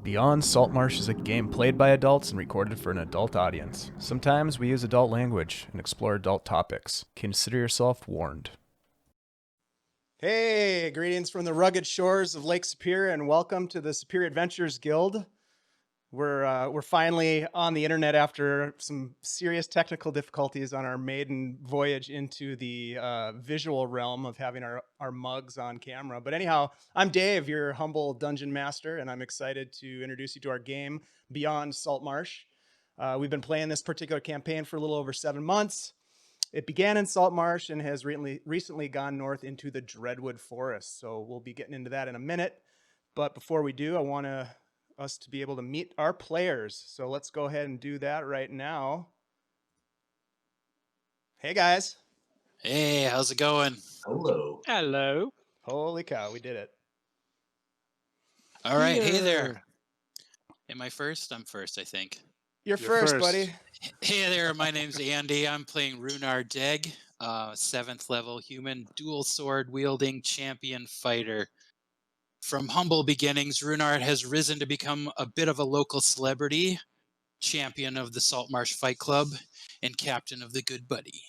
Beyond Saltmarsh is a game played by adults and recorded for an adult audience. Sometimes we use adult language and explore adult topics. Consider yourself warned. Hey, greetings from the rugged shores of Lake Superior, and welcome to the Superior Adventures Guild. We're finally on the internet after some serious technical difficulties on our maiden voyage into the visual realm of having our mugs on camera. But anyhow, I'm Dave, your humble dungeon master, and I'm excited to introduce you to our game, Beyond Saltmarsh. We've been playing this particular campaign for a little over 7 months. It began in Saltmarsh and has recently gone north into the Dreadwood Forest. So we'll be getting into that in a minute. But before we do, I want us to be able to meet our players. So let's go ahead and do that right now. Hey, guys. Hey, how's it going? Hello. Hello. Holy cow, we did it. All right, hey there. Am I first? I'm first, I think. You're first, buddy. Hey there, my name's Andy. I'm playing Rhunar Deg, 7th level human, dual sword wielding champion fighter. From humble beginnings, Rhunar has risen to become a bit of a local celebrity, champion of the Saltmarsh Fight Club, and captain of the Good Buddy.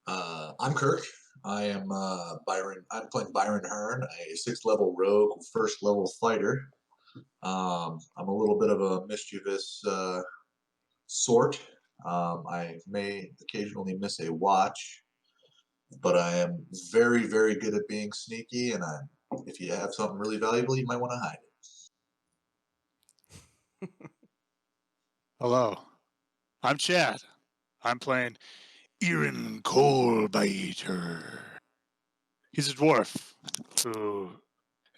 I'm Kirk. I am Byron. I'm playing Byron Hern, a 6th level rogue, 1st level fighter. I'm a little bit of a mischievous sort. I may occasionally miss a watch, but I am very, very good at being sneaky, and if you have something really valuable, you might want to hide it. Hello. I'm Chad. I'm playing Irin Coalbiter. He's a dwarf who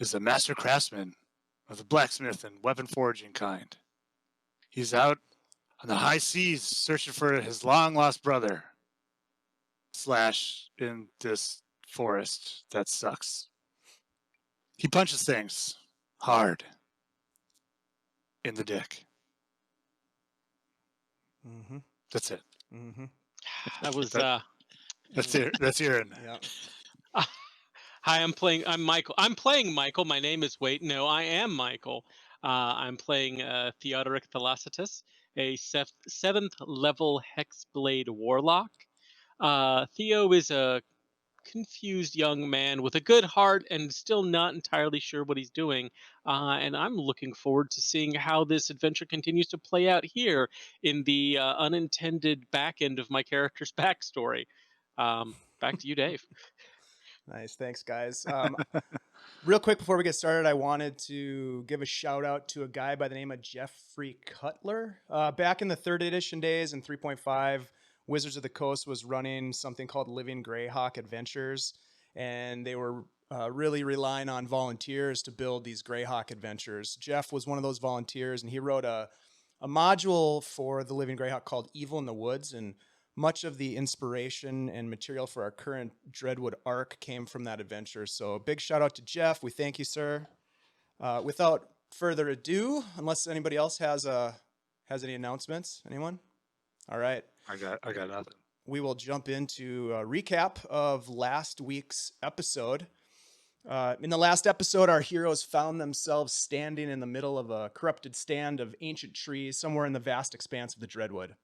is a master craftsman of the blacksmith and weapon forging kind. He's out on the high seas searching for his long-lost brother. / in this forest that sucks. He punches things hard in the dick. Mm-hmm. That's it. Mm-hmm. That was That's Irin. Yeah. Hi, I'm Michael. I'm playing Michael. My name is I am Michael. I'm playing Theoderic Thalassatis, a 7th level Hexblade Warlock. Theo is a confused young man with a good heart and still not entirely sure what he's doing. And I'm looking forward to seeing how this adventure continues to play out here in the unintended back end of my character's backstory. Back to you, Dave. Nice. Thanks, guys. Real quick before we get started, I wanted to give a shout out to a guy by the name of Jeffrey Cuttler. Back in the 3rd edition days in 3.5, Wizards of the Coast was running something called Living Greyhawk Adventures, and they were really relying on volunteers to build these Greyhawk adventures. Jeff was one of those volunteers, and he wrote a module for the Living Greyhawk called Evil in the Woods, and much of the inspiration and material for our current Dreadwood arc came from that adventure. So a big shout out to Jeff. We thank you, sir. Without further ado, unless anybody else has any announcements, anyone? All right. I got nothing. We will jump into a recap of last week's episode. In the last episode, our heroes found themselves standing in the middle of a corrupted stand of ancient trees somewhere in the vast expanse of the Dreadwood.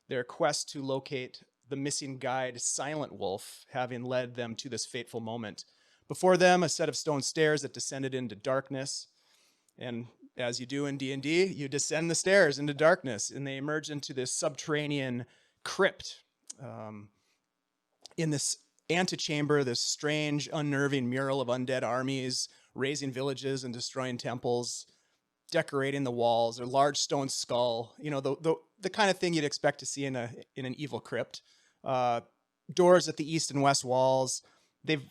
Their quest to locate the missing guide, Silent Wolf, having led them to this fateful moment. Before them, a set of stone stairs that descended into darkness. And as you do in D&D, you descend the stairs into darkness, and they emerge into this subterranean crypt. In this antechamber, this strange, unnerving mural of undead armies, razing villages and destroying temples, decorating the walls, a large stone skull, the kind of thing you'd expect to see in an evil crypt. Doors at the east and west walls. They've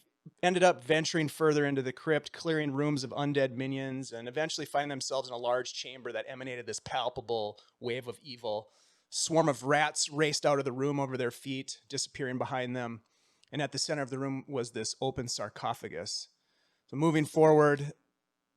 ended up venturing further into the crypt, clearing rooms of undead minions, and eventually find themselves in a large chamber that emanated this palpable wave of evil. Swarm of rats raced out of the room over their feet, disappearing behind them. And at the center of the room was this open sarcophagus. So moving forward,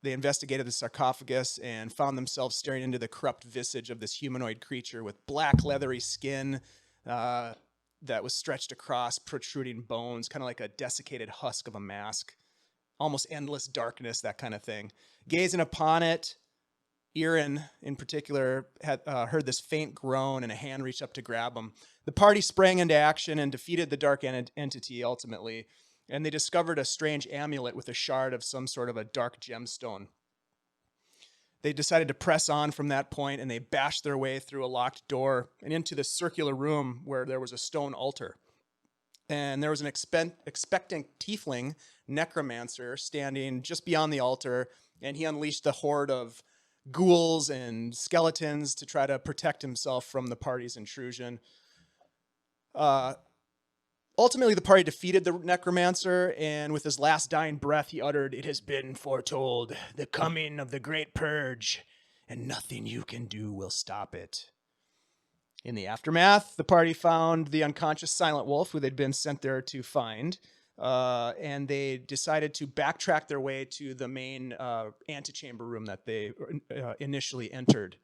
they investigated the sarcophagus and found themselves staring into the corrupt visage of this humanoid creature with black leathery skin that was stretched across protruding bones, kind of like a desiccated husk of a mask. almost endless darkness, that kind of thing. Gazing upon it, Irin, in particular, had heard this faint groan and a hand reached up to grab him. The party sprang into action and defeated the dark entity ultimately, and they discovered a strange amulet with a shard of some sort of a dark gemstone. They decided to press on from that point, and they bashed their way through a locked door and into this circular room where there was a stone altar. And there was an expectant tiefling necromancer standing just beyond the altar, and he unleashed the horde of ghouls and skeletons to try to protect himself from the party's intrusion. Ultimately, the party defeated the necromancer, and with his last dying breath, he uttered, "It has been foretold, the coming of the great purge, and nothing you can do will stop it." In the aftermath, the party found the unconscious Silent Wolf, who they'd been sent there to find, and they decided to backtrack their way to the main antechamber room that they initially entered.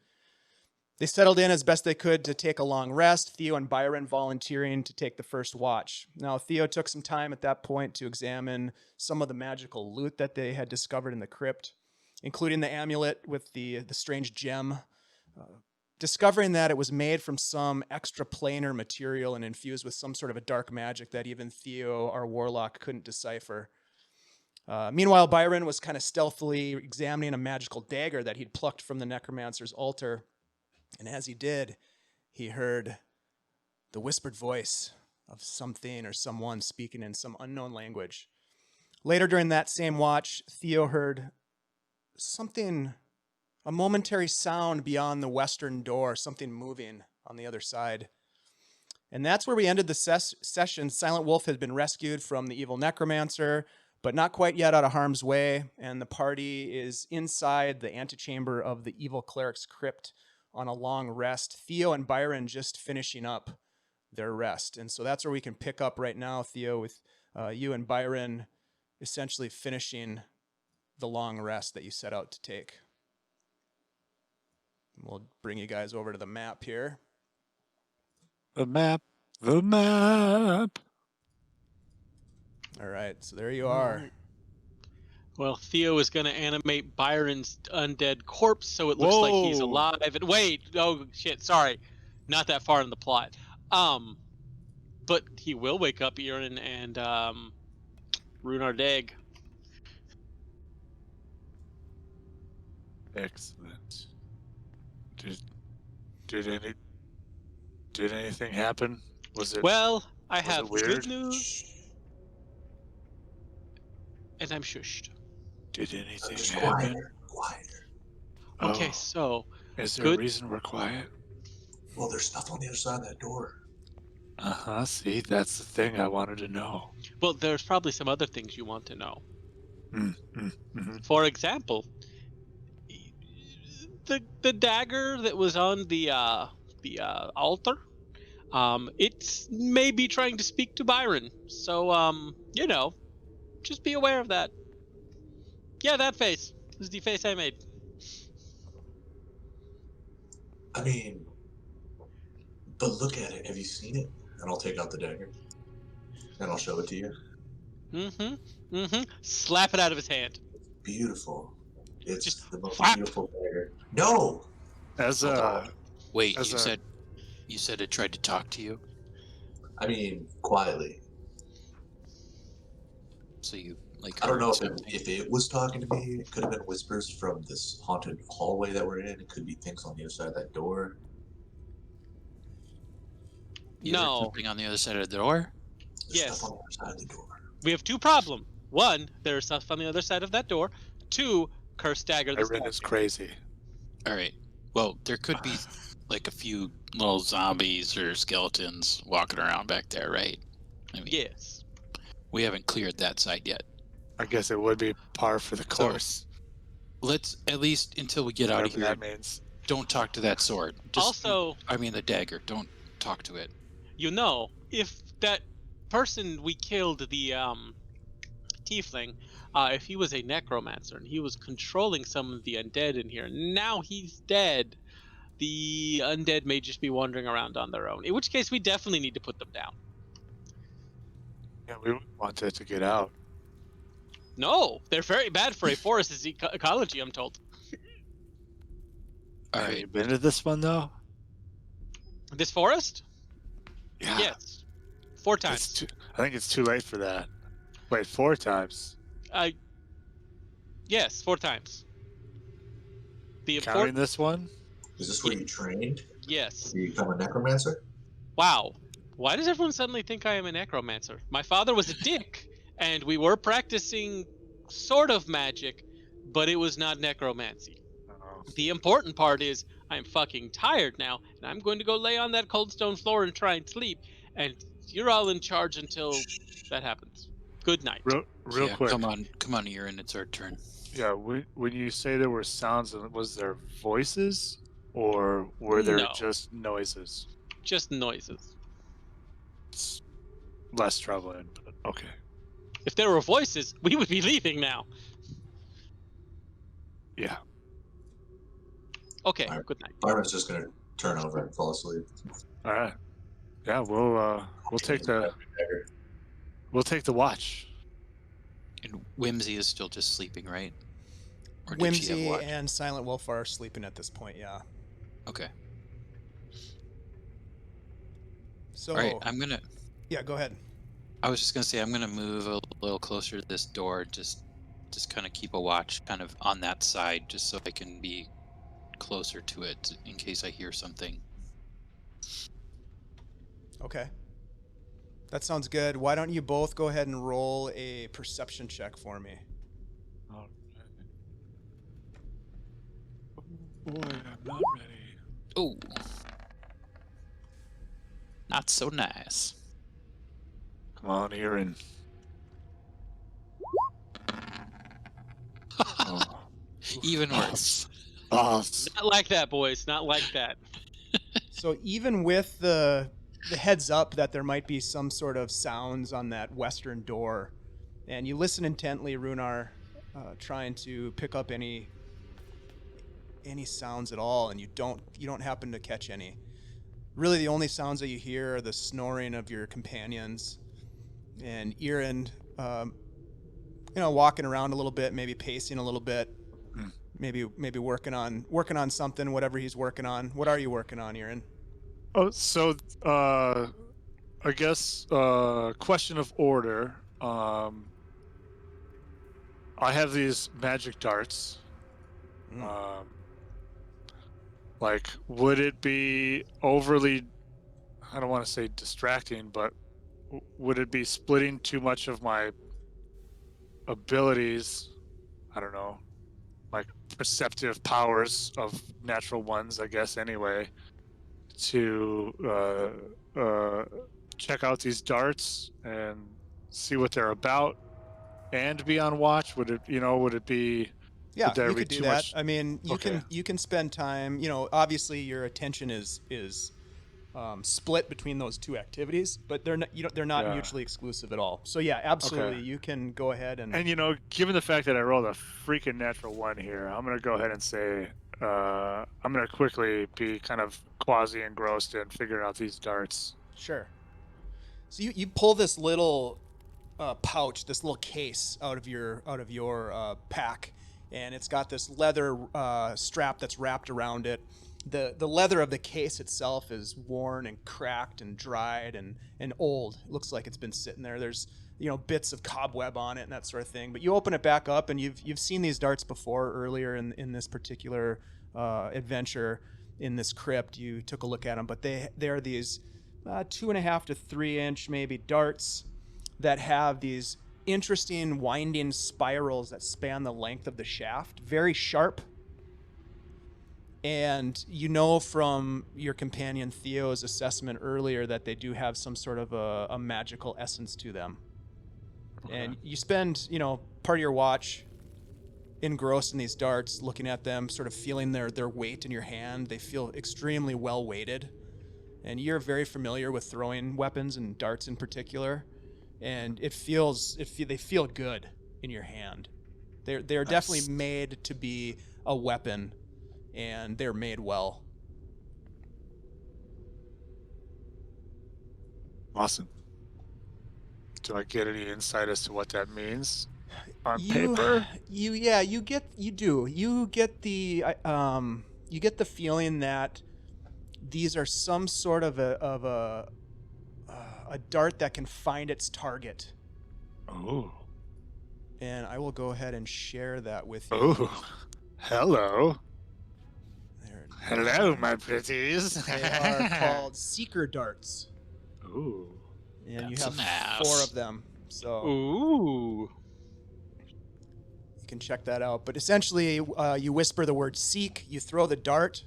They settled in as best they could to take a long rest, Theo and Byron volunteering to take the first watch. Now, Theo took some time at that point to examine some of the magical loot that they had discovered in the crypt, including the amulet with the strange gem, discovering that it was made from some extraplanar material and infused with some sort of a dark magic that even Theo, our warlock, couldn't decipher. Meanwhile, Byron was kind of stealthily examining a magical dagger that he'd plucked from the necromancer's altar. And as he did, he heard the whispered voice of something or someone speaking in some unknown language. Later during that same watch, Theo heard something, a momentary sound beyond the western door, something moving on the other side. And that's where we ended the session. Silent Wolf had been rescued from the evil necromancer, but not quite yet out of harm's way. And the party is inside the antechamber of the evil cleric's crypt on a long rest. Theo and Byron just finishing up their rest. And so that's where we can pick up right now, Theo, with you and Byron essentially finishing the long rest that you set out to take. We'll bring you guys over to the map here. The map. The map. All right, so there you are. Right. Well, Theo is going to animate Byron's undead corpse so it looks like he's Whoa. alive. And wait, oh shit, sorry, not that far in the plot. But he will wake up Irin and Rhunar Deg. Excellent. Did anything happen? Was it? Well, I was have it weird? good news, and I'm shushed. Did anything Just happen? quieter. Okay, Oh, so is there good- a reason we're quiet? Well, there's stuff on the other side of that door. See, that's the thing I wanted to know. well, there's probably some other things you want to know. Mhm. For example, the dagger that was on the altar, it's maybe trying to speak to Byron. So just be aware of that. Yeah, that face is the face I made. I mean, but look at it. Have you seen it? And I'll take out the dagger. And I'll show it to you. Slap it out of his hand. Beautiful. It's Just the most whap. beautiful dagger. No! As Wait, As you a- said it tried to talk to you? I mean, quietly. So you I don't know heard if it was talking to me. It could have been whispers from this haunted hallway that we're in. It could be things on the other side of that door. you heard No. something on the other side of the door? There's Yes. stuff on the other side of the door. We have two problems. One, there's stuff on the other side of that door. Two, cursed dagger. that's Irin is crazy. All right. Well, there could be like a few little zombies or skeletons walking around back there, right? I mean, Yes. we haven't cleared that side yet. I guess it would be par for the course. Let's, at least until we get out of Whatever here, that means. don't talk to that sword. Also, the dagger. Don't talk to it. if that person we killed, the tiefling, if he was a necromancer and he was controlling some of the undead in here, now he's dead, the undead may just be wandering around on their own. In which case, we definitely need to put them down. Yeah, we want it to get out. No, they're very bad for a forest's ecology, I'm told. All Have right. you been to this one though? This forest? Yeah. Yes. 4 It's times. I think it's too late for that. Wait, 4 times. Yes, 4 times. The Counting important. this one? Is this where you trained Yes. to become a necromancer? Wow. Why does everyone suddenly think I am a necromancer? My father was a dick, and we were practicing sort of magic, but it was not necromancy. Oh. The important part is I'm fucking tired now, and I'm going to go lay on that cold stone floor and try and sleep, and you're all in charge until that happens. Good night. Real Yeah, quick. come on, Irin. It's our turn. Yeah, when you say there were sounds, was there voices or were there No. just noises? Just noises. It's less troubling, but okay. If there were voices, we would be leaving now. Yeah. Okay, Alright. good night. Byron's just gonna turn over and fall asleep. All right. Yeah, we'll take the watch. And Whimsy is still just sleeping, right? Or did she have Whimsy watch? and Silent Wolf are sleeping at this point, yeah. Okay. So, All right. I'm gonna. yeah, go ahead. I was just gonna say I'm gonna move a little closer to this door. Just kind of keep a watch, kind of on that side, just so I can be closer to it in case I hear something. Okay. That sounds good. Why don't you both go ahead and roll a perception check for me? All right. Oh boy, I'm not ready. Oh. Not so nice. Come on, Irin. Oh. Even worse. Boss. Not like that, boys. Not like that. So even with the heads up that there might be some sort of sounds on that western door, and you listen intently, Rhunar, trying to pick up any sounds at all, and you don't happen to catch any. Really, the only sounds that you hear are the snoring of your companions, and Irin, walking around a little bit, maybe pacing a little bit, maybe working on something, whatever he's working on. What are you working on, Irin? Oh, so I guess question of order. I have these magic darts. Like, would it be overly, I don't want to say distracting, but would it be splitting too much of my abilities? I don't know, like perceptive powers of natural ones, I guess, anyway, to check out these darts and see what they're about and be on watch? Would it be... Yeah, there you be could do too that. much- I mean, you Okay. can spend time. Obviously your attention is split between those two activities, but they're not Yeah. mutually exclusive at all. So yeah, absolutely, Okay. you can go ahead and. And given the fact that I rolled a freaking natural 1 here, I'm gonna go ahead and say I'm gonna quickly be kind of quasi engrossed in figuring out these darts. Sure. So you pull this little pouch, this little case out of your pack, and it's got this leather strap that's wrapped around it. The leather of the case itself is worn and cracked and dried and old. It looks like it's been sitting there. There's bits of cobweb on it and that sort of thing. But you open it back up, and you've seen these darts before earlier in this particular adventure in this crypt. You took a look at them, but they're these 2.5 to 3 inch maybe darts that have these interesting winding spirals that span the length of the shaft, very sharp. And from your companion Theo's assessment earlier that they do have some sort of a magical essence to them. Okay. And you spend, part of your watch engrossed in these darts, looking at them, sort of feeling their weight in your hand. They feel extremely well weighted. And you're very familiar with throwing weapons and darts in particular. And they feel good in your hand. They're Nice. Definitely made to be a weapon, and they're made well. Awesome. Do I get any insight as to what that means? On paper? You get the feeling that these are some sort of a dart that can find its target. Oh. And I will go ahead and share that with you. Oh. Hello. There it is. Hello, my pretties. They are called seeker darts. Ooh. And you That's have an ass. 4 of them. So Ooh. you can check that out. But essentially, you whisper the word seek, you throw the dart,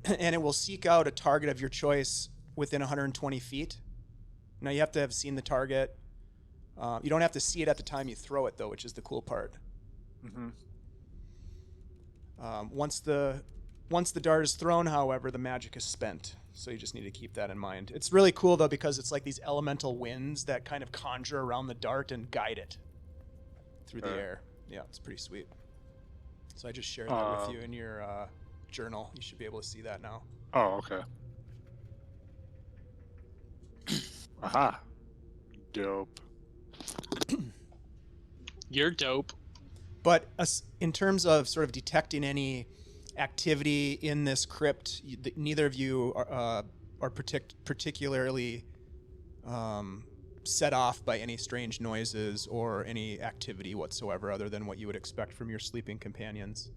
and it will seek out a target of your choice within 120 feet. Now, you have to have seen the target. You don't have to see it at the time you throw it, though, which is the cool part. Mm-hmm. Once the dart is thrown, however, the magic is spent. So you just need to keep that in mind. It's really cool, though, because it's like these elemental winds that kind of conjure around the dart and guide it through the air. Yeah, it's pretty sweet. So I just shared that with you in your journal. You should be able to see that now. Oh, okay. Aha. Dope. You're dope. But in terms of sort of detecting any activity in this crypt, neither of you are particularly set off by any strange noises or any activity whatsoever other than what you would expect from your sleeping companions.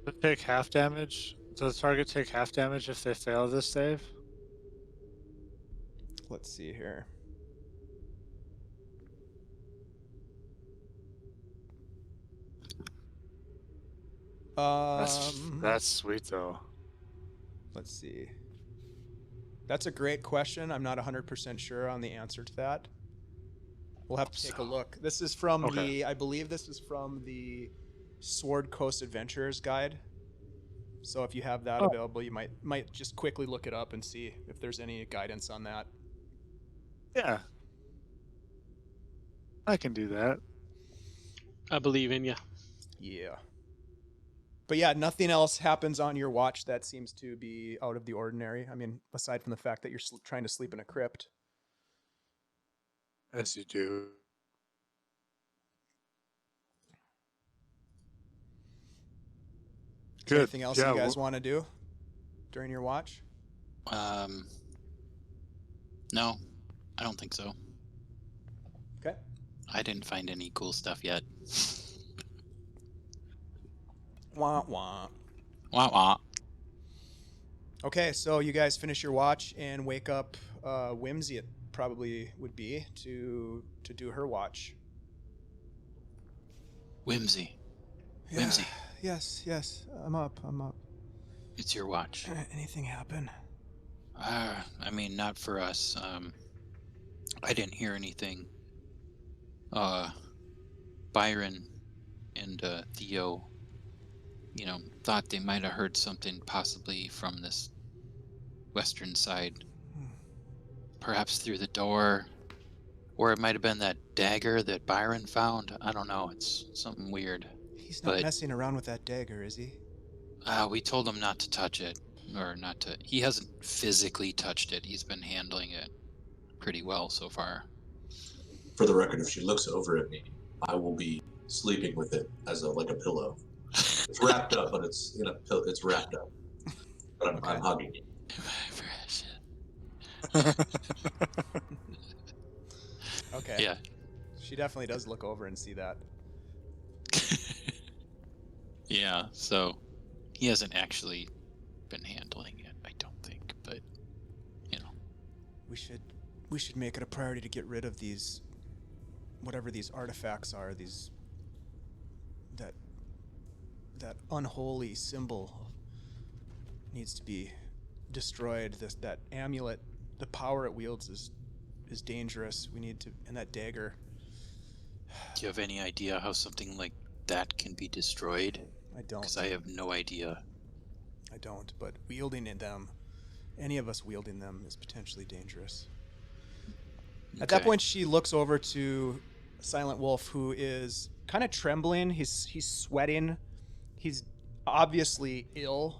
Does it take half damage? Does the target take half damage if they fail this save? Let's see here. That's sweet, though. Let's see. That's a great question. I'm not 100% sure on the answer to that. We'll have to take a look. This is from I believe this is from the Sword Coast Adventurers guide. So if you have that available, you might just quickly look it up and see if there's any guidance on that. Yeah. I can do that. I believe in you. Yeah. But yeah, nothing else happens on your watch that seems to be out of the ordinary. I mean, aside from the fact that you're trying to sleep in a crypt. As you do. Is there anything else you guys want to do during your watch? No, I don't think so. Okay. I didn't find any cool stuff yet. Wah, wah. Wah wah. Okay, so you guys finish your watch and wake up Whimsy, it probably would be, to do her watch. Whimsy. Yeah. Whimsy. Yes, I'm up. It's your watch. Anything happen? I mean, not for us. I didn't hear anything. Byron and Theo, thought they might have heard something possibly from this western side. Perhaps through the door. Or it might have been that dagger that Byron found. I don't know. It's something weird. He's not messing around with that dagger, is he? We told him not to touch it. Or not to... He hasn't physically touched it. He's been handling it pretty well so far. For the record, if she looks over at me, I will be sleeping with it as like a pillow. It's wrapped up, but it's it's wrapped up. But I'm hugging it. Okay. Yeah. She definitely does look over and see that. Yeah, so he hasn't actually been handling it, I don't think, but We should make it a priority to get rid of these, whatever these artifacts are, that unholy symbol needs to be destroyed. That amulet, the power it wields is dangerous. We need to, and that dagger. Do you have any idea how something like that can be destroyed? I don't. Because I have no idea. I don't, but wielding them, any of us wielding them is potentially dangerous. At that point, she looks over to Silent Wolf, who is kind of trembling. He's sweating. He's obviously ill.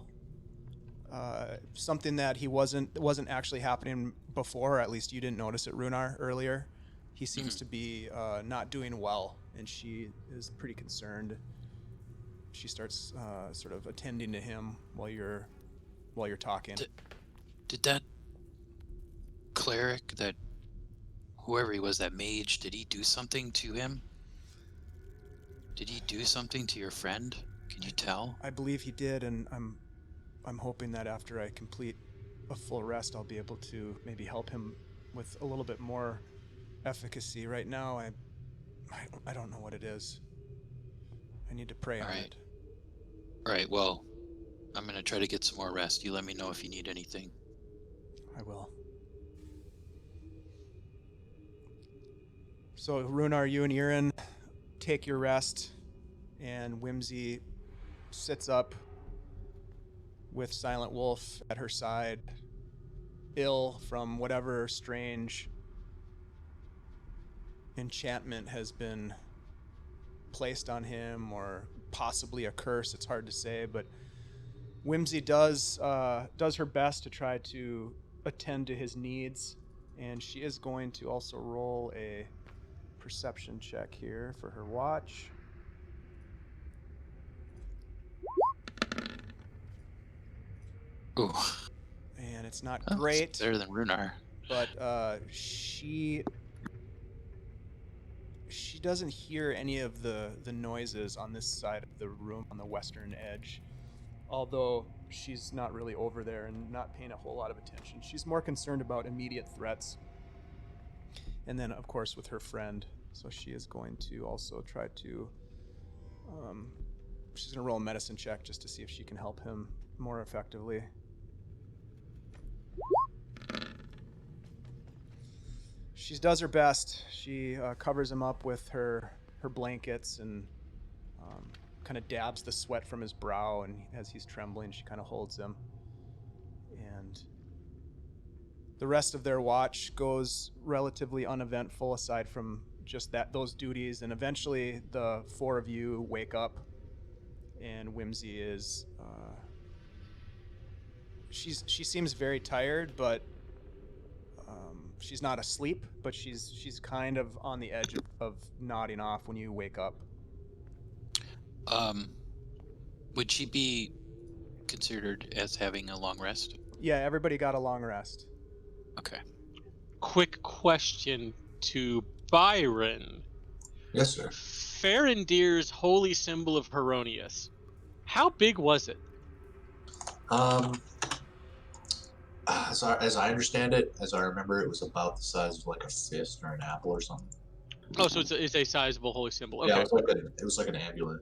something that wasn't actually happening before, or at least you didn't notice it, Rhunar, earlier. He seems to be not doing well, and she is pretty concerned. She starts sort of attending to him while you're talking. Did that cleric, that whoever he was, that mage, did he do something to him? Did he do something to your friend? Can you tell? I believe he did, and I'm hoping that after I complete a full rest, I'll be able to maybe help him with a little bit more efficacy. Right now, I don't know what it is. I need to pray on it. All right, well, I'm going to try to get some more rest. You let me know if you need anything. I will. So, Rhunar, you and Irin take your rest, and Whimsy sits up with Silent Wolf at her side, ill from whatever strange enchantment has been placed on him, or possibly a curse. It's hard to say, but Whimsy does her best to try to attend to his needs, and she is going to also roll a perception check here for her watch. Ooh. And it's not Oh, great. it's better than Rhunar. But she doesn't hear any of the noises on this side of the room on the western edge, although she's not really over there and not paying a whole lot of attention. She's more concerned about immediate threats, and then of course with her friend. So she is going to also try to she's going to roll a medicine check just to see if she can help him more effectively. She does her best. She covers him up with her blankets and kind of dabs the sweat from his brow, and as he's trembling, she kind of holds him. And the rest of their watch goes relatively uneventful, aside from just those duties. And eventually, the four of you wake up, and Whimsy is she seems very tired, but she's not asleep, but she's kind of on the edge of nodding off when you wake up. Would she be considered as having a long rest? Yeah, everybody got a long rest. Okay. Quick question to Byron. Yes, sir. Farendir's holy symbol of Heronius. How big was it? As I understand it, as I remember, it was about the size of like a fist or an apple or something. Oh, so it's a sizable holy symbol. Okay. Yeah, it was like an amulet.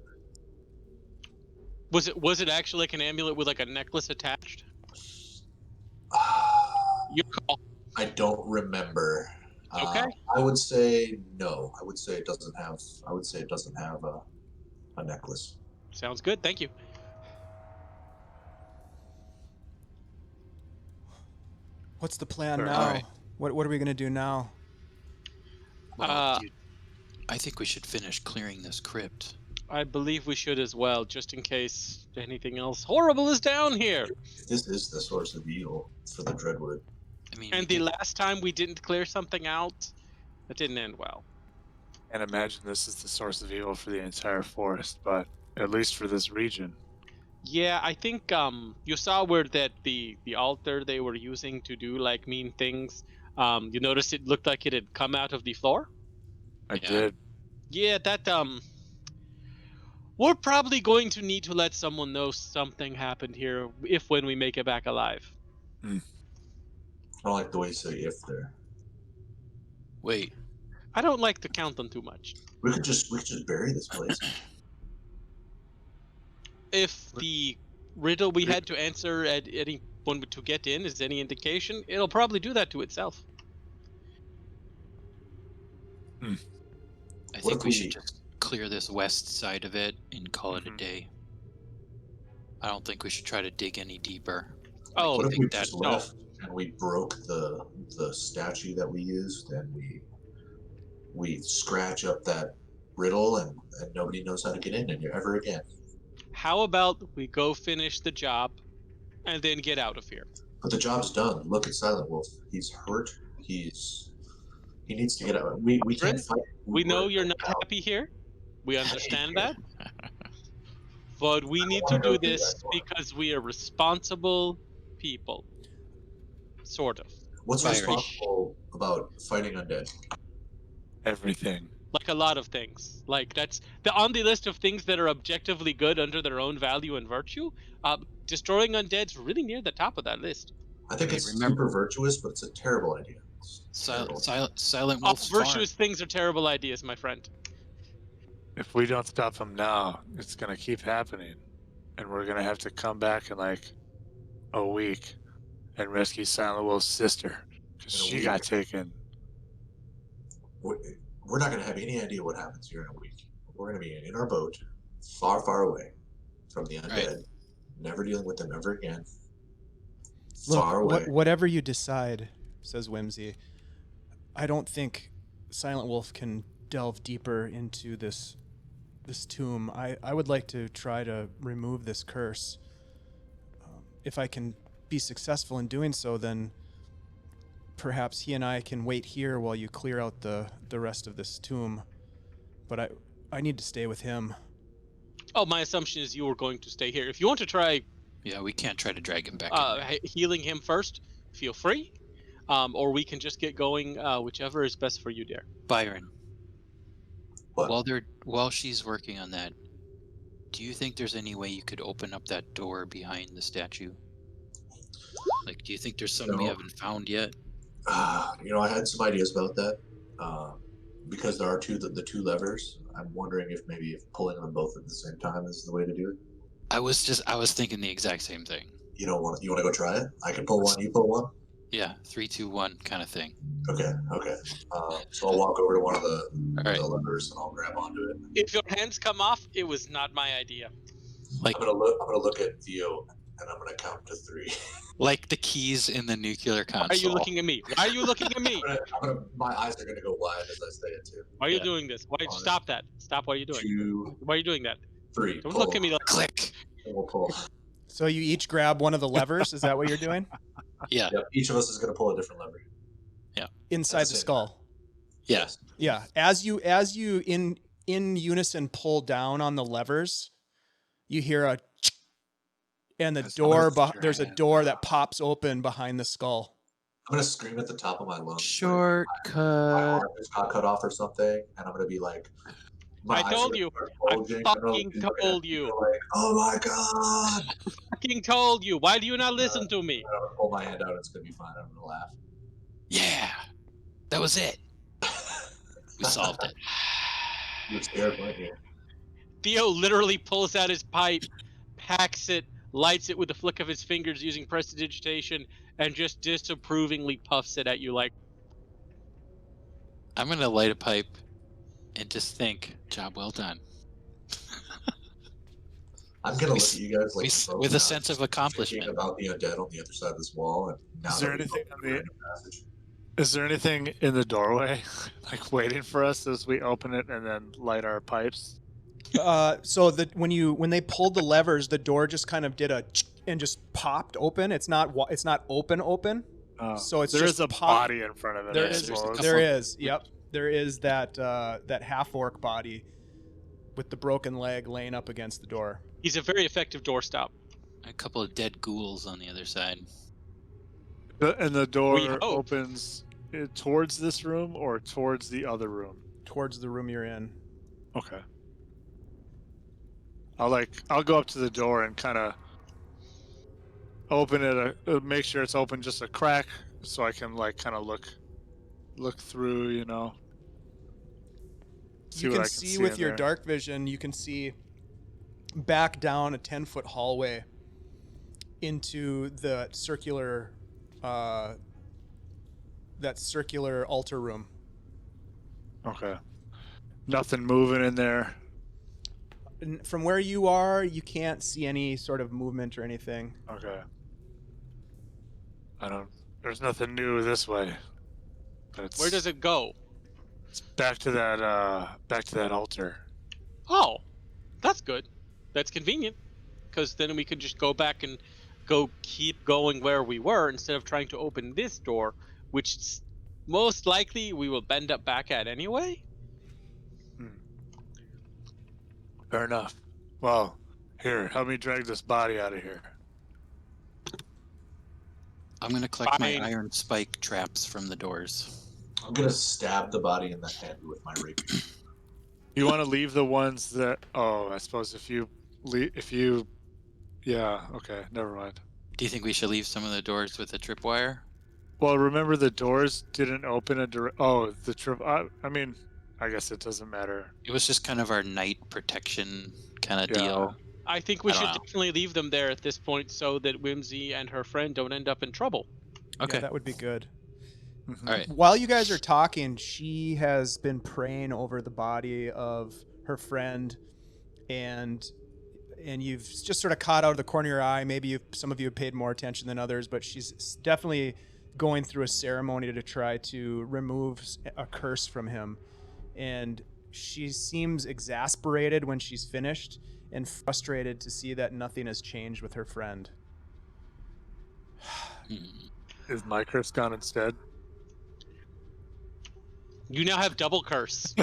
Was it actually like an amulet with like a necklace attached? Your call. I don't remember. Okay. I would say no. I would say it doesn't have. I would say it doesn't have a necklace. Sounds good. Thank you. What's the plan Sure. now? Alright. What are we gonna do now? Well, dude, I think we should finish clearing this crypt. I believe we should as well, just in case anything else horrible is down here. This is the source of evil for the Dreadwood. I mean, And the last time we didn't clear something out, that didn't end well. And imagine this is the source of evil for the entire forest, but at least for this region. Yeah, I think you saw where that the altar they were using to do like mean things. You noticed it looked like it had come out of the floor. I Yeah. did. Yeah, that we're probably going to need to let someone know something happened here when we make it back alive. I don't like the way you say "if" there. wait, I don't like to count them too much. We could just bury this place. If the riddle we had to answer at any point to get in is any indication, it'll probably do that to itself. I What think if we we- should just clear this west side of it and call it a Mhm. day. I don't think we should try to dig any deeper. Oh, What I if think we that just left and we broke the statue that we used and we scratch up that riddle and nobody knows how to get in ever again? how about we go finish the job, and then get out of here. But the job's done. Look at Silent Wolf. He's hurt. He needs to get out. We can't fight. We know you're not happy here. We understand that. But we need to do this because we are responsible people. Sort of. What's Byron. responsible about fighting undead? Everything. Like a lot of things. Like that's on the list of things that are objectively good under their own value and virtue. Destroying undead's really near the top of that list. I think Okay, it's remember- super virtuous, but it's a terrible idea. Silent All Wolf's farm. virtuous things are terrible ideas, my friend. If we don't stop them now, it's gonna keep happening, and we're gonna have to come back in like a week and rescue Silent Wolf's sister because In a she week? got taken. We're not going to have any idea what happens here in a week. We're going to be in our boat, far, far away from the undead, never dealing with them ever again. Far away. Whatever you decide, says Whimsy, I don't think Silent Wolf can delve deeper into this tomb. I would like to try to remove this curse. If I can be successful in doing so, then perhaps he and I can wait here while you clear out the rest of this tomb. But I need to stay with him. Oh, my assumption is you were going to stay here. If you want to try Yeah, we can't try to drag him back in there. healing him first, feel free. Or we can just get going, whichever is best for you, dear. Byron, What? while she's working on that, do you think there's any way you could open up that door behind the statue? Like, do you think there's something we No. haven't found yet? I had some ideas about that. Because there are the two levers. I'm wondering if pulling them both at the same time is the way to do it. I was thinking the exact same thing. You want to go try it? I can pull one. You pull one. Yeah, 3, 2, 1 kind of thing. Okay. So I'll walk over to one of the All right. levers and I'll grab onto it. If your hands come off, it was not my idea. Like I'm gonna look at Theo and I'm gonna count to 3. like the keys in the nuclear console. Why are you looking at me? Why are you looking at me? My eyes are gonna go wide as I say it too. Why are you Yeah. doing this? Why? Hold on. Stop that. Stop what are you doing. 2, Why are you doing that? 3. Don't pull. look at me like Click. And we'll pull. So you each grab one of the levers? Is that what you're doing? Yeah. Yep. Each of us is gonna pull a different lever. Inside That's the it. skull. Yes. Yeah. As you in unison pull down on the levers, you hear a and the That's door always there's a strange. door that pops open behind the skull. I'm gonna scream at the top of my lungs. like, my Shortcut. arm just got cut off or something, and I'm gonna be like, my I eyes are told gonna you. start I bulging. I'm gonna fucking be looking at told people you. like, oh my god! fucking told you. Why do you not listen to me? I'm gonna pull my hand out. It's gonna be fine. I'm gonna laugh. Yeah. That was it. We solved it. You were scared, weren't you? Theo literally pulls out his pipe, packs it, lights it with a flick of his fingers using prestidigitation, and just disapprovingly puffs it at you like, I'm gonna light a pipe and just think, job well done. I'm gonna look at you guys like With broken a sense eyes, of accomplishment. thinking about the undead on the other side of this wall, and now Is there that we anything know on the the- random passage. Is there anything in the doorway, like waiting for us as we open it and then light our pipes? So that when they pulled the levers, the door just kind of did a and just popped open. It's not open. So it's there just is a pop- body in front of it. There I is. suppose. There is. Yep. There is that half orc body with the broken leg laying up against the door. he's a very effective doorstop. A couple of dead ghouls on the other side. And the door We hope. opens towards this room or towards the other room. Towards the room you're in. Okay. I'll go up to the door and kind of open it, make sure it's open just a crack, so I can kind of look through, You what can I see with in your there. dark vision, you can see back down a 10-foot hallway into the circular altar room. Okay. Nothing moving in there. And from where you are, you can't see any sort of movement or anything. Okay. There's nothing new this way. But Where does it go? It's back to that altar. Oh, that's good. That's convenient, because then we could just go back and keep going where we were instead of trying to open this door, which most likely we will bend up back at anyway. Fair enough. Well, here, help me drag this body out of here. I'm going to collect my Fine. iron spike traps from the doors. I'm gonna stab the body in the head with my rapier. You want to leave the ones that... Oh, I suppose if you... Yeah, okay, never mind. Do you think we should leave some of the doors with a tripwire? Well, remember the doors didn't open a direct... Oh, the trip... I mean, I guess it doesn't matter. It was just kind of our night protection kind of Yeah. deal. I think we I don't should know. definitely leave them there at this point so that Whimsy and her friend don't end up in trouble. Okay. Yeah, that would be good. Mhm. All right. While you guys are talking, she has been praying over the body of her friend, and you've just sort of caught out of the corner of your eye. Maybe some of you have paid more attention than others, but she's definitely going through a ceremony to try to remove a curse from him. And she seems exasperated when she's finished and frustrated to see that nothing has changed with her friend. Is my curse gone instead? You now have double curse.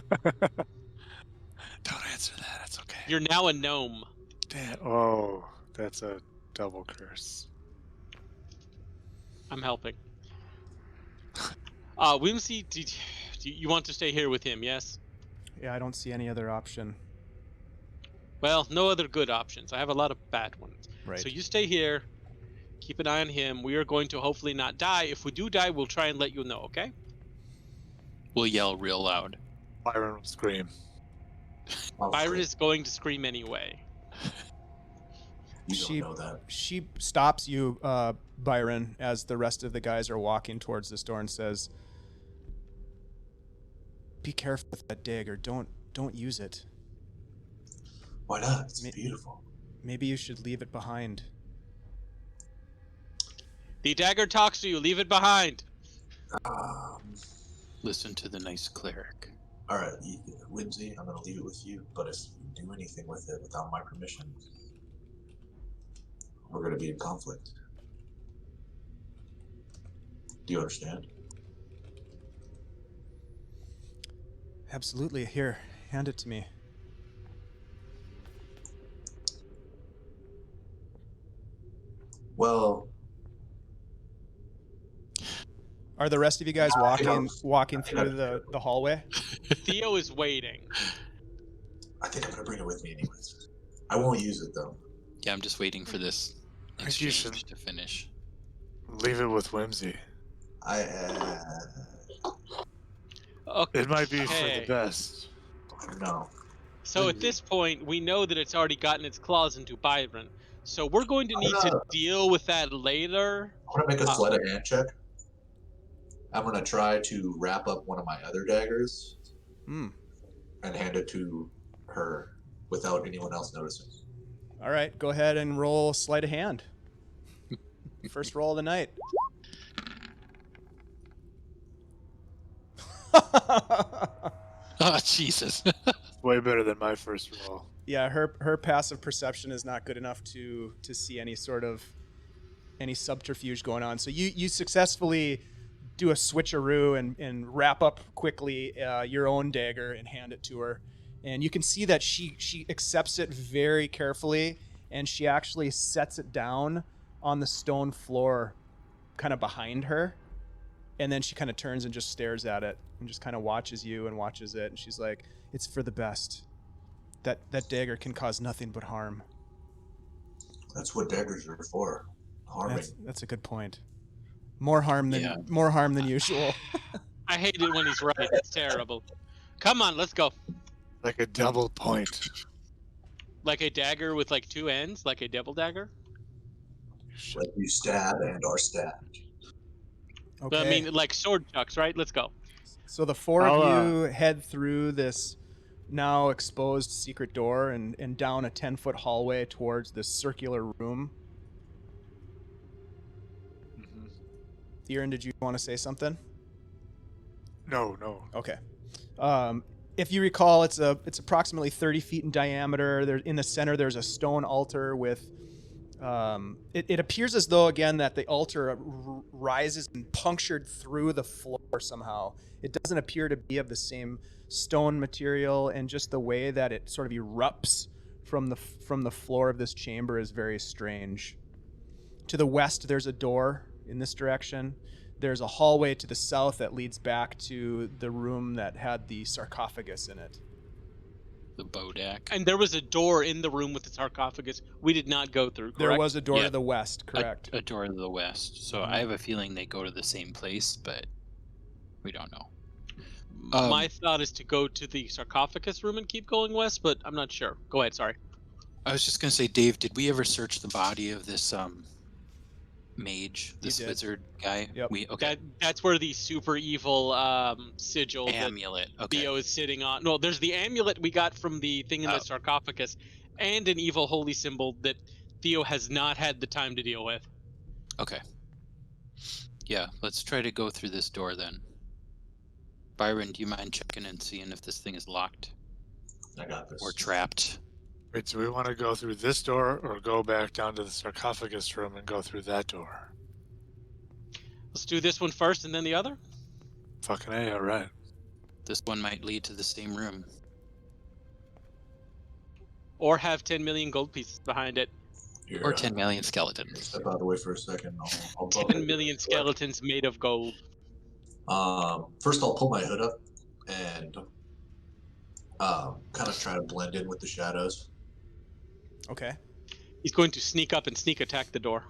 Don't answer that, it's okay. You're now a gnome. Damn. Oh, that's a double curse. I'm helping. Whimsy, do you want to stay here with him, yes? Yeah, I don't see any other option. Well, no other good options. I have a lot of bad ones. Right. So you stay here. Keep an eye on him. We are going to hopefully not die. If we do die, we'll try and let you know, okay? We'll yell real loud. Byron will scream. Byron is going to scream anyway. You don't She- know that. She stops you, Byron, as the rest of the guys are walking towards this door and says, "Be careful with that dagger. Don't use it. Why not? It's Me- beautiful. Maybe you should leave it behind." The dagger talks to you. Leave it behind. Listen to the nice cleric. All right, Whimsy, I'm gonna leave it with you. But if you do anything with it without my permission, we're gonna be in conflict. Do you understand? Absolutely. Here, hand it to me. Well, Are the rest of you guys I don't- walking I through don't- the hallway? Theo is waiting. I think I'm gonna bring it with me anyways. I won't use it though. Yeah, I'm just waiting for this I think you exchange should to finish. leave it with Whimsy. I Okay. It might be for the best. no. So at this point, we know that it's already gotten its claws into Byron. So we're going to need to deal with that later. I'm gonna make a sleight of hand check. I'm gonna try to wrap up one of my other daggers Hmm. and hand it to her without anyone else noticing. All right, go ahead and roll sleight of hand. First roll of the night. Oh, Jesus. Way better than my first roll. Yeah, her passive perception is not good enough to see any sort of any subterfuge going on. So you successfully do a switcheroo and wrap up quickly your own dagger and hand it to her. And you can see that she accepts it very carefully, and she actually sets it down on the stone floor kind of behind her. And then she kind of turns and just stares at it and just kind of watches you and watches it. And she's like, "It's for the best. That dagger can cause nothing but harm." That's what daggers are for. Harming. That's a good point. More harm than usual. I hate it when he's right. It's terrible. Come on, let's go. Like a double point. Like a dagger with like two ends, like a double dagger. Like you stab and are stabbed. Okay. I mean, like sword chucks, right? Let's go. So the four of I'll, you head through this now exposed secret door and down a 10-foot hallway towards this circular room. Irin, did you want to say something? No. Okay. If you recall, it's approximately 30 feet in diameter. There, in the center, there's a stone altar with It appears as though, again, that the altar rises and punctured through the floor somehow. It doesn't appear to be of the same stone material, and just the way that it sort of erupts from the floor of this chamber is very strange. To the west, there's a door in this direction. There's a hallway to the south that leads back to the room that had the sarcophagus in it. The Bodak. And there was a door in the room with the sarcophagus we did not go through, correct? There was a door Yeah. to the west, correct. A door to the west. So I have a feeling they go to the same place, but we don't know. My thought is to go to the sarcophagus room and keep going west, but I'm not sure. Go ahead, sorry. I was just gonna say, Dave, did we ever search the body of this mage, this did. wizard guy? Yep. Okay. That's where the super evil sigil Amulet. that Okay. Theo is sitting on. No, there's the amulet we got from the thing in the sarcophagus, and an evil holy symbol that Theo has not had the time to deal with. Okay. Yeah, let's try to go through this door then. Byron, do you mind checking and seeing if this thing is locked I got this. or trapped? Wait, do we want to go through this door or go back down to the sarcophagus room and go through that door? Let's do this one first and then the other. Fucking A, alright. This one might lead to the same room. Or have 10 million gold pieces behind it. Here, Or 10 million skeletons. Step out of the way for a second. I'll bump 10 into million the door. skeletons made of gold. First, I'll pull my hood up and kind of try to blend in with the shadows. Okay. He's going to sneak up and sneak attack the door.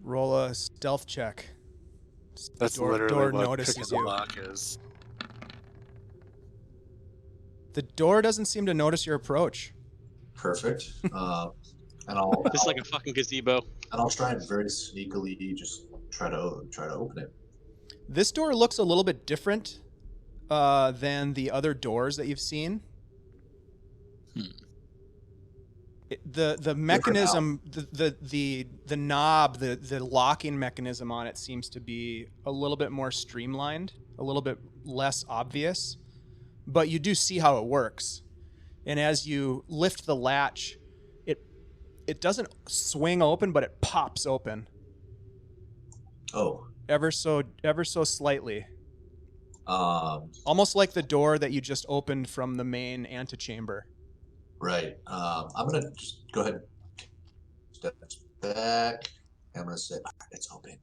Roll a stealth check. That's door literally what notices picking the you. lock is. The door doesn't seem to notice your approach. Perfect. And I'll Just like a fucking gazebo. try and very sneakily just try to open it. This door looks a little bit different than the other doors that you've seen. The mechanism, the knob, the locking mechanism on it seems to be a little bit more streamlined, a little bit less obvious, but you do see how it works. And as you lift the latch, it doesn't swing open, but it pops open Oh. ever so slightly. Almost like the door that you just opened from the main antechamber. Right. I'm gonna just go ahead and step back. I'm gonna say, "All right, it's open.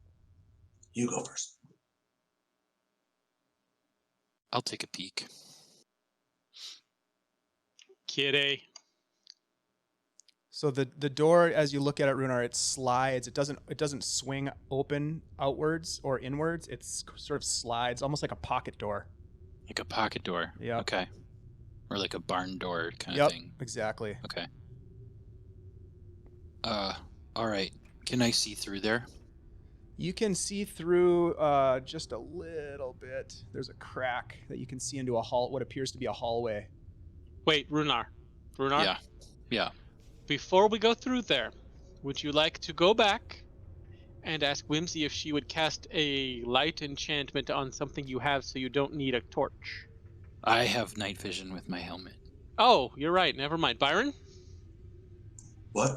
You go first." I'll take a peek. Kitty. So the door, as you look at it, Rhunar, it slides. It doesn't swing open outwards or inwards. It's sort of slides, almost like a pocket door. Like a pocket door. Yeah. Okay. Or like a barn door kind Yep, of thing. exactly. Okay. All right. Can I see through there? You can see through just a little bit. There's a crack that you can see into what appears to be a hallway. Wait, Rhunar. Rhunar? Yeah. Yeah. Before we go through there, would you like to go back and ask Whimsy if she would cast a light enchantment on something you have so you don't need a torch? I have night vision with my helmet. Oh, you're right. Never mind. Byron? What?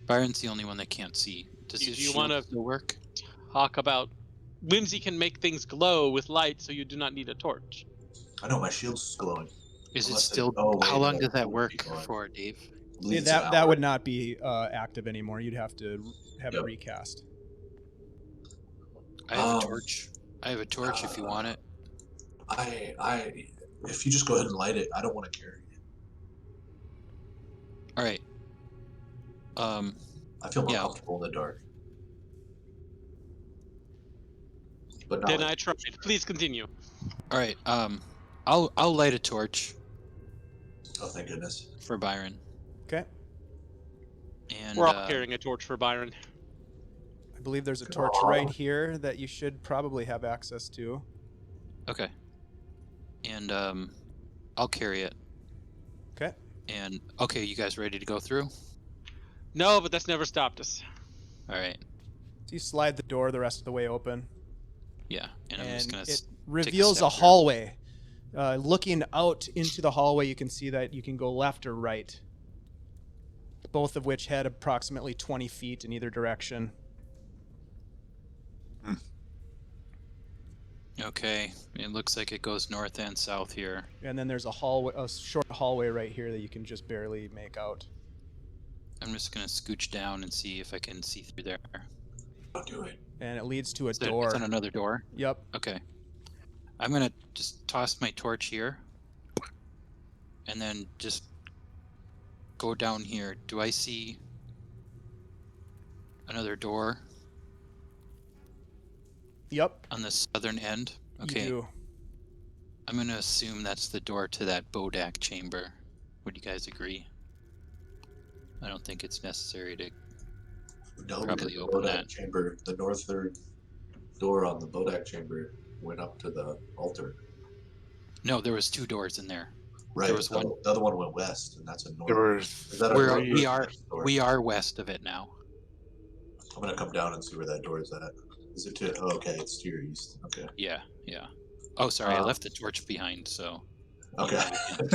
Byron's the only one that can't see. Does Do his you shield wanna- still work? Talk about Whimsy can make things glow with light so you do not need a torch. I know my shield's glowing. Is it Unless it- still? oh, wait, how long no, does that it would work be glowing. for, Dave? Bleeds That out. would not be active anymore. You'd have to have Yep. it recast. I have a torch. I have a torch if you want it. If you just go ahead and light it, I don't want to carry it. All right. I feel more Yeah. comfortable in the dark. But not Then like- I tried. Please continue. All right. I'll light a torch Oh, thank goodness. for Byron. Okay. And We're all carrying a torch for Byron. I believe there's a torch right here that you should probably have access to. Okay. And I'll carry it. Okay. And okay, you guys ready to go through? No, but that's never stopped us. All right. So you slide the door the rest of the way open. Yeah. And I'm just gonna. it reveals a step through. hallway. Looking out into the hallway, you can see that you can go left or right. both of which head approximately 20 feet in either direction. Okay, it looks like it goes north and south here. And then there's a hallway, a short hallway right here that you can just barely make out. I'm just gonna scooch down and see if I can see through there. Don't do it. And it leads to a Is that- door. It's on another door? Yep. Okay. I'm gonna just toss my torch here. And then just go down here. Do I see another door Yep. on the southern end? Okay. You do. I'm gonna assume that's the door to that Bodak chamber. Would you guys agree? I don't think it's necessary to. No, Probably because the open Bodak that. chamber, the northern door on the Bodak chamber went up to the altar. No, there was 2 doors in there. Right. There was the, one. the other one went west, and that's a north. There were Is that a We're, north we or are south door? we are west of it now. I'm gonna come down and see where that door is at. Is it to? Oh, okay, it's to your east. Okay. Yeah, yeah. Oh, sorry, I Um, left the torch behind, so. Okay.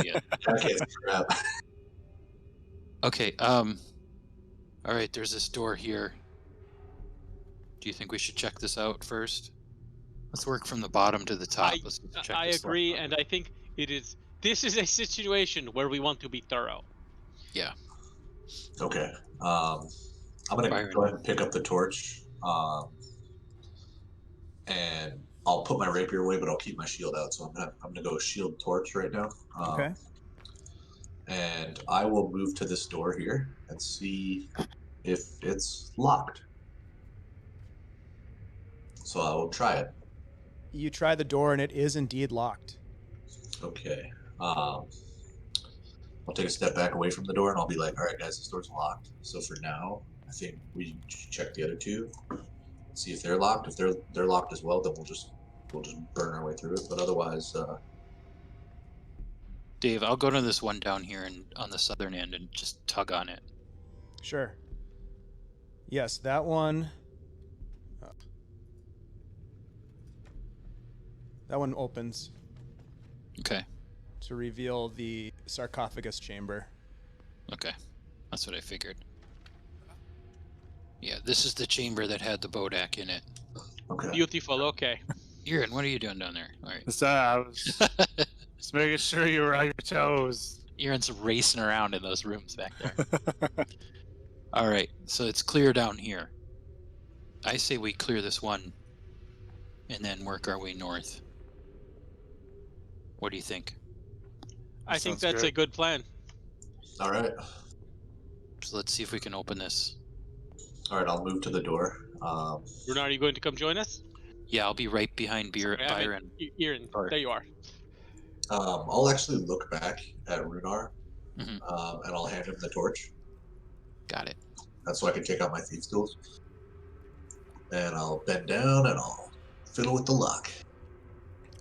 Yeah. Okay. Crap. Okay. All right. There's this door here. Do you think we should check this out first? Let's work from the bottom to the top. Let's check I this agree, out. and I think this is a situation where we want to be thorough. Yeah. Okay. I'm gonna Byron. go ahead and pick up the torch. And I'll put my rapier away, but I'll keep my shield out. So I'm gonna go shield torch right now. Okay. And I will move to this door here and see if it's locked. So I will try it. You try the door and it is indeed locked. Okay. I'll take a step back away from the door and I'll be like, all right, guys, this door's locked. So for now, I think we should check the other 2, see if they're locked. If they're locked as well, then we'll just burn our way through it. But otherwise, Dave, I'll go to this one down here and on the southern end and just tug on it. Sure. Yes, that one. That one opens Okay. to reveal the sarcophagus chamber. Okay. That's what I figured. Yeah, this is the chamber that had the Bodak in it. okay. Beautiful. Okay. Irin, what are you doing down there? All right. So I was just making sure you were on your toes. Irin's racing around in those rooms back there. All right, so it's clear down here. I say we clear this one and then work our way north. What do you think? I think Sounds that's good. a good plan. All right. So let's see if we can open this. All right. I'll move to the door. Rhunar, are you going to come join us? Yeah, I'll be right behind Sorry, I meant Byron. Irin, Sorry. there you are. I'll actually look back at Rhunar, Mhm. and I'll hand him the torch. Got it. That's so I can take out my thieves' tools. And I'll bend down and I'll fiddle with the lock.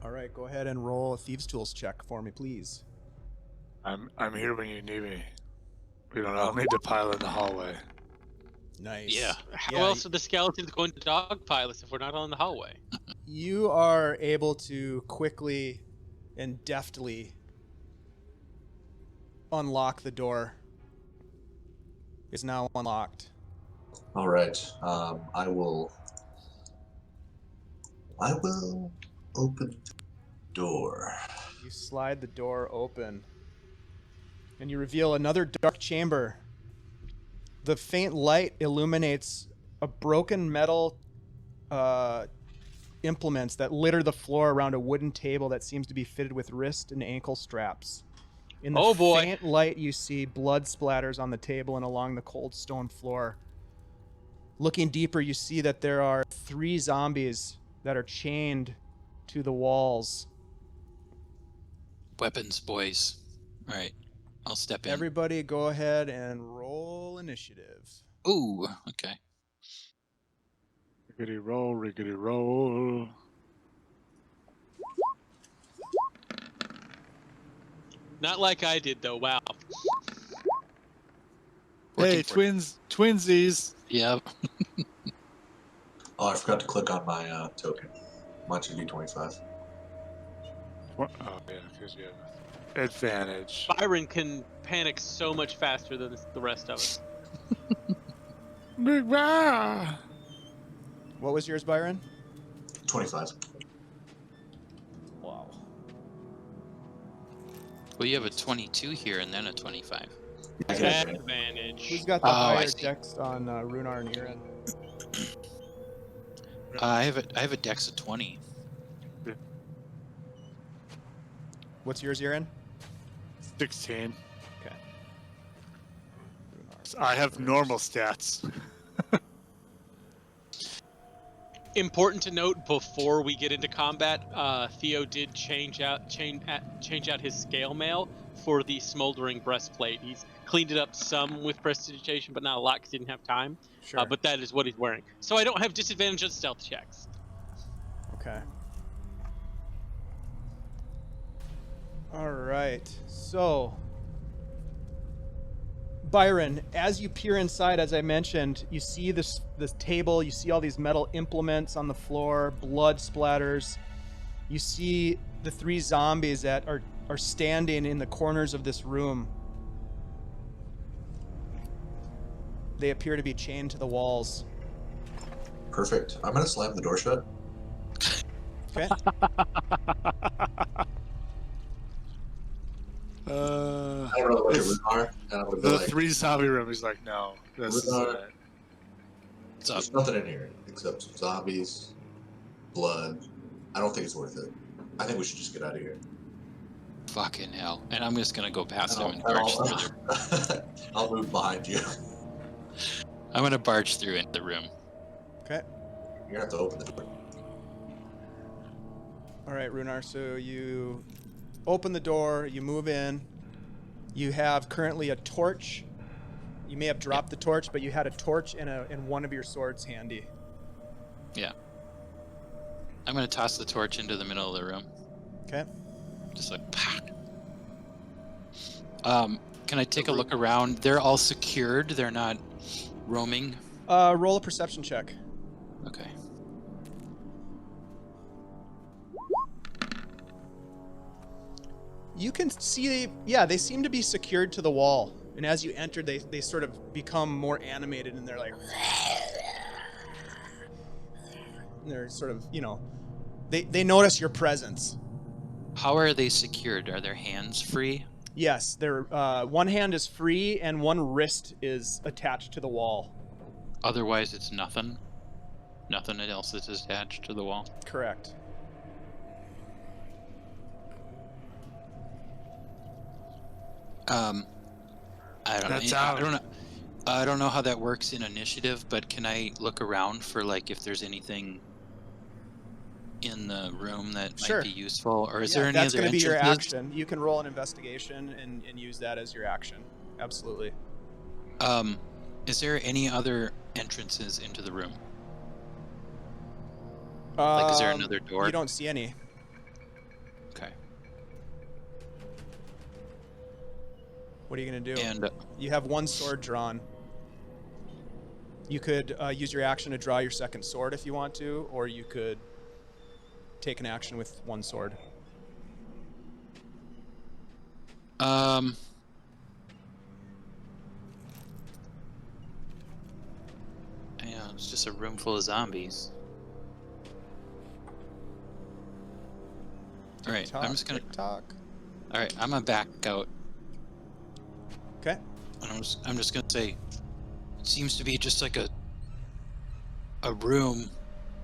All right, go ahead and roll a thieves' tools check for me, please. I'm here when you need me. We don't all need to pile in the hallway. Nice. Yeah. How Yeah, else are the skeletons going to dogpile us if we're not on the hallway? You are able to quickly and deftly unlock the door. It's now unlocked. All right. I will open the door. You slide the door open, and you reveal another dark chamber. The faint light illuminates a broken metal implements that litter the floor around a wooden table that seems to be fitted with wrist and ankle straps. In the Oh, boy. faint light, you see blood splatters on the table and along the cold stone floor. Looking deeper, you see that there are 3 zombies that are chained to the walls. Weapons, boys. All right, I'll step in. Everybody go ahead and roll initiative. Ooh, okay. Riggedy roll, riggedy roll. Not like I did, though. Wow. Hey, 14. twinsies. Yep. Oh, I forgot to click on my token. Mine should be 25. What? Oh yeah, because you have advantage. Byron can panic so much faster than the rest of us. Big bear. What was yours, Byron? 25. Wow. Well, you have a 22 here and then a 25. Advantage. Who's got the Oh, I higher see. dex on Rhunar and Irin? I have a dex of 20. What's yours, Irin? 16. Okay. I have normal stats. Important to note before we get into combat, Theo did change out his scale mail for the smoldering breastplate. He's cleaned it up some with prestidigitation, but not a lot because he didn't have time. Sure. But that is what he's wearing. So I don't have disadvantage on stealth checks. Okay. All right. So, Byron, as you peer inside, as I mentioned, you see this table. You see all these metal implements on the floor. Blood splatters. You see the 3 zombies that are standing in the corners of this room. They appear to be chained to the walls. Perfect. I'm gonna slam the door shut. Okay. I don't know what the Rhunar, and I'm gonna be The like, 3 zombie room. He's like, no, this is Rhunar, it. there's nothing in here except some zombies, blood. I don't think it's worth it. I think we should just get out of here. Fucking hell. And I'm just gonna go past him and I'll- barge through the I'll move behind you. I'm gonna barge through into the room. Okay. You're gonna have to open the door. All right, Rhunar. So you open the door. You move in. You have currently a torch. You may have dropped the torch, but you had a torch in one of your swords handy. Yeah. I'm gonna toss the torch into the middle of the room. Okay. Just like, pow. Can I take a look around? They're all secured. They're not roaming. Roll a perception check. Okay. You can see, yeah, they seem to be secured to the wall. And as you enter, they sort of become more animated, and they're like, and they're sort of, they notice your presence. How are they secured? Are their hands free? Yes, they're one hand is free and one wrist is attached to the wall. Otherwise, it's nothing. Nothing else is attached to the wall. Correct. I don't That's know. out. I don't know how that works in initiative, but can I look around for like if there's anything in the room that Sure. might be useful, or is Yeah, there any that's other going to be your entrances? action. You can roll an investigation and use that as your action. Absolutely. Is there any other entrances into the room? Is there another door? You don't see any. Okay. What are you going to do? And You have one sword drawn. You could use your action to draw your second sword if you want to, or you could take an action with one sword. Yeah, it's just a room full of zombies. All right, I'm just gonna. Talk. All right, I'm gonna back out. Okay. And I'm just gonna say, it seems to be just like a room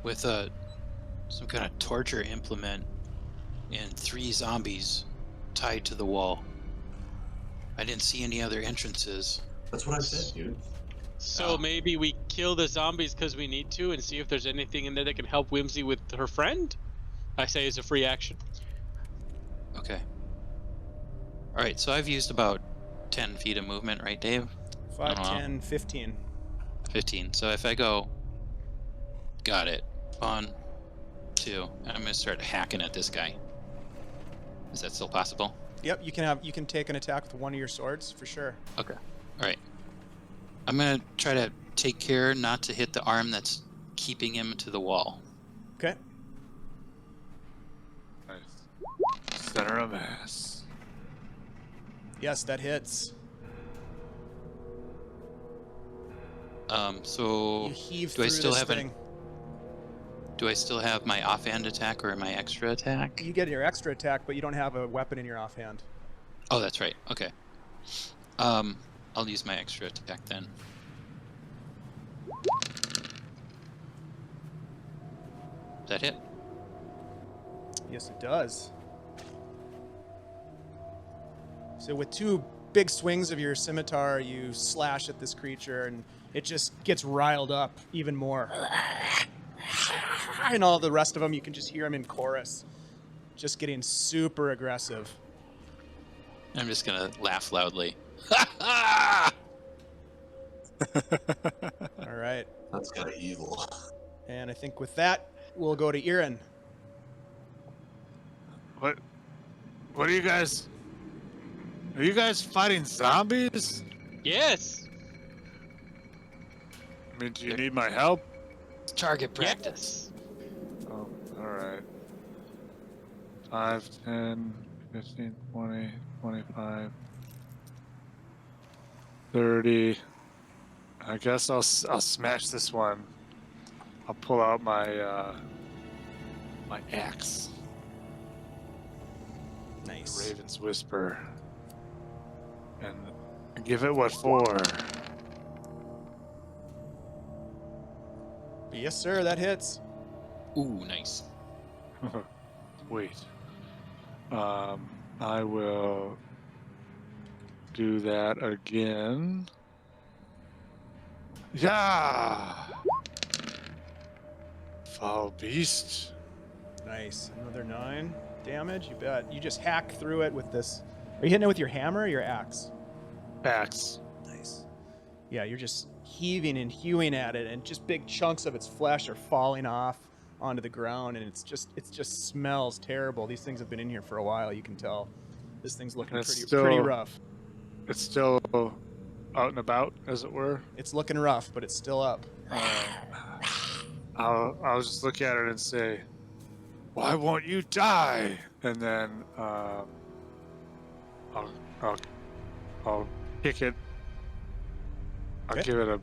with some kind of torture implement and 3 zombies tied to the wall. I didn't see any other entrances. That's what I said, dude. So Oh. maybe we kill the zombies because we need to, and see if there's anything in there that can help Whimsy with her friend. I say as a free action. Okay. All right, so I've used about 10 feet of movement, right, Dave? 5, Uh-huh. 10, 15. 15. So if I go, got it. 1, 2, and I'm gonna start hacking at this guy. Is that still possible? Yep, you can take an attack with one of your swords for sure. Okay. All right. I'm gonna try to take care not to hit the arm that's keeping him to the wall. Okay. Nice. Center of mass. Yes, that hits. So You heave do I through still this have thing. do I still have my offhand attack or my extra attack? You get your extra attack, but you don't have a weapon in your offhand. Oh, that's right. Okay. I'll use my extra attack then. Does that hit? Yes, it does. So with 2 big swings of your scimitar, you slash at this creature, and it just gets riled up even more. And all the rest of them, you can just hear them in chorus, just getting super aggressive. I'm just gonna laugh loudly. All right. That's kind of evil. And I think with that, we'll go to Irin. What are you guys? Are you guys fighting zombies? Yes. I mean, do you need my help? Target practice. Oh, alright. 5, 10, 15, 20, 25, 30. I guess I'll smash this one. I'll pull out my my axe. Nice. Raven's Whisper. And give it what for? Yes, sir. That hits. Ooh, nice. Wait. I will do that again. Yeah! Foul beast. Nice. Another 9 damage. You bet. You just hack through it with this. Are you hitting it with your hammer or your axe? Axe. Nice. Yeah, you're just heaving and hewing at it, and just big chunks of its flesh are falling off onto the ground, and it just smells terrible. These things have been in here for a while. You can tell. This thing's looking It's pretty rough. It's still out and about, as it were. It's looking rough, but it's still up. I'll just look at it and say, "Why won't you die?" And then I'll kick it. I'll Okay. give it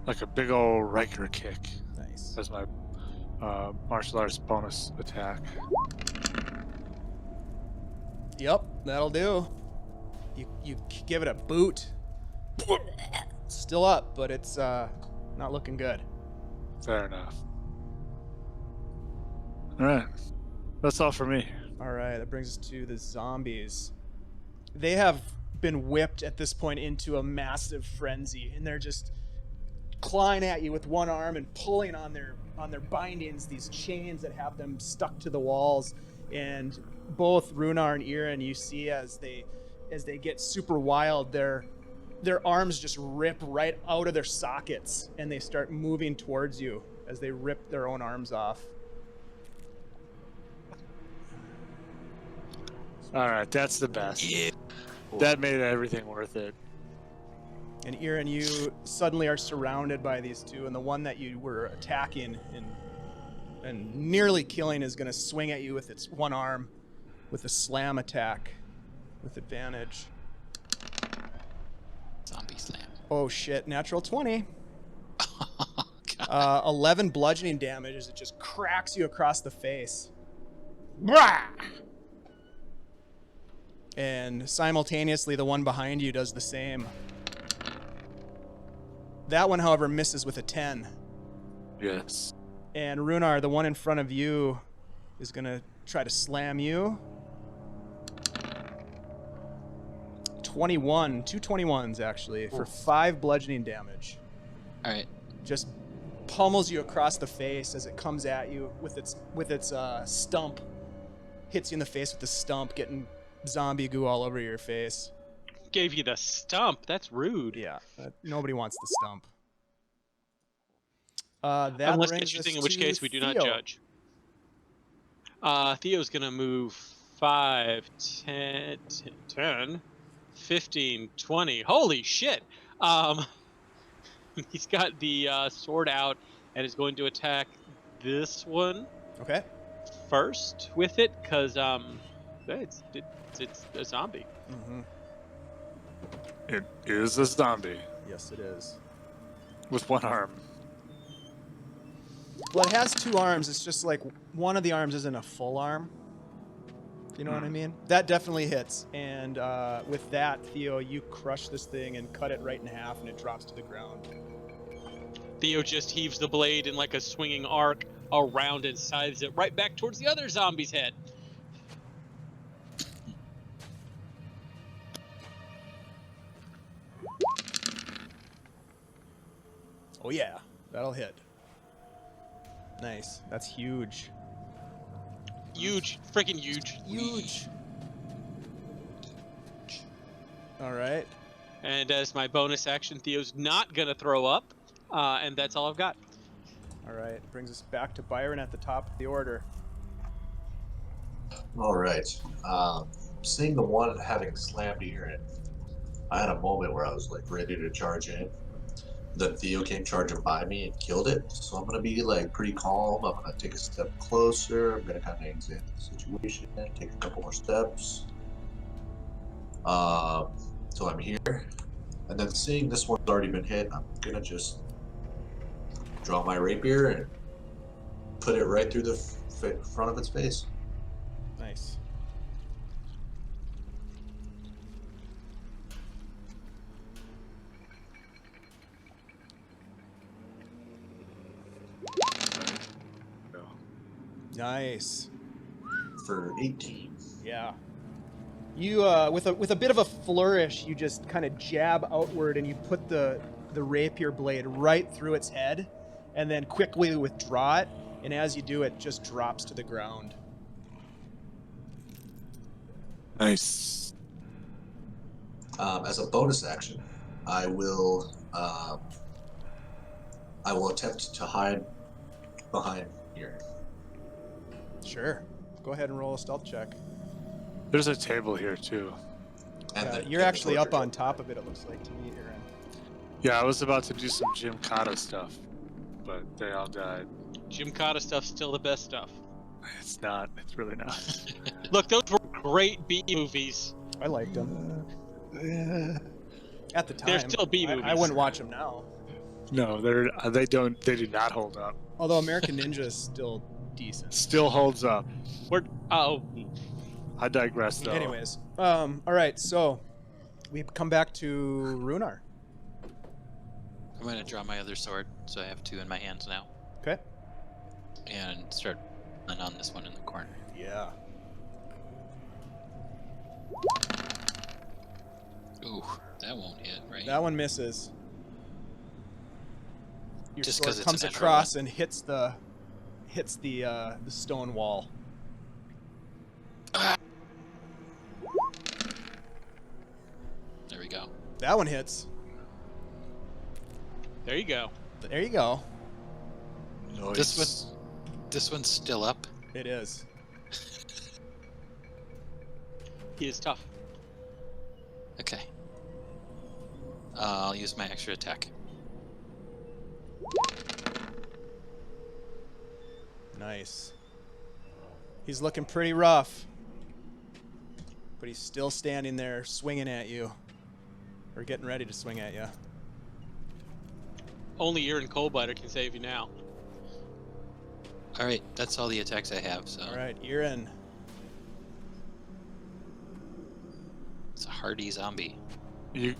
a big old Riker kick Nice. as my martial arts bonus attack. Yep, that'll do. You give it a boot. It's still up, but it's not looking good. Fair enough. All right, that's all for me. All right, that brings us to the zombies. They have been whipped at this point into a massive frenzy, and they're just clawing at you with one arm and pulling on their bindings, these chains that have them stuck to the walls. And both Rhunar and Irin, you see as they get super wild, their arms just rip right out of their sockets, and they start moving towards you as they rip their own arms off. All right, that's the best. Yeah. That made everything worth it. And Irin, you suddenly are surrounded by these two, and the one that you were attacking and nearly killing is going to swing at you with its one arm with a slam attack with advantage. Zombie slam. Oh shit, natural 20. God. 11 bludgeoning damage as it just cracks you across the face. Brah! And simultaneously, the one behind you does the same. That one, however, misses with a 10. Yes. And Rhunar, the one in front of you, is going to try to slam you. 21. 2 21s, actually, for 5 bludgeoning damage. All right. Just pummels you across the face as it comes at you with its stump. Hits you in the face with the stump, getting zombie goo all over your face. Gave you the stump. That's rude. Yeah, nobody wants the stump. That Unless brings it's us using, in which to case we do not Theo. judge. Theo's going to move 5, 10, 15, 20. Holy shit. He's got the sword out and is going to attack this one Okay. first with it because it's a zombie. Mm-hmm. It is a zombie. Yes, it is. with one arm. Well, it has 2 arms. It's just like one of the arms isn't a full arm. You know what I mean? That definitely hits. And with that, Theo, you crush this thing and cut it right in half, and it drops to the ground. Theo just heaves the blade in like a swinging arc around and scythes it right back towards the other zombie's head. Oh yeah, that'll hit. Nice. That's huge. Huge, freaking huge. Huge. All right. And as my bonus action, Theo's not gonna throw up, and that's all I've got. All right. Brings us back to Byron at the top of the order. All right. Seeing the one having slammed Irin, I had a moment where I was like ready to charge in. Then Theo came charging by me and killed it. So I'm gonna be like pretty calm. I'm gonna take a step closer. I'm gonna kind of examine the situation, take a couple more steps. Till I'm here. And then seeing this one's already been hit, I'm gonna just draw my rapier and put it right through the front of its face. Nice. Nice. For 18. Yeah. You with a bit of a flourish, you just kind of jab outward and you put the rapier blade right through its head, and then quickly withdraw it. And as you do, it just drops to the ground. Nice. As a bonus action, I will attempt to hide behind here. Sure. Go ahead and roll a stealth check. There's a table here too. You're actually up on top of it, it looks like to me, Irin. Yeah, I was about to do some Jim Cotta stuff, but they all died. Jim Cotta stuff's still the best stuff. It's not. It's really not. Look, those were great B movies. I liked them. At the time. They're still B movies. I wouldn't watch them now. No, they do not hold up. Although American Ninja is still decent. Still holds up. I digress though. Anyways, all right, so we come back to Rhunar. I'm going to draw my other sword, so I have 2 in my hands now. Okay. And start on this one in the corner. Yeah. Ooh, that won't hit, right? That one misses. Your Just sword 'cause it's comes a natural across and hits the stone wall. Ah! There we go. That one hits. There you go. There you go. Nice. This one's still up. It is. He is tough. Okay. I'll use my extra attack. Nice. He's looking pretty rough. But he's still standing there swinging at you. Or getting ready to swing at you. Only Irin Coalbiter can save you now. All right, that's all the attacks I have. So All right, Irin. it's a hardy zombie. You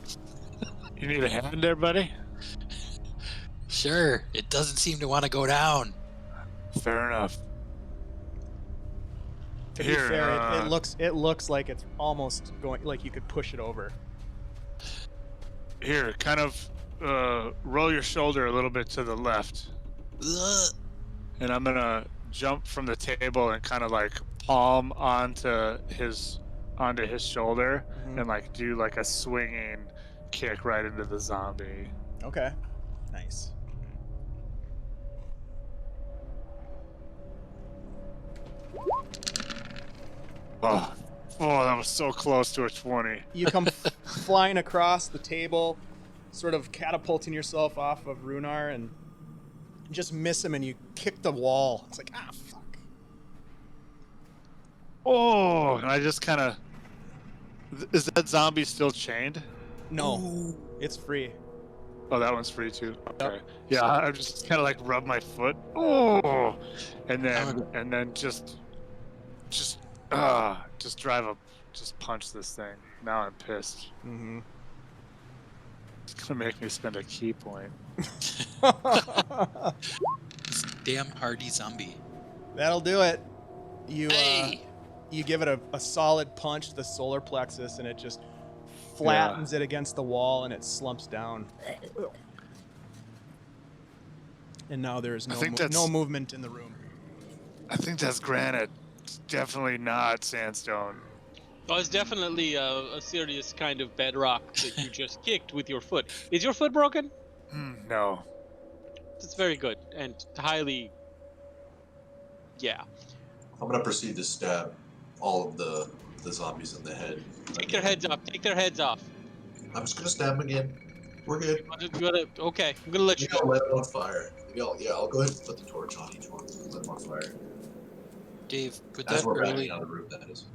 need a hand there, buddy? Sure, it doesn't seem to want to go down. Fair enough. To be fair, it looks like it's almost going, like you could push it over. Here, kind of roll your shoulder a little bit to the left. Ugh. And I'm gonna jump from the table and kind of like palm onto his shoulder and like do like a swinging kick right into the zombie. Okay. Nice. Oh, that was so close to a 20. You come flying across the table, sort of catapulting yourself off of Rhunar, and just miss him, and you kick the wall. It's like, ah, fuck. Oh, and I just kind of... Is that zombie still chained? No, it's free. Oh, that one's free too. Okay. Yeah, I just kind of like rub my foot. Oh, and then just punch this thing. Now I'm pissed. Mm-hmm. It's gonna make me spend a key point. This damn hardy zombie. That'll do it. You Hey! you give it a solid punch to the solar plexus, and it just flattens it against the wall, and it slumps down. And now there is no movement in the room. I think that's granite. It's definitely not sandstone. Well, it's definitely a serious kind of bedrock that you just kicked with your foot. Is your foot broken? No. It's very good and highly. Yeah. I'm gonna proceed to stab all of the zombies in the head. Take their heads off. Take their heads off. I'm just gonna stab them again. We're good. Okay, I'm gonna let you Maybe I'll go. let it on fire. I'll go ahead and put the torch on each one. Let them on fire. Dave, could As that we're really... backing out of the room, that is.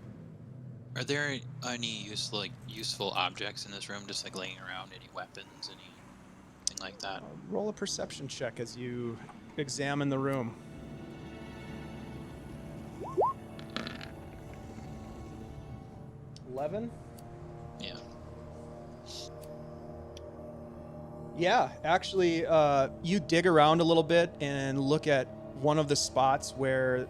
Are there any useful objects in this room, just like laying around? Any weapons, anything like that? Roll a perception check as you examine the room. 11? Yeah. Yeah, actually, you dig around a little bit and look at one of the spots where,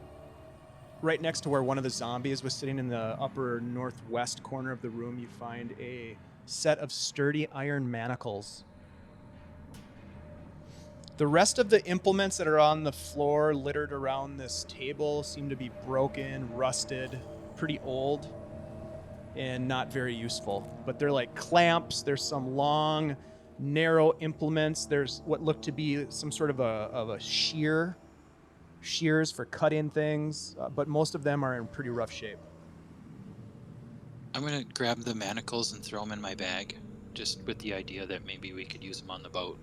right next to where one of the zombies was sitting in the upper northwest corner of the room, you find a set of sturdy iron manacles. The rest of the implements that are on the floor littered around this table seem to be broken, rusted, pretty old, and not very useful. But they're like clamps, there's some long, narrow implements, there's what look to be some sort of a shears for cutting things, but most of them are in pretty rough shape. I'm gonna grab the manacles and throw them in my bag, just with the idea that maybe we could use them on the boat.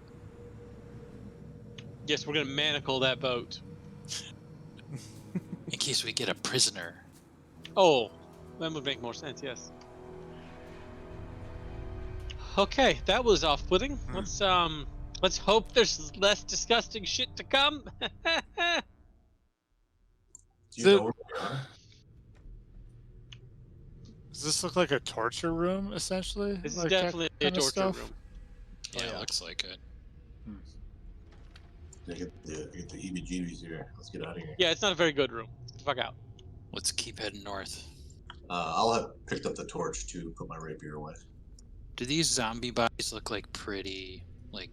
Yes, we're gonna manacle that boat. In case we get a prisoner. Oh, that would make more sense. Yes. Okay, that was off-putting. Let's hope there's less disgusting shit to come. Do you know where we are? Does this look like a torture room, essentially? This is Like that definitely a kind of torture stuff? room. Yeah, looks like it. I get the heebie-jeebies here. Let's get out of here. Yeah, it's not a very good room. Get the fuck out. Let's keep heading north. I'll have picked up the torch to put my rapier away. Do these zombie bodies look like pretty, like,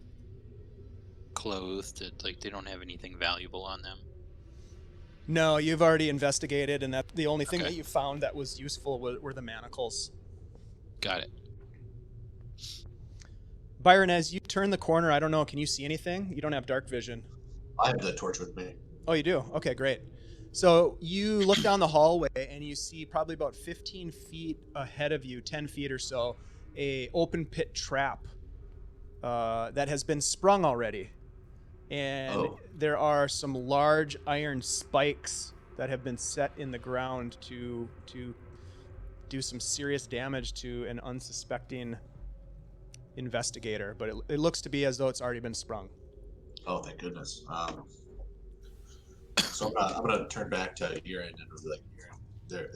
clothed? Like they don't have anything valuable on them? No, you've already investigated, and that the only thing Okay. that you found that was useful were the manacles. Got it. Byron, as you turn the corner, I don't know, can you see anything? You don't have dark vision. I have the torch with me. Oh, you do? Okay, great. So you look down the hallway, and you see probably about 15 feet ahead of you, 10 feet or so, a open pit trap that has been sprung already. And there are some large iron spikes that have been set in the ground to do some serious damage to an unsuspecting investigator, but it looks to be as though it's already been sprung. Oh, thank goodness. So I'm gonna turn back to Irin and be like, Irin,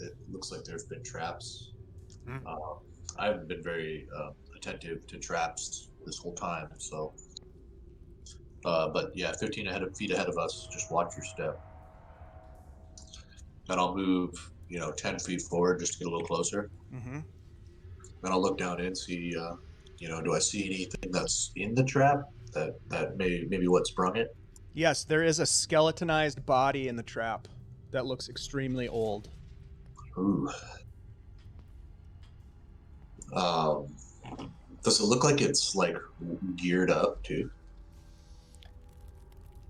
it looks like there's been traps. I haven't been very attentive to traps this whole time, so. But yeah, 15 feet ahead of us. Just watch your step. Then I'll move, 10 feet forward just to get a little closer. Mm-hmm. Then I'll look down and see, do I see anything that's in the trap that maybe what sprung it? Yes, there is a skeletonized body in the trap that looks extremely old. Ooh. Does it look like it's like geared up too?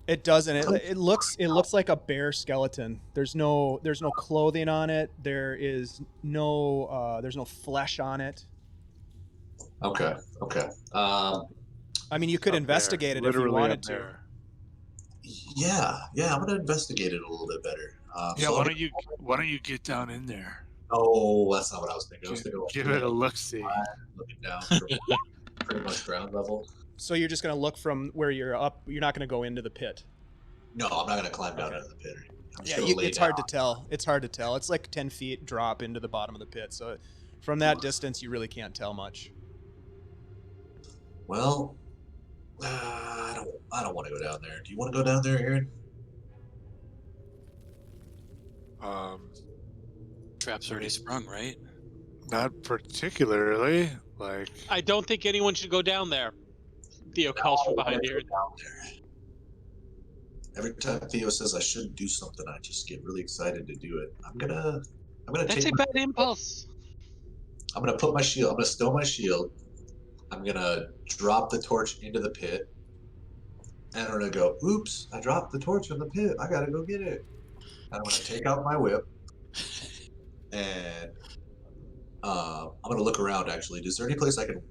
It doesn't. It looks like a bare skeleton. There's no clothing on it. There's no flesh on it. Okay. I mean, you could investigate it if you wanted to. Yeah, I'm gonna investigate it a little bit better. Yeah, why don't you get down in there? Oh, that's not what I was thinking. I was thinking Give it a look-see. looking down from pretty much ground level. So you're just going to look from where you're up. You're not going to go into the pit. No, I'm not going to climb down Okay. into the pit. I'm just Yeah, gonna lay it's down. hard to tell. It's hard to tell. It's like 10 feet drop into the bottom of the pit. So from that distance, you really can't tell much. Well, I don't want to go down there. Do you want to go down there, Aaron? Trap's already sprung, right? Not particularly. Like, I don't think anyone should go down there. Theo calls from behind here. Down there. Every time Theo says I shouldn't do something, I just get really excited to do it. I'm gonna That's take a bad impulse. I'm gonna put my shield. I'm gonna stow my shield. I'm gonna drop the torch into the pit, and I'm gonna go. Oops! I dropped the torch in the pit. I gotta go get it. And I'm gonna take out my whip, and I'm gonna look around. Actually, is there any place I can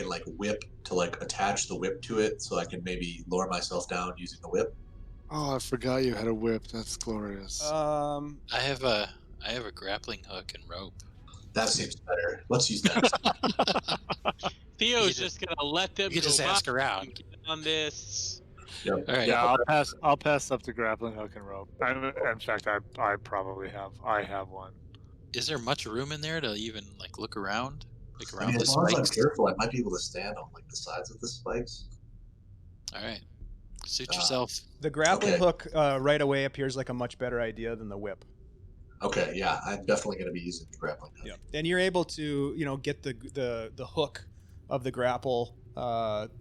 like whip to like attach the whip to it, so I can maybe lower myself down using the whip? oh, I forgot you had a whip. That's glorious. I have a grappling hook and rope. That seems better. Let's use that. Theo's just gonna let them You go just ask by around. and get on this. Yep. All right. Yeah, I'll pass up the grappling hook and rope. In fact, I probably have. I have one. Is there much room in there to even like look around? Like I around mean, the as long as I'm spikes? careful, I might be able to stand on like the sides of the spikes. All right. Suit yourself. The grappling Okay. hook right away appears like a much better idea than the whip. Okay, yeah, I'm definitely going to be using the grappling hook. And you're able to, get the hook of the grapple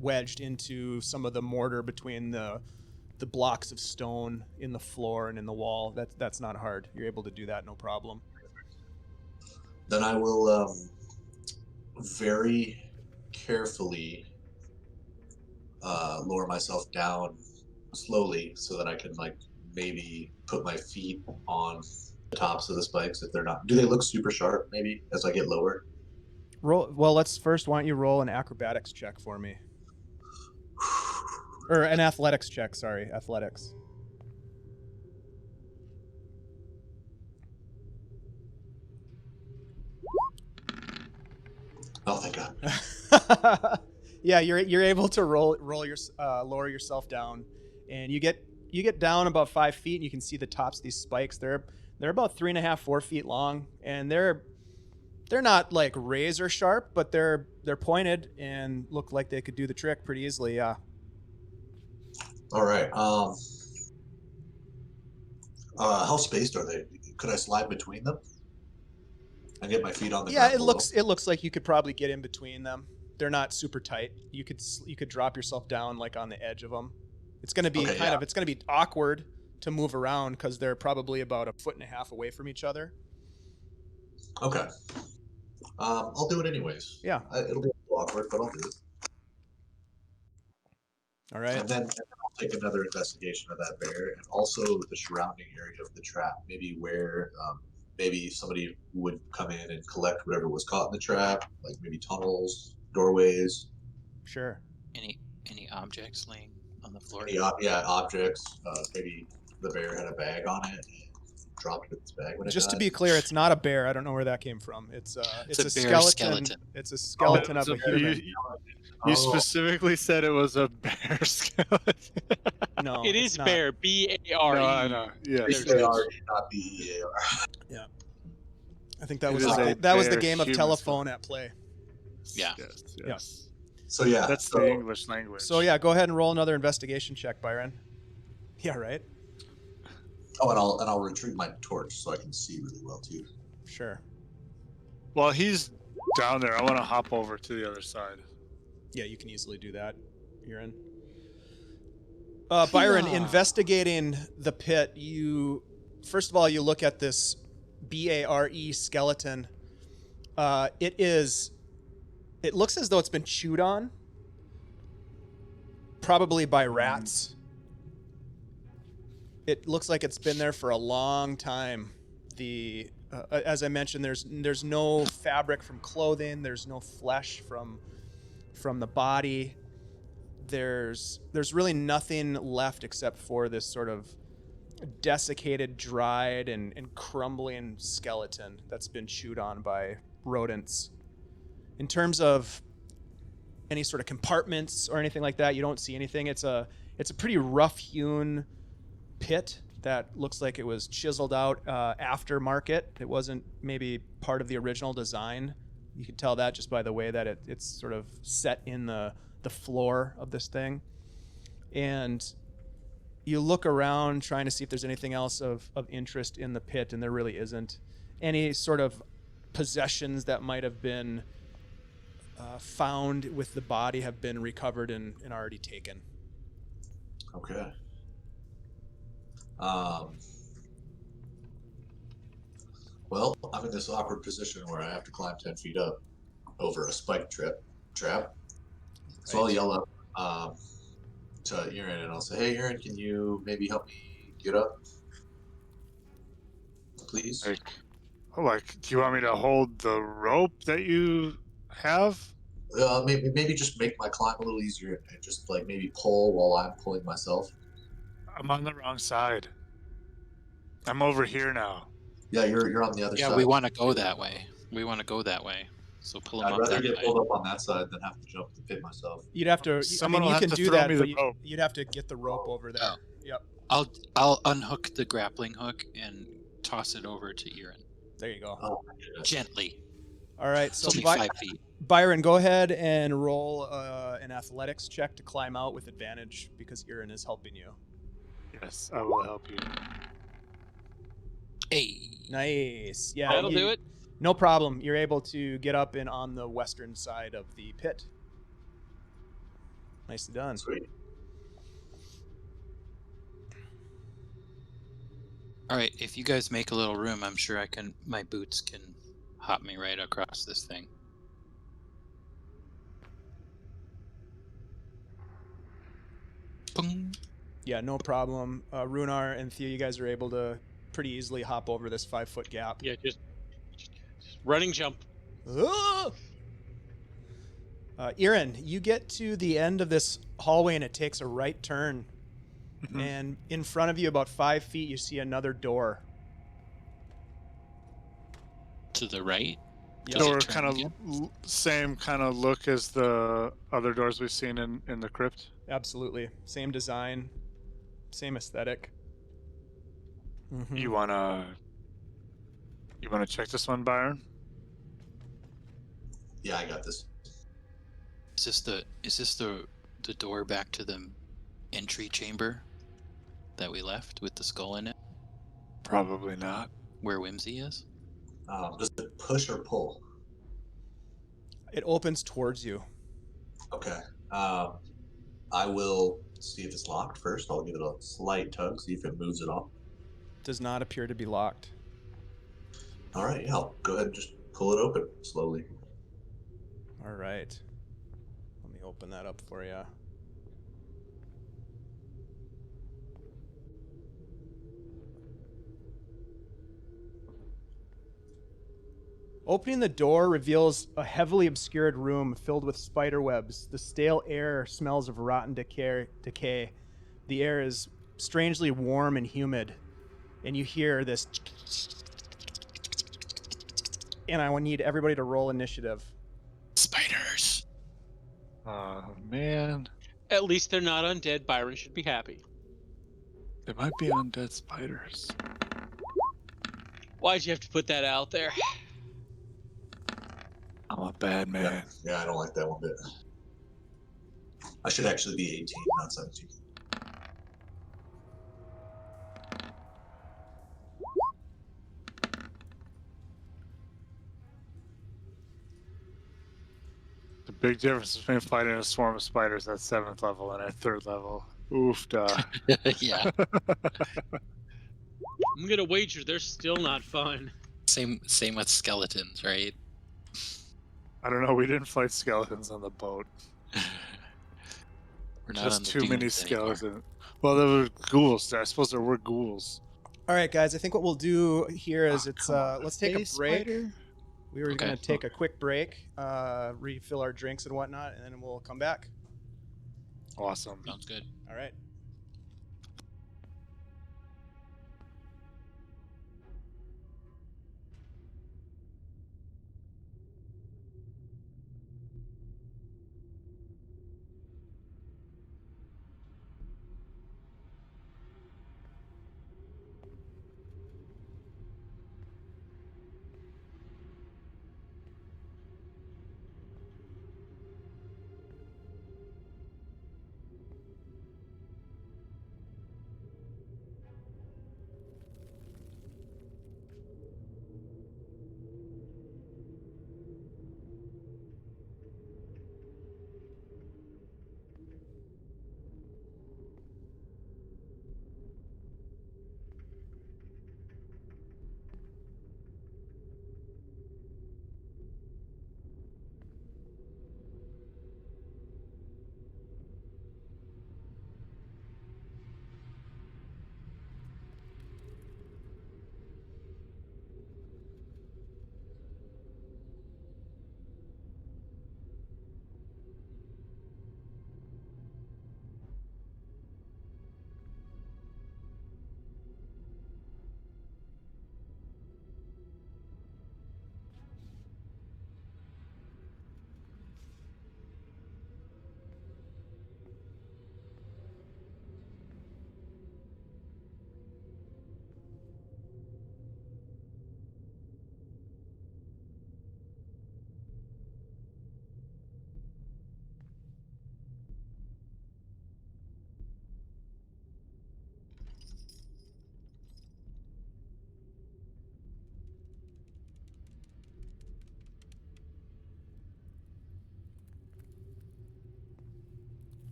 wedged into some of the mortar between the blocks of stone in the floor and in the wall. That's not hard. You're able to do that, no problem. Then I will very carefully lower myself down slowly so that I can like maybe put my feet on the tops of the spikes if they're not. Do they look super sharp maybe as I get lower? Roll. Well, why don't you roll an acrobatics check for me? Or an athletics check, sorry. Athletics. Oh, thank God. Yeah, you're able to lower yourself down, and you get down about 5 feet, and you can see the tops of these spikes. They're about 3.5, 4 feet long, and they're not like razor sharp, but they're pointed and look like they could do the trick pretty easily. Yeah. All right. How spaced are they? Could I slide between them and get my feet on the Yeah, ground? it looks like you could probably get in between them. They're not super tight. You could drop yourself down like on the edge of them. It's going to be it's going to be awkward to move around because they're probably about 1.5 feet away from each other. Okay. I'll do it anyways. Yeah. It'll be a little awkward, but I'll do it. All right. And then I'll take another investigation of that bear and also the surrounding area of the trap. Maybe where maybe somebody would come in and collect whatever was caught in the trap, like maybe tunnels, doorways. Sure. Any objects laying on the floor? Objects. Maybe the bear had a bag on it and dropped it in its bag when it Just to died. be clear, it's not a bear. I don't know where that came from. It's a bear skeleton. It's a skeleton of a human. You specifically said it was a bear skeleton. No, It it's is not. bear. B-A-R-E. No, I know. Yeah. B-A-R, not B-E-A-R. Yeah. I think that It was is the, a that was the bear game of human telephone at play. Yeah. Yes. So yeah, That's so, the English language. So yeah, go ahead and roll another investigation check, Byron. Yeah, right. Oh, and I'll retrieve my torch so I can see really well too. Sure. While he's down there, I want to hop over to the other side. Yeah, you can easily do that. You're in. Byron, investigating the pit, first of all, you look at this B-A-R-E skeleton. It looks as though it's been chewed on, probably by rats. It looks like it's been there for a long time. As I mentioned, there's no fabric from clothing. There's no flesh from the body. There's really nothing left except for this sort of desiccated, dried, and crumbling skeleton that's been chewed on by rodents. In terms of any sort of compartments or anything like that. You don't see anything. It's a pretty rough-hewn pit that looks like it was chiseled out aftermarket. It wasn't maybe part of the original design. You can tell that just by the way that it's sort of set in the floor of this thing. And you look around trying to see if there's anything else of interest in the pit, and there really isn't. Any sort of possessions that might have been found with the body have been recovered and already taken. Okay. Well, I'm in this awkward position where I have to climb 10 feet up over a spike trap. So I'll yell up to Irin and I'll say, "Hey, Irin, can you maybe help me get up, please?" Like, do you want me to hold the rope that you have? Maybe just make my climb a little easier and just like maybe pull while I'm pulling myself. I'm on the wrong side. I'm over here now. Yeah, you're on the other side. Yeah, we want to go that way. So pull him I'd up rather that get way. pulled up on that side than have to jump the pit myself. You'd have to. Someone will you have can to do throw that, me but the rope. you'd have to get the rope over there. Oh. Yep. I'll unhook the grappling hook and toss it over to Irin There you go. Oh my goodness. gently. All right. It's So only 5 feet. Byron, go ahead and roll an athletics check to climb out with advantage because Irin is helping you. Yes, I will help you. Hey. Nice. Yeah. That'll do it. No problem. You're able to get up and on the western side of the pit. Nicely done. Sweet. All right, if you guys make a little room, I'm sure my boots can hop me right across this thing. Boom. Yeah, no problem. Rhunar and Theo, you guys are able to pretty easily hop over this 5-foot gap. Yeah, just running jump. Ah! Irin, you get to the end of this hallway and it takes a right turn. And in front of you, about 5 feet, you see another door. To the right? Yep. Does it Door turn kind again? of same kind of look as the other doors we've seen in the crypt. Absolutely. Same design, same aesthetic. Mhm. You wanna check this one, Byron? Yeah, I got this. Is this the door back to the entry chamber that we left with the skull in it, Probably not. where Whimsy is? Does it push or pull? It opens towards you. Okay. I will see if it's locked first. I'll give it a slight tug, see if it moves at all. Does not appear to be locked. All right, yeah, I'll go ahead and just pull it open slowly. All right. Let me open that up for you. Opening the door reveals a heavily obscured room filled with spider webs. The stale air smells of rotten decay. The air is strangely warm and humid. And you hear this. And I need everybody to roll initiative. Spiders! Oh man, At least they're not undead. Byron should be happy. there might be undead spiders. Why'd you have to put that out there? I'm a bad man. Yeah, I don't like that one bit. I should actually be 18, not 17. The big difference between fighting a swarm of spiders at 7th level and at 3rd level. Oof, duh. Yeah. I'm gonna wager they're still not fun. Same with skeletons, right? I don't know. We didn't fight skeletons on the boat. We're not on Just the too many dunes anymore. skeletons. Well, there were ghouls. I suppose there were ghouls. All right, guys. I think what we'll do here is come on, let's take a space break. spider? We were Okay. going to take a quick break, refill our drinks and whatnot, and then we'll come back. Awesome. Sounds good. All right.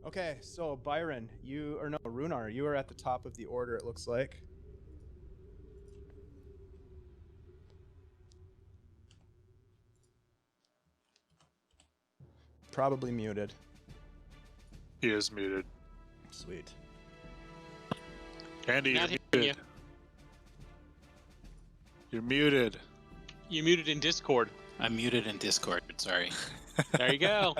Okay, so Byron, Rhunar, you are at the top of the order, it looks like. Probably muted. He is muted. Sweet. Andy, Not you're hearing muted. You're muted. You muted in Discord. I'm muted in Discord. Sorry. There you go.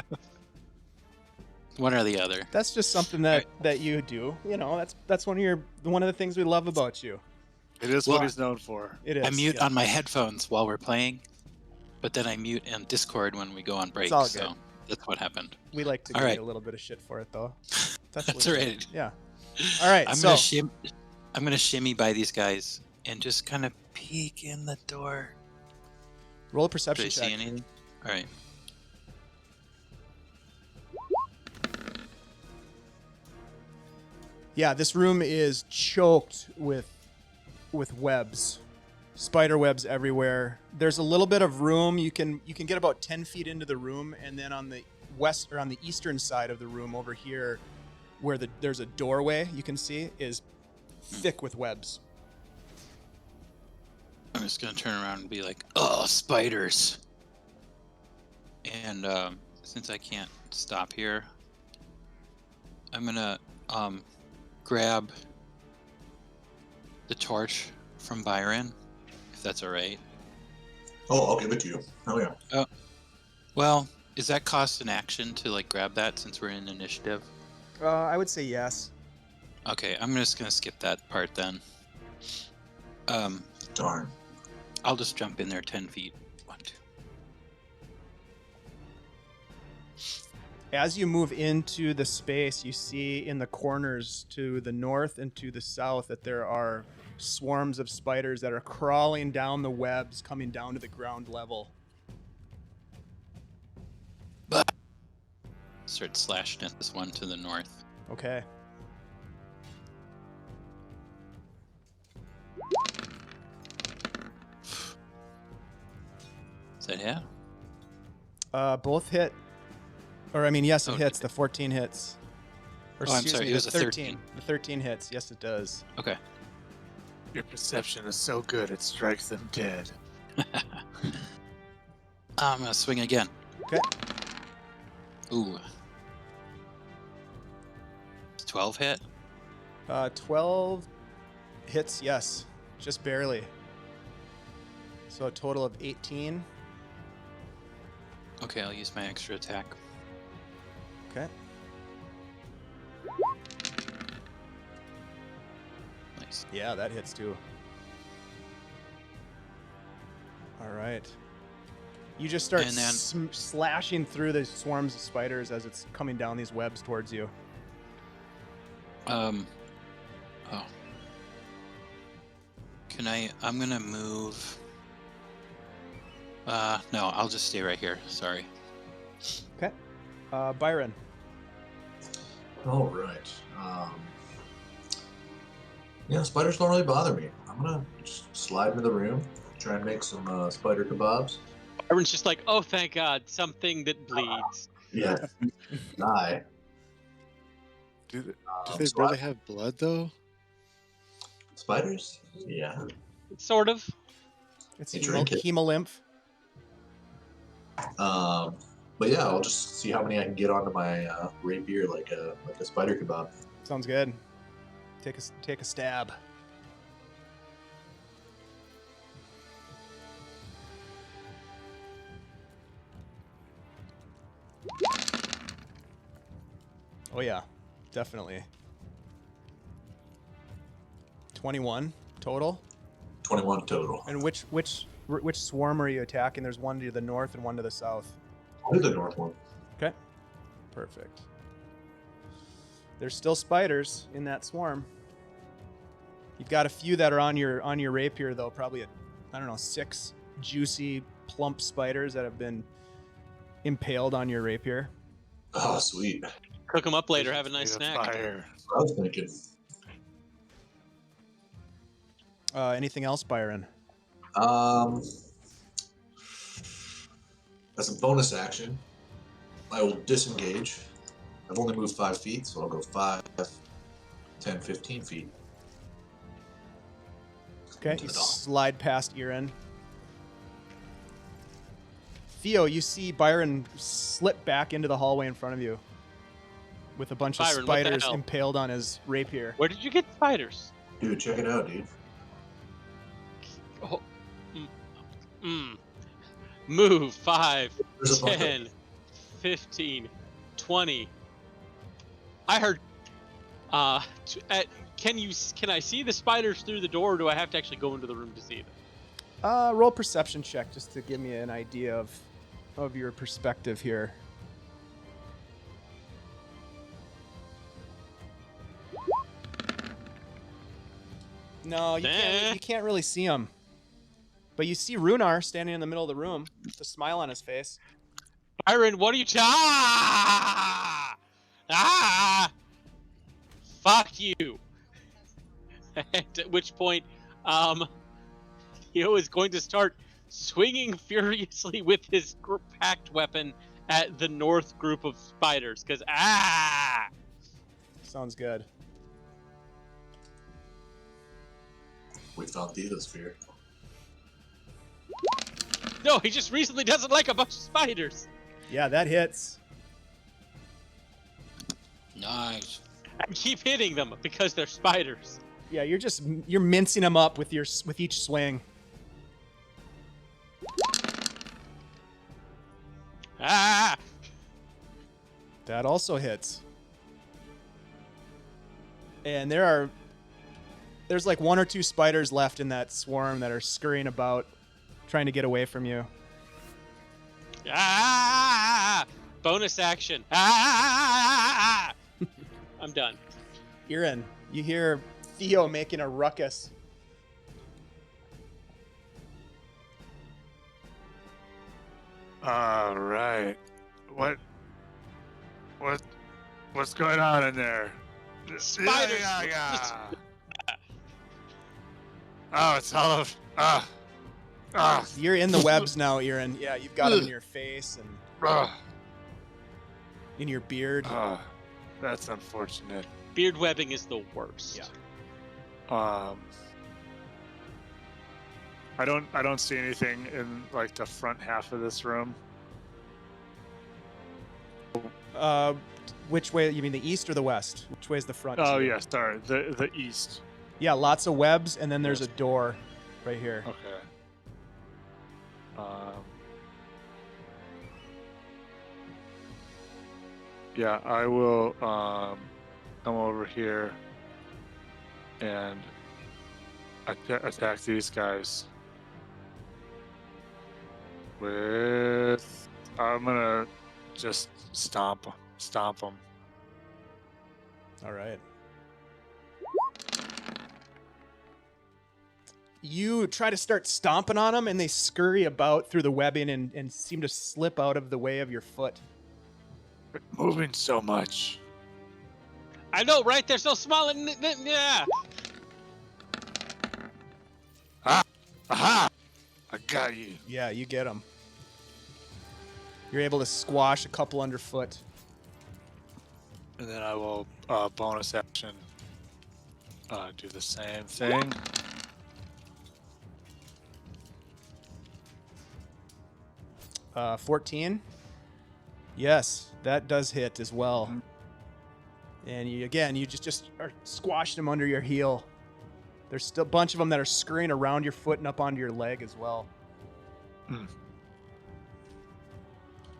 One or the other. That's just something that you do. You know, that's one of the things we love about you. It is Well, what he's known for. It is. I mute yeah. on my headphones while we're playing, but then I mute on Discord when we go on break. all good. So that's what happened. We like to All give right. you a little bit of shit for it, though. That's legit. right. Yeah. All right. I'm gonna shimmy by these guys and just kind of peek in the door. Roll a Do perception I see check. anything? All right. Yeah, this room is choked with webs, spider webs everywhere. There's a little bit of room. You can get about 10 feet into the room, and then on the west or on the eastern side of the room over here, where there's a doorway you can see is thick with webs. I'm just gonna turn around and be like, "Oh, spiders!" And since I can't stop here, I'm gonna grab the torch from Byron, if that's all right. Oh, I'll give it to you. Oh yeah. Well, does that cost an action to like grab that since we're in initiative? I would say yes. Okay, I'm just gonna skip that part then. Darn. I'll just jump in there 10 feet. 1, 2. As you move into the space, you see in the corners to the north and to the south that there are swarms of spiders that are crawling down the webs, coming down to the ground level. Start slashing at this one to the north. Okay. Is that hit? Both hit. Or, I mean, yes, it Oh, hits. The 14 hits. Or, Oh, I'm excuse sorry, me, it was the a 13. The 13 hits. Yes, it does. Okay. Your perception is so good it strikes them dead. I'm gonna swing again. Okay. Ooh. 12 hit? 12 hits, yes. Just barely. So a total of 18. Okay, I'll use my extra attack. Okay. Nice. Yeah, that hits too. All right. You just start And then- slashing through the swarms of spiders as it's coming down these webs towards you. Oh. I'm gonna move. No, I'll just stay right here. Sorry. Okay. Byron. All right. Yeah, spiders don't really bother me. I'm gonna just slide into the room, try and make some spider kebabs. Everyone's just like, oh, thank God, something that bleeds. Yeah, die. Do they So really have blood though? spiders? Yeah. Sort of. It's You drink it. hemolymph. But yeah, I'll just see how many I can get onto my rapier, like a spider kebab. Sounds good. Take a stab. Oh yeah, definitely. 21 total. 21 total. And which swarm are you attacking? There's one to the north and one to the south. I'll do the north one. Okay. Perfect. There's still spiders in that swarm. You've got a few that are on your rapier though, probably 6 juicy plump spiders that have been impaled on your rapier. Oh, sweet. Cook them up later. Have a nice Made of snack. Fire. I was thinking. Anything else, Byron? As a bonus action, I will disengage I've only moved 5 feet, so I'll go 5, 10, 15 feet. Okay, Into you the dock. slide past Irin. Theo, you see Byron slip back into the hallway in front of you with a bunch Byron, of what the spiders hell? impaled on his rapier. Where did you get spiders? Dude, check it out, dude. Oh, Move 5, There's a bunch of 10, 15, 20. I heard. Can I see the spiders through the door, or do I have to actually go into the room to see them? Roll perception check just to give me an idea of your perspective here. No, you can't really see him. But you see Rhunar standing in the middle of the room with a smile on his face. Byron, what are you? Ah! Fuck you. At which point, Theo is going to start swinging furiously with his packed weapon at the north group of spiders. Because Sounds good. We found Theosphere. No, he just recently doesn't like a bunch of spiders. Yeah, that hits. Nice. And keep hitting them because they're spiders. Yeah, you're mincing them up with each swing. Ah! That also hits. And there's like 1 or 2 spiders left in that swarm that are scurrying about, trying to get away from you. Ah! Bonus action. Ah! I'm done. Irin, you hear Theo making a ruckus. All right. What's going on in there? Spiders. Yeah. Oh, it's all of. You're in the webs now, Irin. Yeah, you've got them in your face and in your beard. That's unfortunate. Beard webbing is the worst. Yeah. I don't see anything in like the front half of this room. Which way? You mean the east or the west? Which way is the front? Oh to you? yeah, sorry. The east. Yeah, lots of webs, and then there's Yes. a door right here. Okay. Yeah, I will come over here and attack these guys with. I'm gonna just stomp them. All right. You try to start stomping on them, and they scurry about through the webbing and seem to slip out of the way of your foot. They're moving so much. I know, right? They're so small and yeah. Aha! I got you. Yeah, you get them. You're able to squash a couple underfoot. And then I will bonus action do the same thing. Uh, 14. Yes, that does hit as well. And you just are squashing them under your heel. There's still a bunch of them that are scurrying around your foot and up onto your leg as well.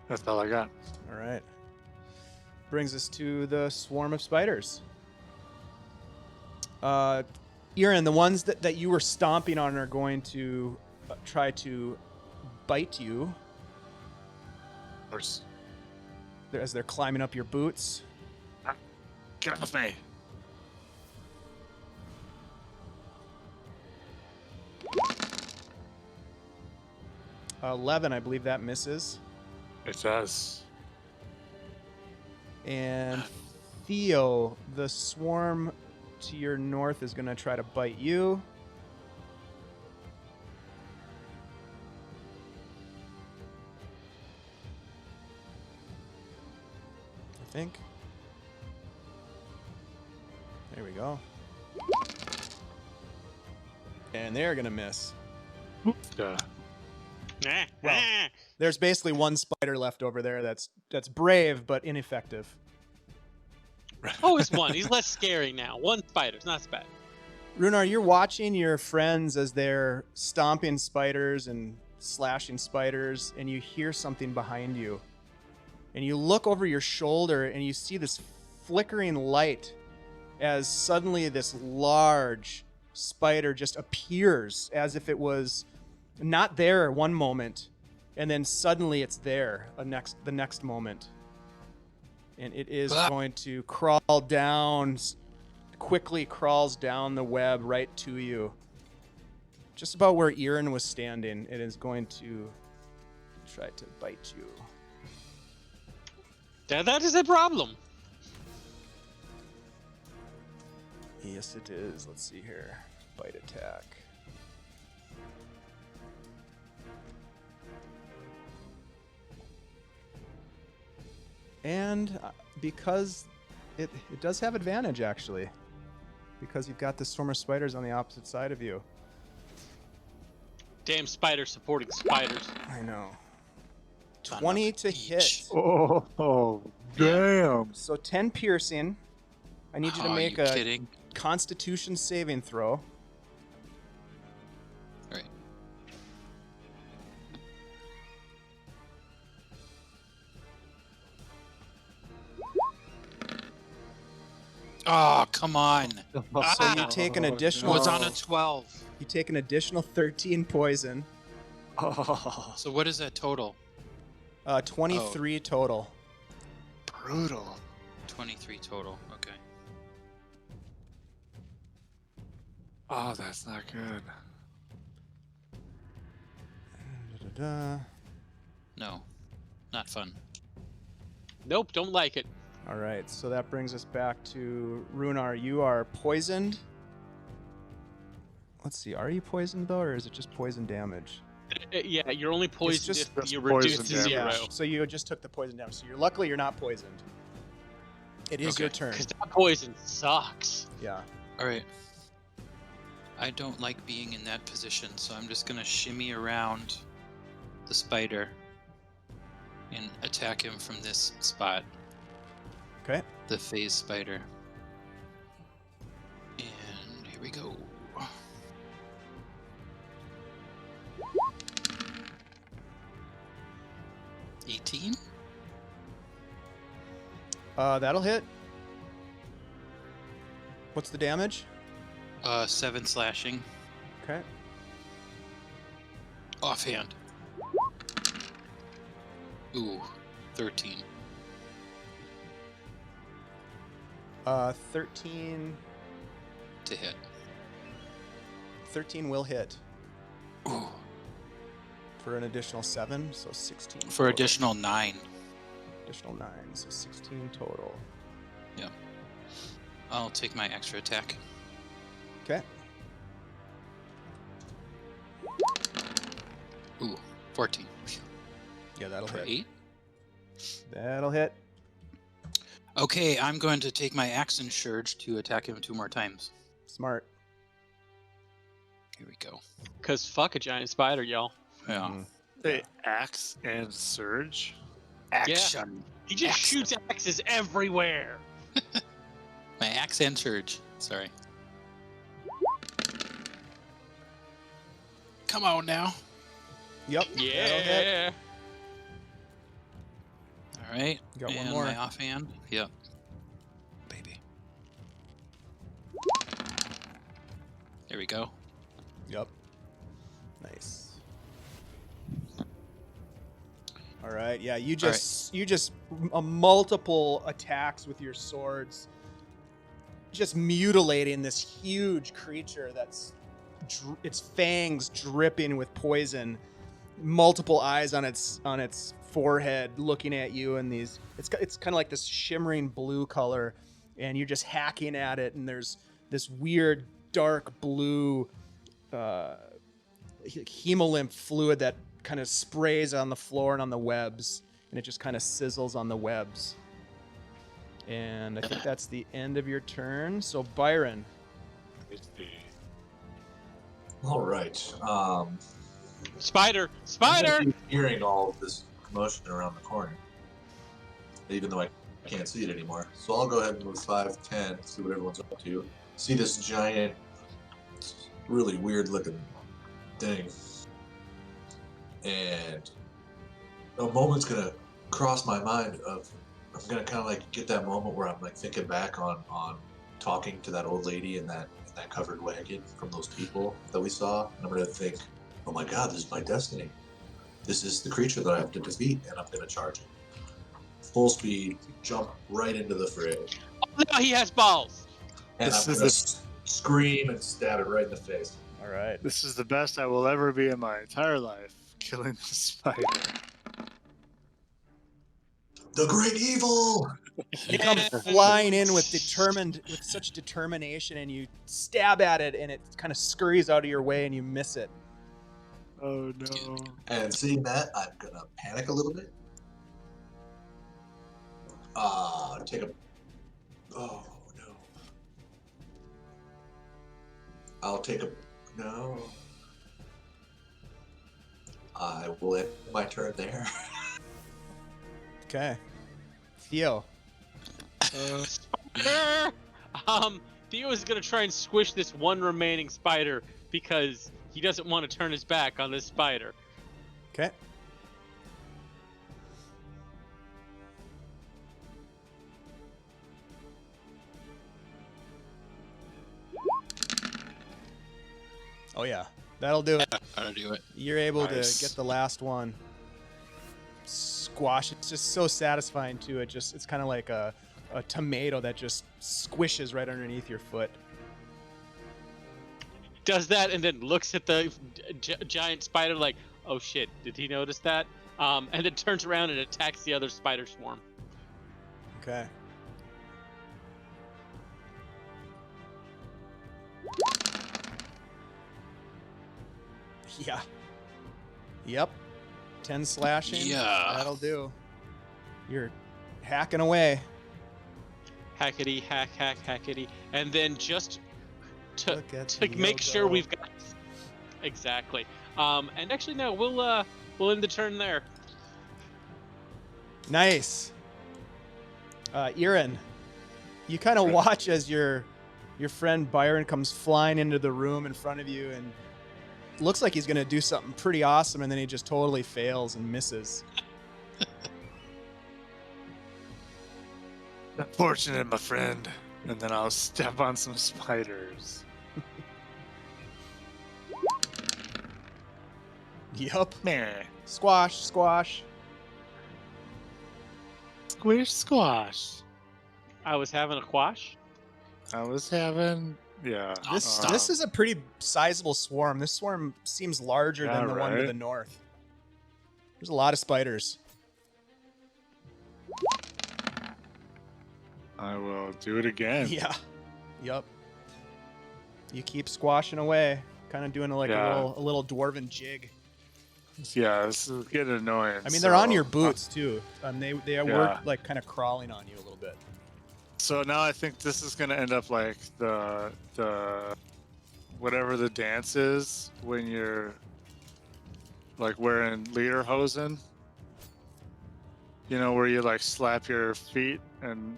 That's all I got. All right. Brings us to the swarm of spiders. Irin, the ones that you were stomping on are going to try to bite you Of course. as they're climbing up your boots. Get off me. Uh, 11, I believe that misses. It does. And Theo, the swarm to your north is going to try to bite you. I think. we go. And they're gonna miss. Yeah. Well, there's basically one spider left over there that's brave but ineffective. Always one. He's less scary now. One spider's not so bad. Rhunar, you're watching your friends as they're stomping spiders and slashing spiders, and you hear something behind you. And you look over your shoulder and you see this flickering light as suddenly this large spider just appears as if it was not there one moment, and then suddenly it's there the next moment. And it is going to crawl down, quickly crawls down the web right to you. Just about where Irin was standing, it is going to try to bite you. That is a problem. Yes, it is. Let's see here. Bite attack. And because it does have advantage, actually. Because you've got the swarm of spiders on the opposite side of you. Damn spider supporting spiders. I know. Son 20 of a to hit. peach. Oh, damn. So 10 piercing. I need you to Oh, make you a kidding? Constitution saving throw. Right. Oh, come on. So you take an additional. Was on a 12. You take an additional 13 poison. Oh, So what is that total? 23 total. brutal. 23 total. Okay. Oh, that's not good. Da-da-da. No. Not fun. Nope, don't like it. All right, so that brings us back to Rhunar. You are poisoned. Let's see, are you poisoned though, or is it just poison damage? Yeah, you're only poisoned just- if you just reduce poison to damage. zero. So you just took the poison damage. So luckily you're not poisoned. It is Okay. your turn. Because that poison sucks. Yeah. All right. I don't like being in that position, so I'm just gonna shimmy around the spider and attack him from this spot. Okay. The phase spider. And here we go. $18? That'll hit. What's the damage? 7 slashing. Okay. Offhand. Ooh, 13. 13 To hit. 13 will hit Ooh. for an additional 7, so 16. For total. additional 9. Additional 9, so 16 total. I'll take my extra attack. Okay. Ooh, 14. Yeah, that'll For hit. 8. That'll hit. Okay, I'm going to take my action surge to attack him 2 more times. Smart. Here we go. Because fuck a giant spider, y'all. Yeah. Mhm. Hey, axe and surge. Action. He just Excellent. shoots axes everywhere. My axe and surge. Sorry. Come on now. Yep. That'll hit. Yeah. All right. You got one and more. my offhand. Yep. Baby. There we go. Yep. Nice. All right. Yeah, you just multiple attacks with your swords, just mutilating this huge creature that's its fangs dripping with poison, multiple eyes on its forehead looking at you, and it's kind of like this shimmering blue color, and you're just hacking at it, and there's this weird dark blue hemolymph fluid that kind of sprays on the floor and on the webs, and it just kind of sizzles on the webs. And I think that's the end of your turn. So Byron. All right. Spider! I'm Spider! gonna be hearing all of this commotion around the corner, even though I can't see it anymore. So I'll go ahead and move 5, 10, see what everyone's up to. See this giant, really weird-looking thing, and a moment's gonna cross my mind of I'm gonna kind of like get that moment where I'm like thinking back on talking to that old lady in that covered wagon from those people that we saw, and I'm gonna think, oh my god, this is my destiny. This is the creature that I have to defeat, and I'm gonna charge it. Full speed, jump right into the fray, Oh, no, he has balls! and This I'm is gonna the- scream and stab it right in the face. All right. This is the best I will ever be in my entire life. Killing the spider. The great evil! You come flying in with such determination, and you stab at it, and it kind of scurries out of your way, and you miss it. Oh no. And seeing that, I'm gonna panic a little bit. Take a. Oh no. I'll take a. No. I will end my turn there. Okay. Theo. Spider! Theo is gonna try and squish this one remaining spider because he doesn't want to turn his back on this spider. Okay. Oh yeah, that'll do it. I'll do it. You're able Nice. to get the last one. Squash. It's just so satisfying too. It's kind of like a tomato that just squishes right underneath your foot. Does that and then looks at the giant spider like, oh shit, did he notice that? And then turns around and attacks the other spider swarm. Okay. Yeah. Yep. 10 slashing. Yeah. That'll do. You're hacking away. Hackety, hack, hack, hackety. And then just to Look at make sure Theo we've got exactly. And actually no, we'll end the turn there. Nice. Irin, you kind of watch as your friend Byron comes flying into the room in front of you, and looks like he's going to do something pretty awesome, and then he just totally fails and misses. Unfortunate, my friend. And then I'll step on some spiders. Yup. Meh. Squash, squash. Squish squash. I was having a quash. I was having, yeah. This is a pretty sizable swarm. This swarm seems larger Yeah, than the one to right? the north. There's a lot of spiders. I will do it again. Yeah. Yup. You keep squashing away, kind of doing like Yeah. a little dwarven jig. Yeah, this is getting annoying. I mean, they're on so- your boots too. They Yeah. were like kind of crawling on you a little bit. So now I think this is gonna end up like the whatever the dance is when you're like wearing lederhosen. You know, where you like slap your feet and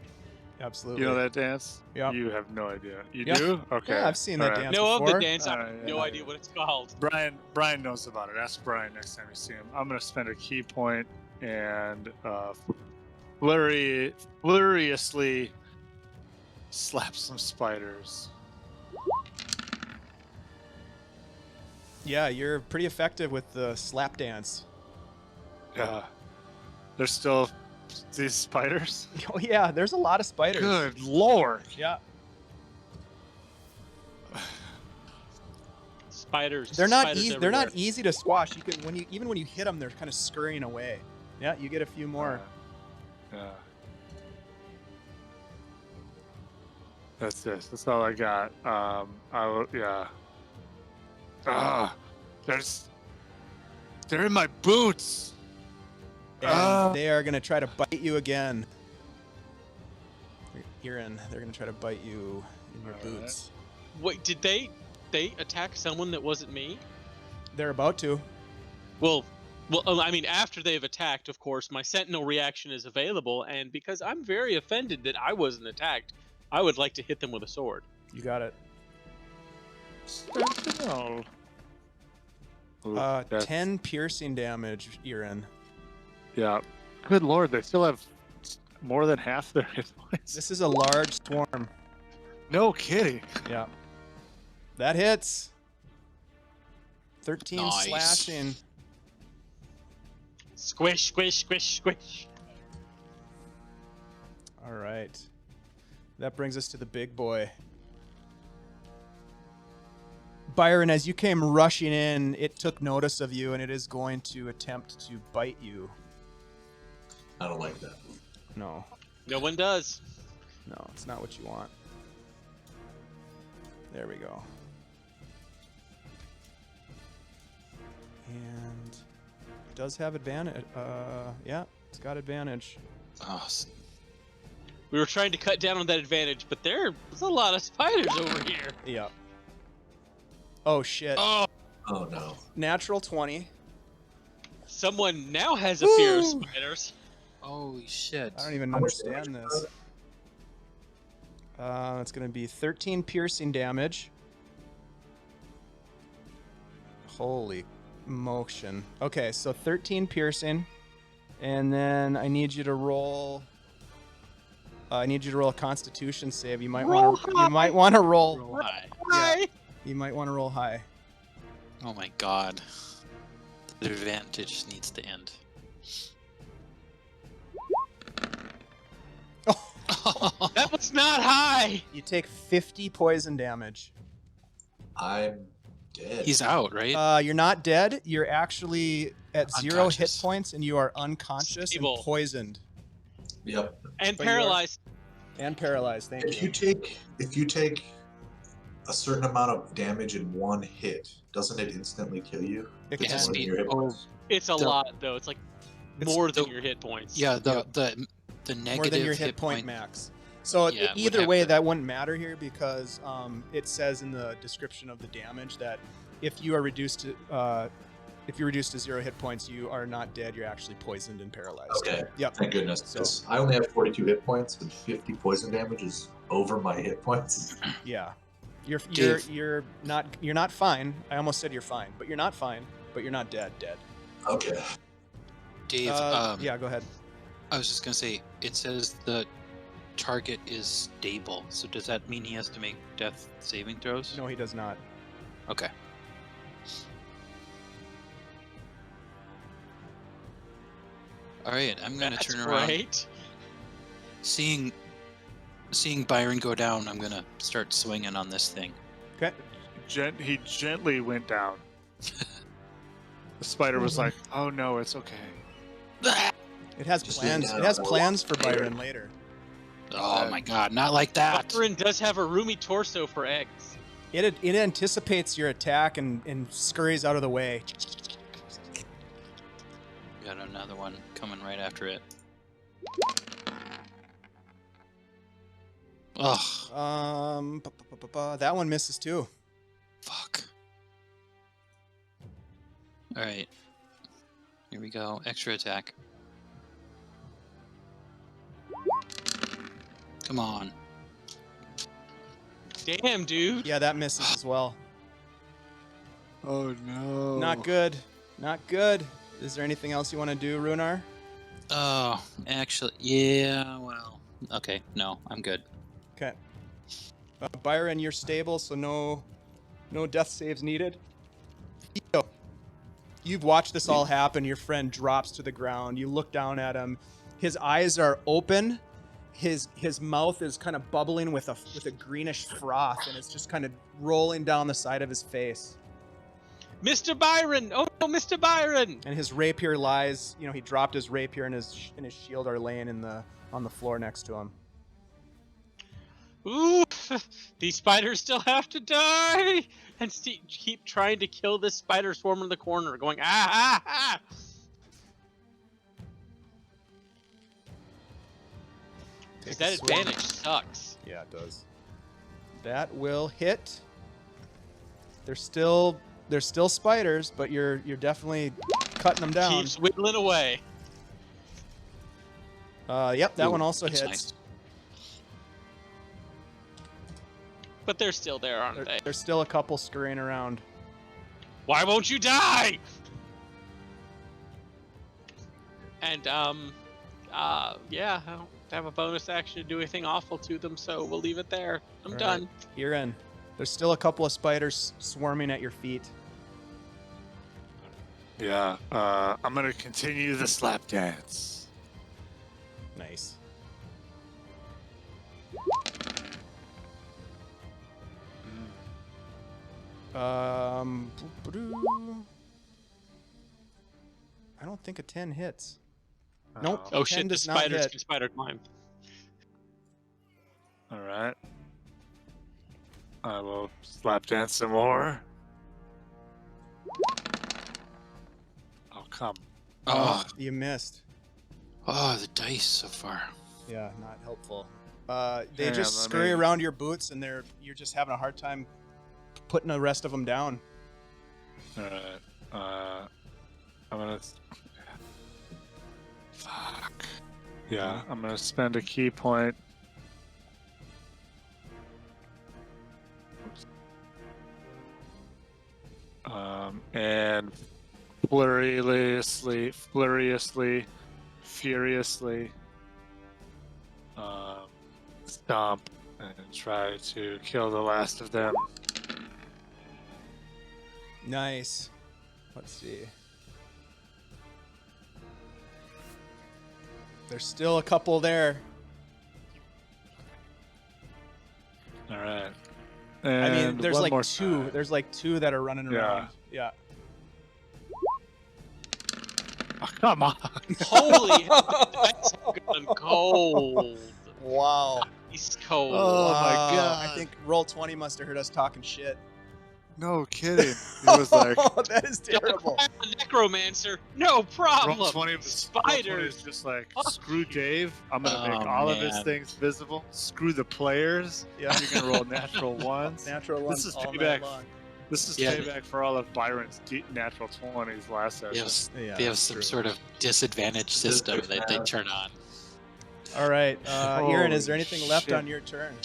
Absolutely. you know that dance? Yeah. You have no idea. You Yeah. do? Okay. Yeah, I've seen that Alright. dance Know of the before. dance. I have Alright, no yeah. idea what it's called. Brian knows about it. Ask Brian next time you see him. I'm gonna spend a key point and furiously slap some spiders. Yeah, you're pretty effective with the slap dance. Yeah. There's still these spiders? Oh yeah, there's a lot of spiders. Good lord. Yeah. Spiders. They're not spiders easy. They're not everywhere. easy to squash. You can even when you hit them, they're kind of scurrying away. Yeah, you get a few more. Yeah. That's it. That's all I got. Yeah. They're in my boots. And they are gonna try to bite you again. Irin, they're gonna try to bite you in your Alright. boots. Wait, did they attack someone that wasn't me? They're about to. Well, I mean, after they've attacked, of course, my sentinel reaction is available, and because I'm very offended that I wasn't attacked, I would like to hit them with a sword. You got it. Sentinel. Ooh, that's- 10 piercing damage, Irin. Yeah. Good lord, they still have more than half their hit points. This is a large swarm. No kidding. Yeah. That hits. 13 Nice. slashing. Squish, squish, squish, squish. All right. That brings us to the big boy. Byron, as you came rushing in, it took notice of you and it is going to attempt to bite you. I don't like that. No, No one does. no, it's not what you want. There we go. And it does have advantage. Yeah, it's got advantage. Oh, We were trying to cut down on that advantage, but there's a lot of spiders over here. Yeah. Oh, shit. oh, Oh no. Natural 20. Someone now has a fear of Woo! spiders. holy shit. I don't even How much understand damage? this. It's going to be 13 piercing damage. Holy motion. Okay, so 13 piercing. And then I need you to roll... I need you to roll a Constitution save. You might want to. You might want to roll. Roll high. Hi. You might want to roll high. Oh my god. The advantage needs to end. Oh, That was not high. you take 50 poison damage. I'm dead. He's out, right? You're not dead. You're actually at 0 hit Unconscious. points, and you are unconscious Stable. and poisoned Yep. And But you are- paralyzed. and paralyzed. Thank If you. you take a certain amount of damage in one hit, doesn't it instantly kill you? It It's has can to more be- than your hit oh. points. It's a The- lot, though. It's like It's more than the- your hit points. yeah, the Yep. the negative more than your hit point max. So Yeah, would either have way, to- that wouldn't matter here because it says in the description of the damage that if you are reduced to 0 hit points, you are not dead. You're actually poisoned and paralyzed. Okay. Yep. Thank goodness. So- 'Cause I only have 42 hit points, and 50 poison damage is over my hit points. Yeah. You're Dave. you're not fine. I almost said you're fine, but you're not fine. But you're not dead. Okay. Dave, Yeah. Go ahead. I was just gonna say, it says the target is stable. So does that mean he has to make death saving throws? No, he does not. Okay. All right, I'm gonna That's turn around. right. Seeing Byron go down, I'm gonna start swinging on this thing. Okay. He gently went down. The spider was like, "Oh no, it's okay." It has Just plans. lean It has down. plans for Byron later. Oh my god, not like that! Byron does have a roomy torso for eggs. It anticipates your attack and scurries out of the way. Got another one coming right after it. Ugh, That one misses too. fuck. All right, here we go. Extra attack. Come on. Damn, dude. Yeah, that misses as well. Oh no. Not good. Not good. Is there anything else you want to do, Rhunar? Oh, actually, yeah. Well, okay. No, I'm good. Okay. Byron, you're stable, so no death saves needed. Theo, you've watched this all happen. Your friend drops to the ground. You look down at him. His eyes are open. His mouth is kind of bubbling with a greenish froth, and it's just kind of rolling down the side of his face. Mr. Byron! Oh no, Mr. Byron! And his rapier lies. You know, he dropped his rapier, and his shield are laying on the floor next to him. Ooh, these spiders still have to die! And keep trying to kill this spider swarm in the corner, going ah ah ah! Take That a swing. advantage sucks. Yeah, it does. That will hit. They're still spiders, but you're definitely cutting them down. Keeps whittling away. Yep, that Ooh, one also that's hits. nice. But they're still there, aren't they? There's still a couple scurrying around. Why won't you die? And yeah, I don't have a bonus action to do anything awful to them, so we'll leave it there. I'm All right. done. Irin, there's still a couple of spiders swarming at your feet. Yeah, I'm gonna continue the slap dance. Nice. Boop-a-doo. I don't think a 10 hits. Nope. Oh 10 shit, the does not spiders hit. can spider climb. All right. I will slap dance some more. Oh, come. Oh, You missed. the dice so far. Yeah, not helpful. They Yeah, just let scurry me- around your boots, and you're just having a hard time putting the rest of them down. All right. I'm gonna. Fuck. Yeah, I'm gonna spend a key point. And furiously, stomp and try to kill the last of them. Nice. Let's see. There's still a couple there. All right. I mean, And there's one like more two. time. There's like two that are running Yeah. around. Yeah. Oh, come on. Holy, that's gone cold. Wow. He's cold. Oh my Wow. God. I think Roll20 must have heard us talking shit. No kidding. It was like that is terrible. I'm a necromancer. No problem. Roll 20 was Spiders. just like Fuck screw Dave. I'm gonna make Oh, all of his man. things visible. Screw the players. Yeah. You're gonna roll natural ones. Natural ones is all payback. night long. This is Yeah. payback for all of Byron's natural 20s last They session. have, Yeah, they have that's some true. sort of disadvantage system that they turn on. All right, Irin, is there Holy anything left shit. on your turn?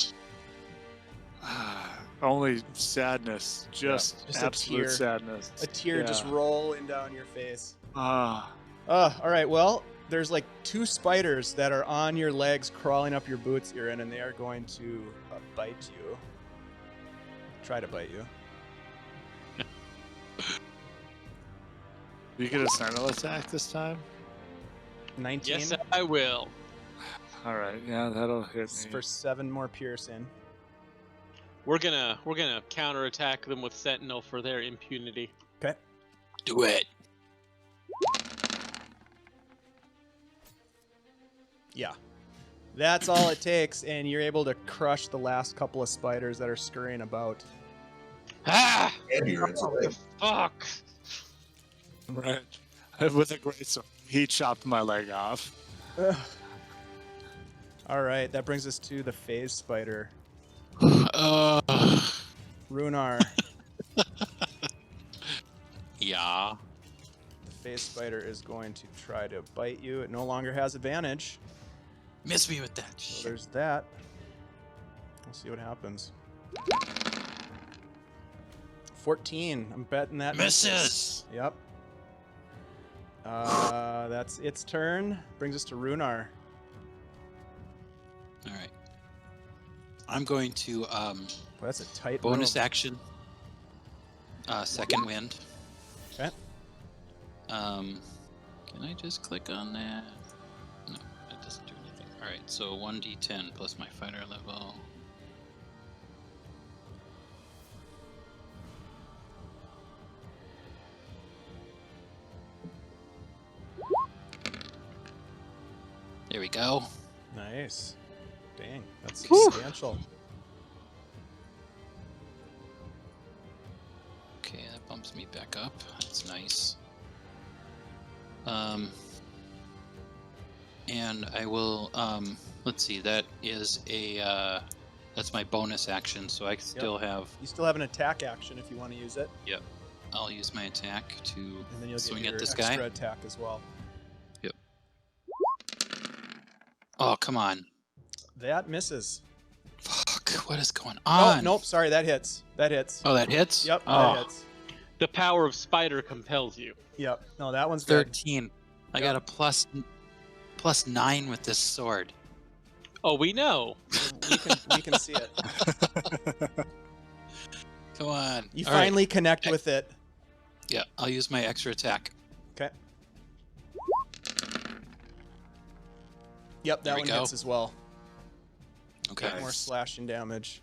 Only sadness. Just just a absolute tear. sadness. A tear just Yeah. rolling down your face. Ah. All right. Well, there's like two spiders that are on your legs, crawling up your boots, Irin, and they are going to bite you. Try to bite you. You get a sentinel attack this time? 19 Yes, I will. All right. Yeah, that'll hit It's me. for 7 more piercing. We're gonna counterattack them with Sentinel for their impunity. Okay. Do it. Yeah. That's all it takes, and you're able to crush the last couple of spiders that are scurrying about. Ah! And you're inside. Fuck! Right. With a great sword. He chopped my leg off. All right, that brings us to the phase spider. Rhunar. Yeah. The phase spider is going to try to bite you. It no longer has advantage. Miss me with that. So Shit. there's that. We'll see what happens. 14. I'm betting that Misses. Yep. That's its turn. Brings us to Rhunar. All right. I'm going to Boy, that's a tight bonus room. action. Second wind. Okay. Can I just click on that? No, that doesn't do anything. All right, so 1d10 plus my fighter level. There we go. Nice. Dang, that's Whew. substantial. Okay, that bumps me back up. That's nice. And I will Let's see. That is a. That's my bonus action, so I still have. You still have an attack action if you want to use it. Yep. I'll use my attack to And then you'll swing get your at this extra guy. attack as well. Yep. Oh, come on. That misses. Fuck. What is going Oh, on? nope. Sorry, that hits. That hits. Oh, that hits? Yep, Oh, that hits. The power of spider compels you. Yep. No, that one's good. 13. I Yep. got a plus 9 with this sword. Oh, we know. We can see it. Come on. You All right. finally connect with it. Yeah, I'll use my extra attack. Okay. Yep, There that we one go. hits as well. Okay. More slashing damage.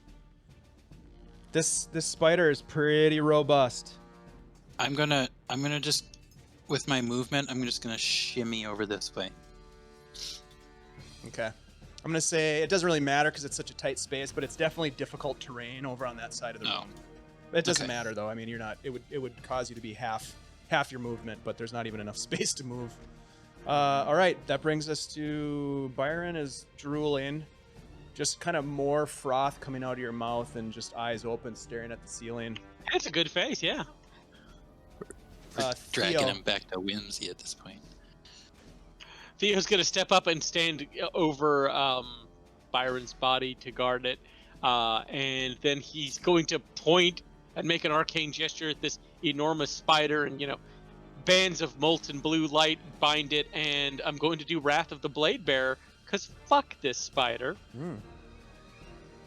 This spider is pretty robust. I'm gonna just with my movement, I'm just gonna shimmy over this way. Okay. I'm gonna say it doesn't really matter because it's such a tight space, but it's definitely difficult terrain over on that side of the Oh. room. It doesn't Okay. matter though. I mean, you're not. It would cause you to be half your movement, but there's not even enough space to move. All right, that brings us to Byron is drooling, just kind of more froth coming out of your mouth and just eyes open, staring at the ceiling. It's a good face, yeah. We're dragging Theo. him back to whimsy at this point. Theo's gonna step up and stand over Byron's body to guard it, and then he's going to point and make an arcane gesture at this enormous spider, and bands of molten blue light bind it, and I'm going to do Wrath of the Blade Bearer, because fuck this spider. Hmm.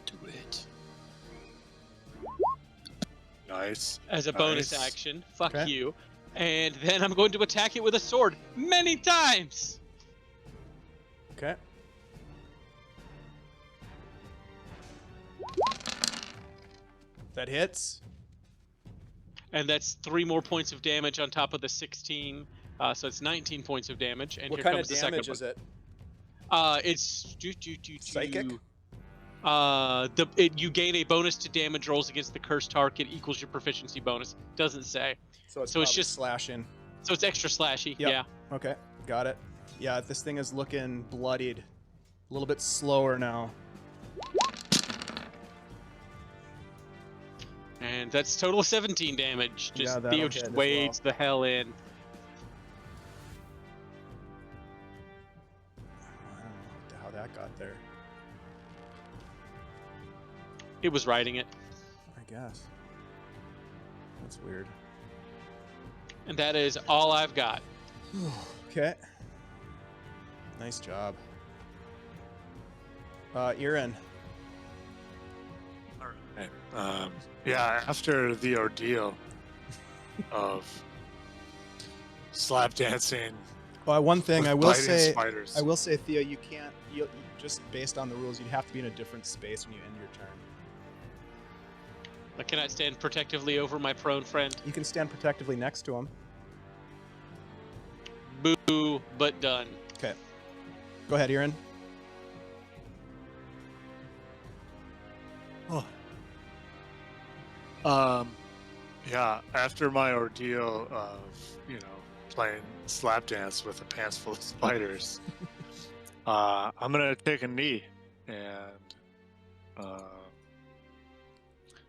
Do it. Nice. As a bonus Nice. action. Fuck Okay. you. And then I'm going to attack it with a sword many times. Okay. That hits. And that's 3 more points of damage on top of the 16. So it's 19 points of damage. And What here kind of comes the second damage one. is it? It's Psychic? You gain a bonus to damage rolls against the cursed target equals your proficiency bonus. Doesn't say. So it's probably just slashing. So it's extra slashy. Yep. Yeah. Okay, got it. Yeah, this thing is looking bloodied. A little bit slower now. And that's total 17 damage. Yeah, Just that'll Theo hit just as wades the hell in. I don't know how that got there. It was riding it. I guess. That's weird. And that is all I've got. Okay. Nice job. Irin. Alright. Yeah, after the ordeal of slap dancing, Well, one thing with I will biting say, spiders. Theo, you can't. You just based on the rules, you'd have to be in a different space when you end your turn. I cannot stand protectively over my prone friend. You can stand protectively next to him. Boo, but done. Okay. Go ahead, Irin. Yeah, after my ordeal of, playing slap dance with a pants full of spiders, I'm gonna take a knee and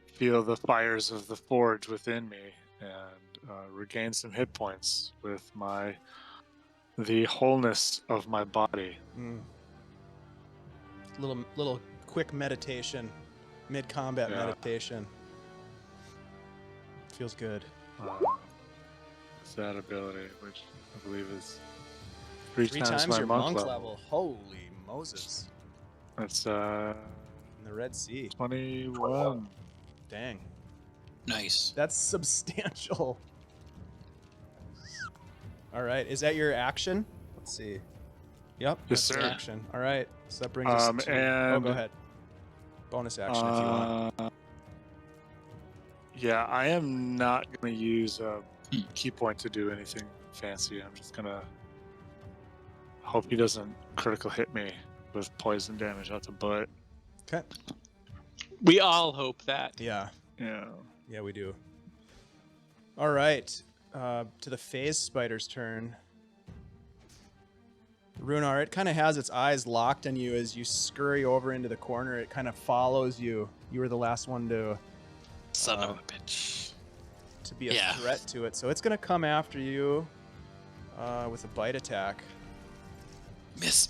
feel the fires of the forge within me and regain some hit points with the wholeness of my body. Mm. Little quick meditation, mid-combat Yeah. meditation. Feels good. It's that ability, which I believe is three Three times times my your monk monk level. level. Holy Moses! That's In the Red Sea. 21. Dang, Nice. that's substantial. All right, is that your action? Let's see. Yep. Yes, that's your sir. action. All right, so that brings us to. And go ahead. Bonus action if you want. Yeah, I am not going to use a key point to do anything fancy. I'm just going to hope he doesn't critical hit me with poison damage out the butt. Okay. We all hope that. Yeah. Yeah. Yeah, we do. All right. To the phase spider's turn. Rhunar, it kind of has its eyes locked on you as you scurry over into the corner. It kind of follows you. You were the last one to Son of a bitch. be a Yeah. threat to it. So it's going to come after you with a bite attack. Miss.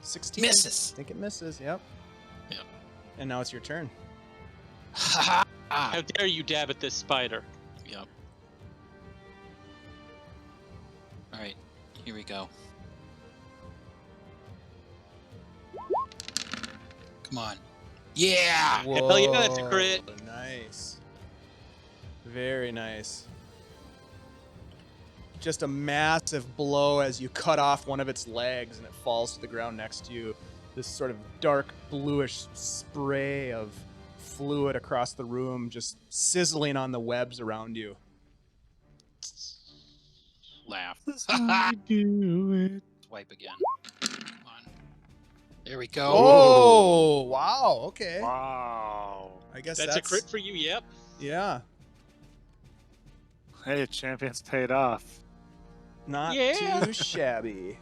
16. Misses. I think it misses, yep. Yep. And now it's your turn. Ha ha. How dare you dab at this spider? Yep. All right, here we go. Come on. Yeah. Hell yeah, that's a crit. Nice. Very nice. Just a massive blow as you cut off one of its legs and it falls to the ground next to you. This sort of dark bluish spray of fluid across the room, just sizzling on the webs around you. Laugh. Do it. Swipe again. Come on. There we go. Oh, wow. Okay. Wow. I guess That's a crit for you. Yep. Yeah. Hey, champions paid off. Not Yeah. too shabby.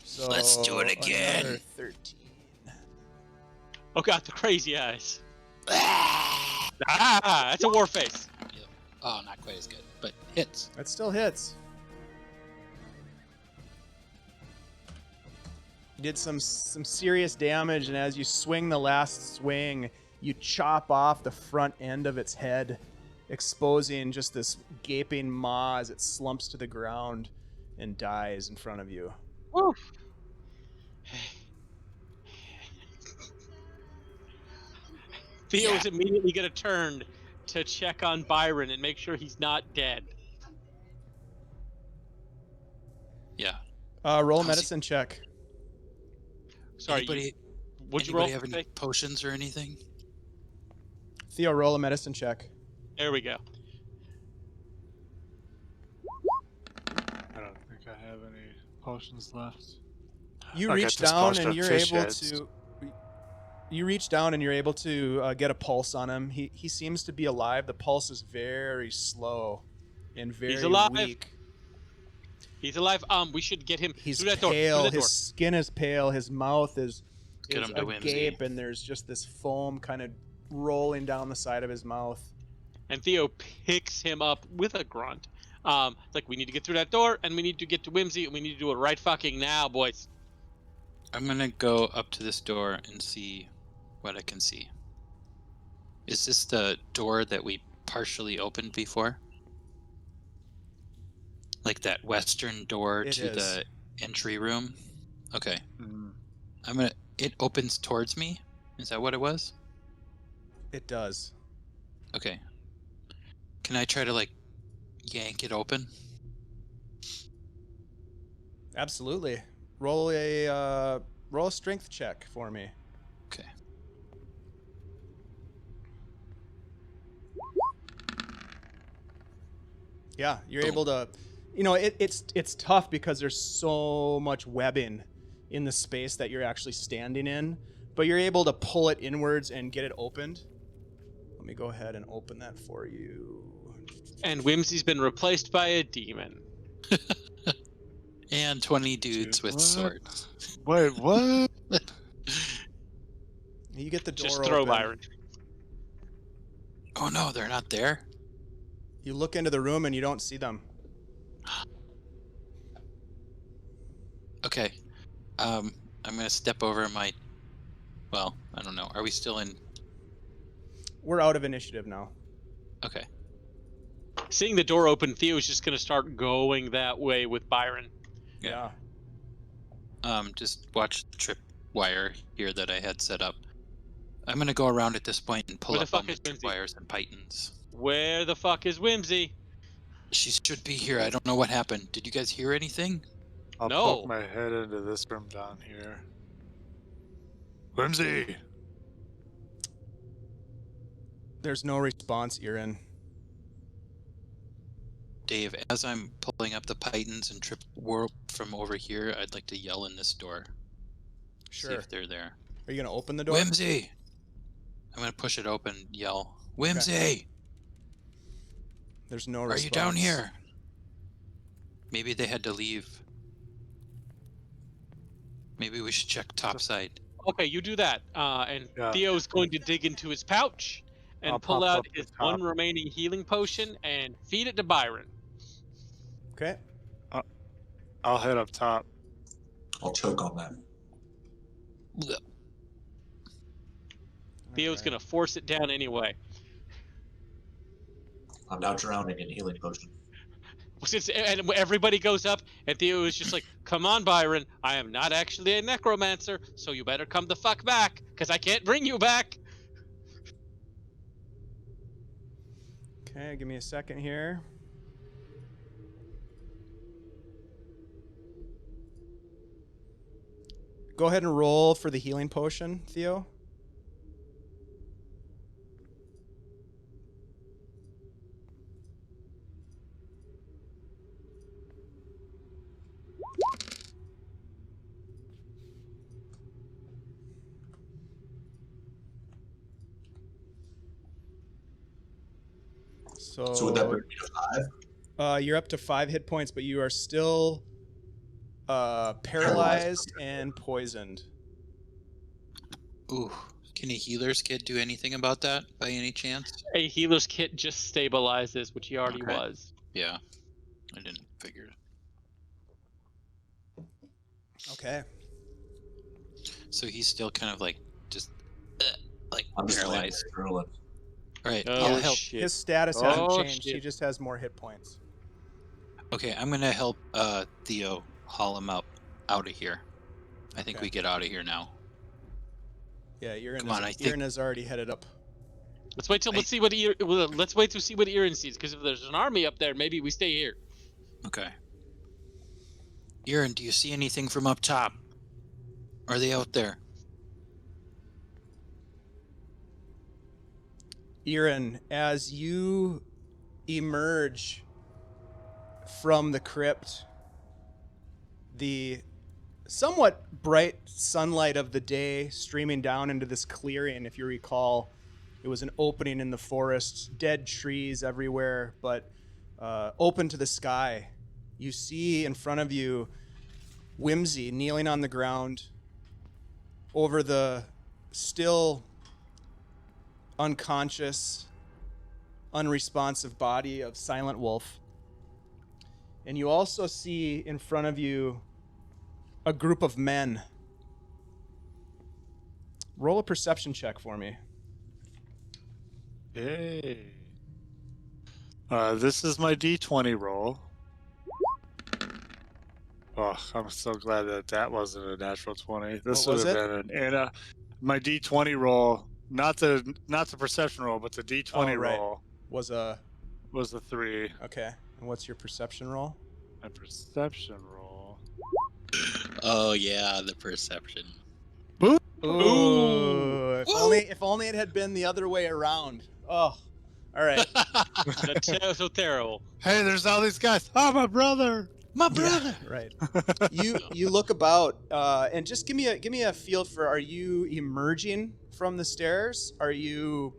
So Let's do it again. another 13. Oh god, the crazy eyes. Ah, that's a war face. Oh, not quite as good, but hits. That still hits. You did some serious damage, and as you swing the last swing, you chop off the front end of its head, exposing just this gaping maw as it slumps to the ground and dies in front of you. Woof. Theo is immediately going to turn to check on Byron and make sure he's not dead. Yeah. Roll a How's he- medicine check. Sorry, Anybody, what'd you roll? have any today? potions or anything? Theo, roll a medicine check. There we go. I don't think I have any potions left. You I got reach this down potion and of you're fish able heads. to. You reach down and you're able to get a pulse on him. He seems to be alive. The pulse is very slow and very alive. weak. He's alive. We should get him He's through that door. pale. Through that His door. skin is pale. His mouth is Get him to Whimsy. agape, and there's just this foam kind of rolling down the side of his mouth. And Theo picks him up with a grunt. It's like, we need to get through that door, and we need to get to Whimsy, and we need to do it right fucking now, boys. I'm gonna go up to this door and see what I can see. Is this the door that we partially opened before? Like that western door It to is. the entry room? Okay. Mm. It opens towards me? Is that what it was? It does. Okay. Can I try to, like, yank it open? Absolutely. Roll a strength check for me. Okay. Yeah, you're Boom. able to. You know, it's tough because there's so much webbing in the space that you're actually standing in, but you're able to pull it inwards and get it opened. Let me go ahead and open that for you. And Whimsy's been replaced by a demon. And 20 dudes with What? swords. Wait, what? You get the door Just open. throw Byron. Oh no, they're not there? You look into the room and you don't see them. Okay. I'm gonna step over my... Well, I don't know. Are we still in... We're out of initiative now. Okay. Seeing the door open, Theo's just going to start going that way with Byron. Yeah. Just watch the trip wire here that I had set up. I'm gonna go around at this point and pull Where the up all fuck my is trip Whimsy? wires and pythons. Where the fuck is Whimsy? She should be here. I don't know what happened. Did you guys hear anything? I'll No. poke my head into this room down here. Whimsy! There's no response, Irin. Dave, as I'm pulling up the pythons and trip warp from over here, I'd like to yell in this door. See Sure. if they're there. Are you gonna open the door? Whimsy! I'm gonna push it open, yell, Whimsy! There's no Are response. you down here? Maybe they had to leave. Maybe we should check topside. Okay, you do that. And Yeah. Theo's going to dig into his pouch and I'll pull pop out up the his top. one remaining healing potion and feed it to Byron. Okay. I'll head up top. I'll choke on that. Theo's going to force it down anyway. I'm now drowning in healing potion. And everybody goes up, and Theo is just like, "Come on, Byron. I am not actually a necromancer, so you better come the fuck back, because I can't bring you back." Okay, give me a second here. Go ahead and roll for the healing potion, Theo. So would that bring me to 5? You're up to 5 hit points, but you are still paralyzed and poisoned. Ooh, can a healer's kit do anything about that by any chance? A healer's kit just stabilizes, which he already Okay. was. Yeah, I didn't figure. Okay. So he's still kind of like just like I'm just laying paralyzed. there drooling. All right, Oh, I'll help. shit. His status hasn't Oh, changed. He shit. just has more hit points. Okay, I'm gonna help Theo haul him out of here. I think Okay. we get out of here now. Yeah, Come on, I think- Irin has already headed up. Let's wait till let's see what let's wait to see what Irin sees, because if there's an army up there, maybe we stay here. Okay. Irin, do you see anything from up top? Are they out there? Irin, as you emerge from the crypt, the somewhat bright sunlight of the day streaming down into this clearing. If you recall, it was an opening in the forest, dead trees everywhere, but open to the sky. You see in front of you Whimsy kneeling on the ground over the still unconscious, unresponsive body of Silent Wolf. And you also see in front of you a group of men. Roll a perception check for me. Yay. This is my D20 roll. Oh, I'm so glad that wasn't a natural 20. This What was would have been my D20 roll, not the perception roll, but the D20 Oh, right. roll Was a was a 3. okay. And what's your perception roll? My perception roll. Oh yeah, the perception. Ooh, Woo! if only it had been the other way around. Oh, all right. That's so terrible. Hey, there's all these guys. Oh, my brother. My brother. Yeah, right. You look about and just give me a feel for, are you emerging from the stairs? Are you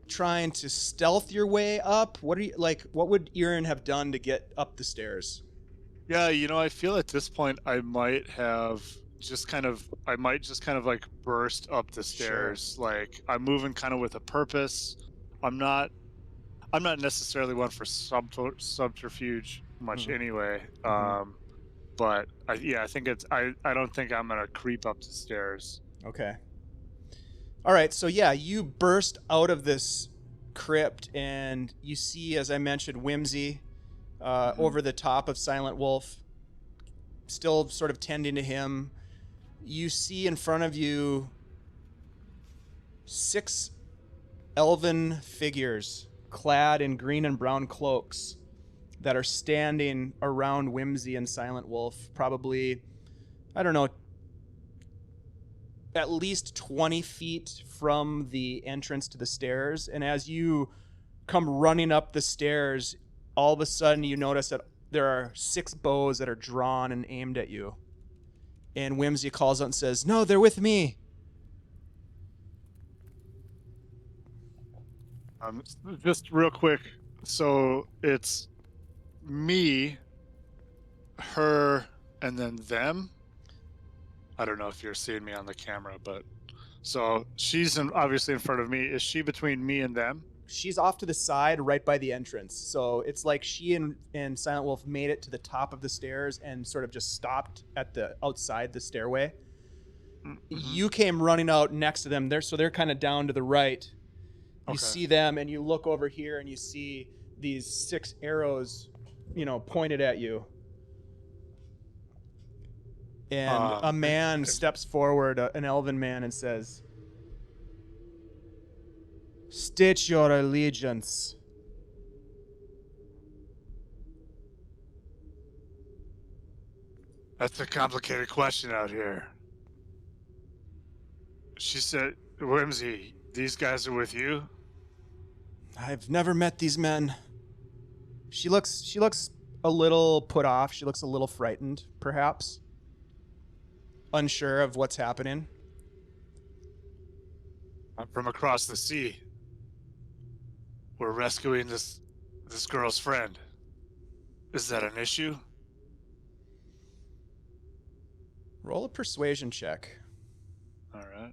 trying to stealth your way up? What would Irin have done to get up the stairs? Yeah, I feel at this point I might just kind of like burst up the stairs. Like I'm moving kind of with a purpose. I'm not necessarily one for subterfuge much anyway. But I think I don't think I'm gonna creep up the stairs. Okay. All right, so yeah, you burst out of this crypt and you see, as I mentioned, Whimsy over the top of Silent Wolf, still sort of tending to him. You see in front of you 6 elven figures clad in green and brown cloaks that are standing around Whimsy and Silent Wolf, probably, I don't know, at least 20 feet from the entrance to the stairs. And as you come running up the stairs, all of a sudden you notice that there are 6 bows that are drawn and aimed at you. And Whimsy calls out and says, "No, they're with me." Just real quick, So it's me, her, and then them. I don't know if you're seeing me on the camera, but so she's obviously in front of me. Is she between me and them? She's off to the side right by the entrance. So it's like she and Silent Wolf made it to the top of the stairs and sort of just stopped at the outside the stairway. Mhm. You came running out next to them. They're kind of down to the right. You Okay. see them and you look over here and you see these 6 arrows, pointed at you. And a man steps forward, an elven man, and says, "State your allegiance." That's a complicated question out here. She said, Whimsy, these guys are with you? I've never met these men. She looks a little put off. She looks a little frightened, perhaps. Unsure of what's happening. I'm from across the sea. We're rescuing this girl's friend. Is that an issue? Roll a persuasion check. All right.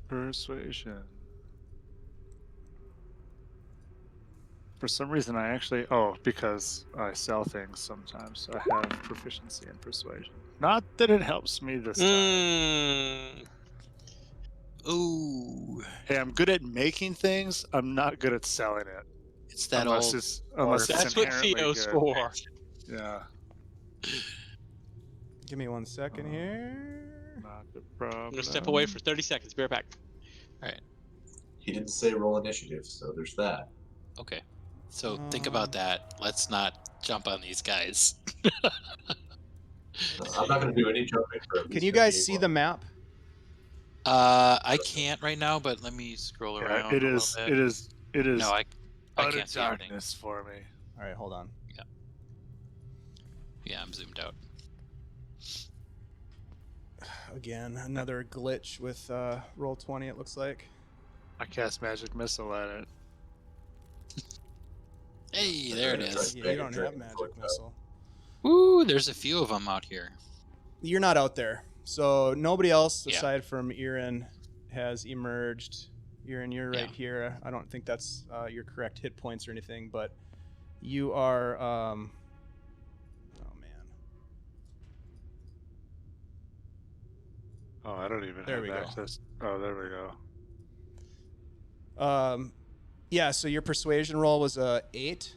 Persuasion. For some reason, because I sell things sometimes, I have proficiency in persuasion. Not that it helps me this time. Ooh, Hey, I'm good at making things. I'm not good at selling it. it's that unless old. it's That's what inherently Theo's good. for. Yeah, Give me 1 second here. not the problem. I'm gonna step away for 30 seconds. Be right back. He didn't say roll initiative, so there's that. Okay, so think about that. Let's not jump on these guys. I'm not going to do any jumping. For at Can least you guys 58 see levels. the map? I can't right now, but let me scroll Yeah, around. it a is. little bit. It is. No, I utter can't see anything. darkness for me. All right, hold on. Yeah, I'm zoomed out. Again, another glitch with roll 20. It looks like. I cast magic missile at it. Hey, there it is. Yeah, you don't have magic missile. Woo, there's a few of them out here. You're not out there, so nobody else Yeah. aside from Irin has emerged. Irin, you're right Yeah. here. I don't think that's your correct hit points or anything, but you are. Oh man. Oh, I don't even There have we go. access. Oh, there we go. Yeah. So your persuasion roll was a 8.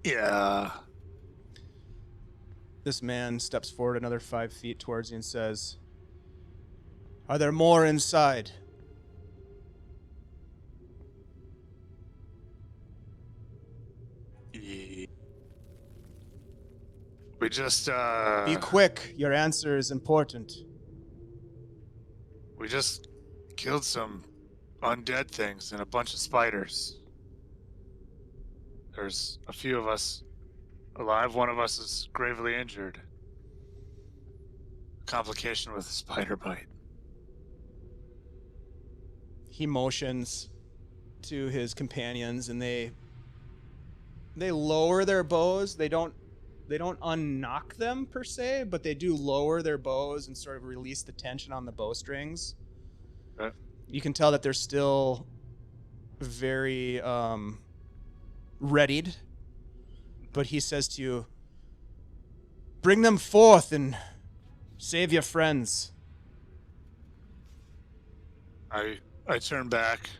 Yeah. This man steps forward another 5 feet towards you and says, "Are there more inside?" We just Be quick. Your answer is important. we just killed some undead things and a bunch of spiders. There's a few of us alive. One of us is gravely injured. Complication with a spider bite. He motions to his companions, and they lower their bows. They don't unknock them per se, but they do lower their bows and sort of release the tension on the bowstrings. Okay. You can tell that they're still very readied. But he says to you, "Bring them forth and save your friends." I turn back.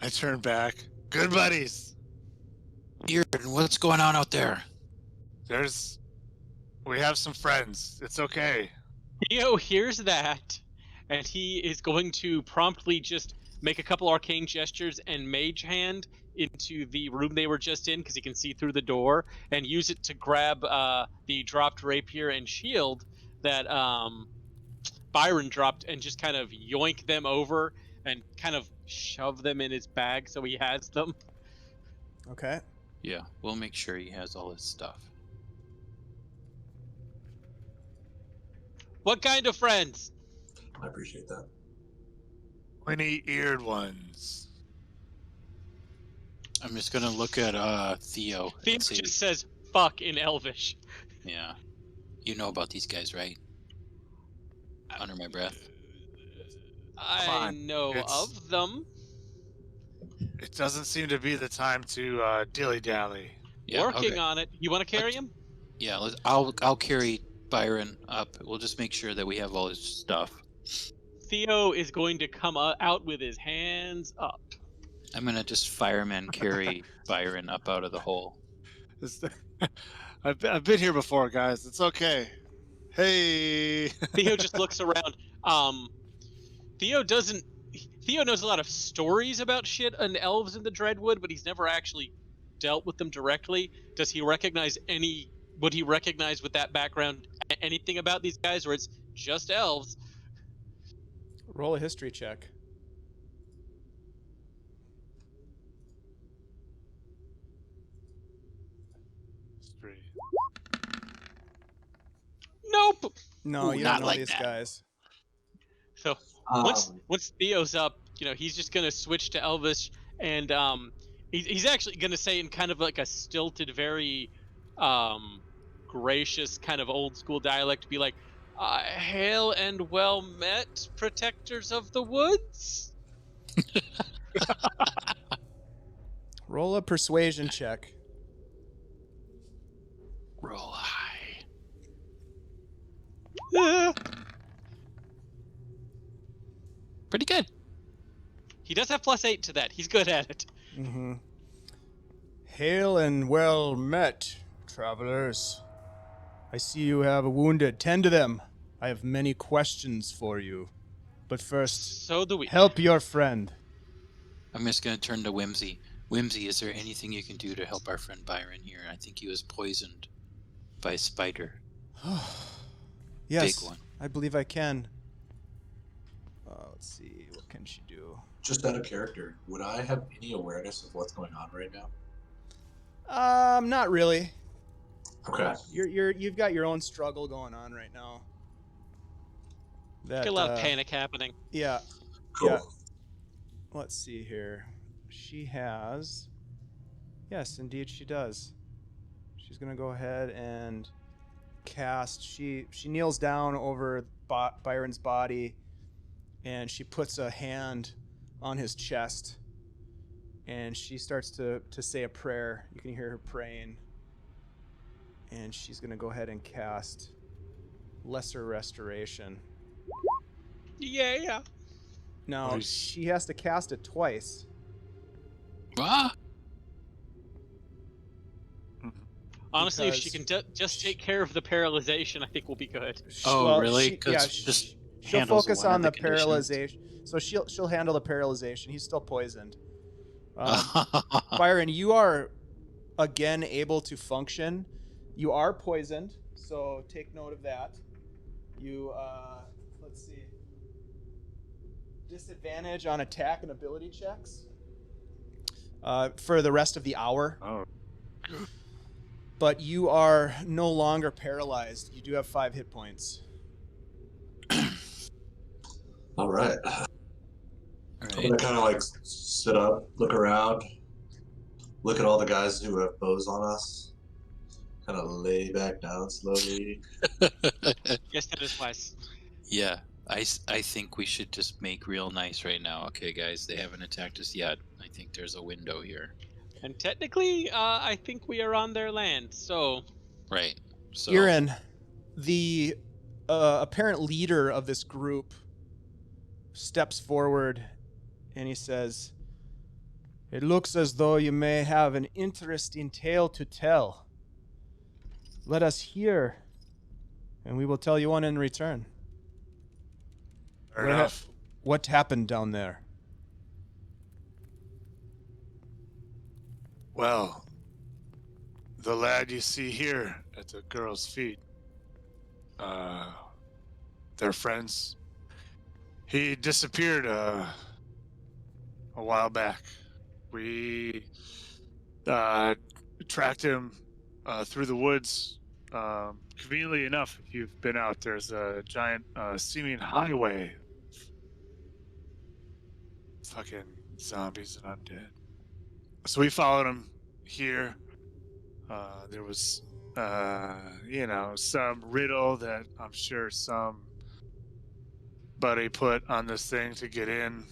I turn back. Good buddies. Irin, what's going on out there? We have some friends. It's okay. Theo hears that, and he is going to promptly just make a couple arcane gestures and mage hand into the room they were just in, because he can see through the door, and use it to grab the dropped rapier and shield that Byron dropped, and just kind of yoink them over and kind of shove them in his bag so he has them. Okay. Yeah, we'll make sure he has all his stuff. What kind of friends? I appreciate that. Pointy-eared ones. I'm just gonna look at Theo Theo and see. just says "fuck" in Elvish. Yeah, you know about these guys, right? Under my breath. I on, know it's- of them. It doesn't seem to be the time to dilly-dally. Yeah, Working okay. on it. You want to carry him? Yeah, I'll carry Byron up. We'll just make sure that we have all his stuff. Theo is going to come out with his hands up. I'm gonna just fireman carry Byron up out of the hole. I've been here before, guys. It's okay. Hey. Theo just looks around. Theo knows a lot of stories about shit and elves in the Dreadwood, but he's never actually dealt with them directly. Does he recognize would he recognize with that background anything about these guys, or it's just elves? Roll a history check. Nope. No, Ooh, you not don't know like these that. guys. So once Theo's up, he's just gonna switch to Elvish, and he's actually gonna say in kind of like a stilted, very gracious kind of old school dialect, be like, "Hail and well met, protectors of the woods." Roll a persuasion check. Roll high. Pretty good. He does have +8 to that. He's good at it. Mm-hmm. Hail and well met, travelers. I see you have a wounded. Tend to them. I have many questions for you. But first, So do we. help your friend. I'm just gonna turn to Whimsy. Whimsy, is there anything you can do to help our friend Byron here? I think he was poisoned by a spider. Yes, Big one. I believe I can. Let's see, what can she do? Just out of character, would I have any awareness of what's going on right now? Not really. Okay. You've got your own struggle going on right now. Got a lot of panic happening. Yeah. Cool. Yeah. Let's see here. She has. Yes, indeed, she does. She's gonna go ahead and cast. She kneels down over Byron's body, and she puts a hand on his chest, and she starts to say a prayer. You can hear her praying, and she's gonna go ahead and cast Lesser Restoration. Yeah. Now Nice. she has to cast it twice. Ah! Honestly, if she Because- can just take care of the paralyzation, I think we'll be good. Oh, really? Yeah, 'Cause just she'll handles focus one of on the the conditions. paralyzation. So she'll handle the paralyzation. He's still poisoned. Byron, you are again able to function. You are poisoned, so take note of that. You let's see. Disadvantage on attack and ability checks for the rest of the hour. Oh. But you are no longer paralyzed. You do have 5 hit points. All right. All I'm right. gonna kind of like sit up, look around, look at all the guys who have bows on us, kind of lay back down slowly. Yes, that is wise. Yeah, I think we should just make real nice right now. Okay, guys, they haven't attacked us yet. I think there's a window here. And technically, I think we are on their land, so... Right. So, Irin, the apparent leader of this group, steps forward and he says, "It looks as though you may have an interesting tale to tell. Let us hear, and we will tell you one in return. Fair What enough. What happened down there?" Well, the lad you see here at the girl's feet, they're friends. He disappeared a while back. We tracked him through the woods. Conveniently enough, if you've been out, there's a giant seeming highway. Fucking zombies and undead. So we followed him here. There was, some riddle that I'm sure somebody put on this thing to get in.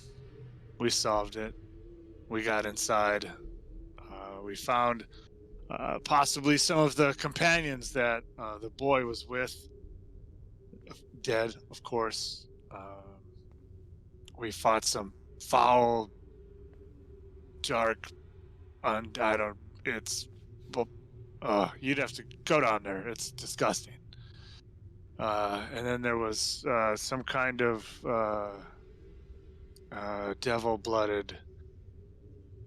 We solved it. We got inside. We found possibly some of the companions that the boy was with. Dead, of course. We fought some foul, dark, you'd have to go down there. It's disgusting. And then there was some kind of devil-blooded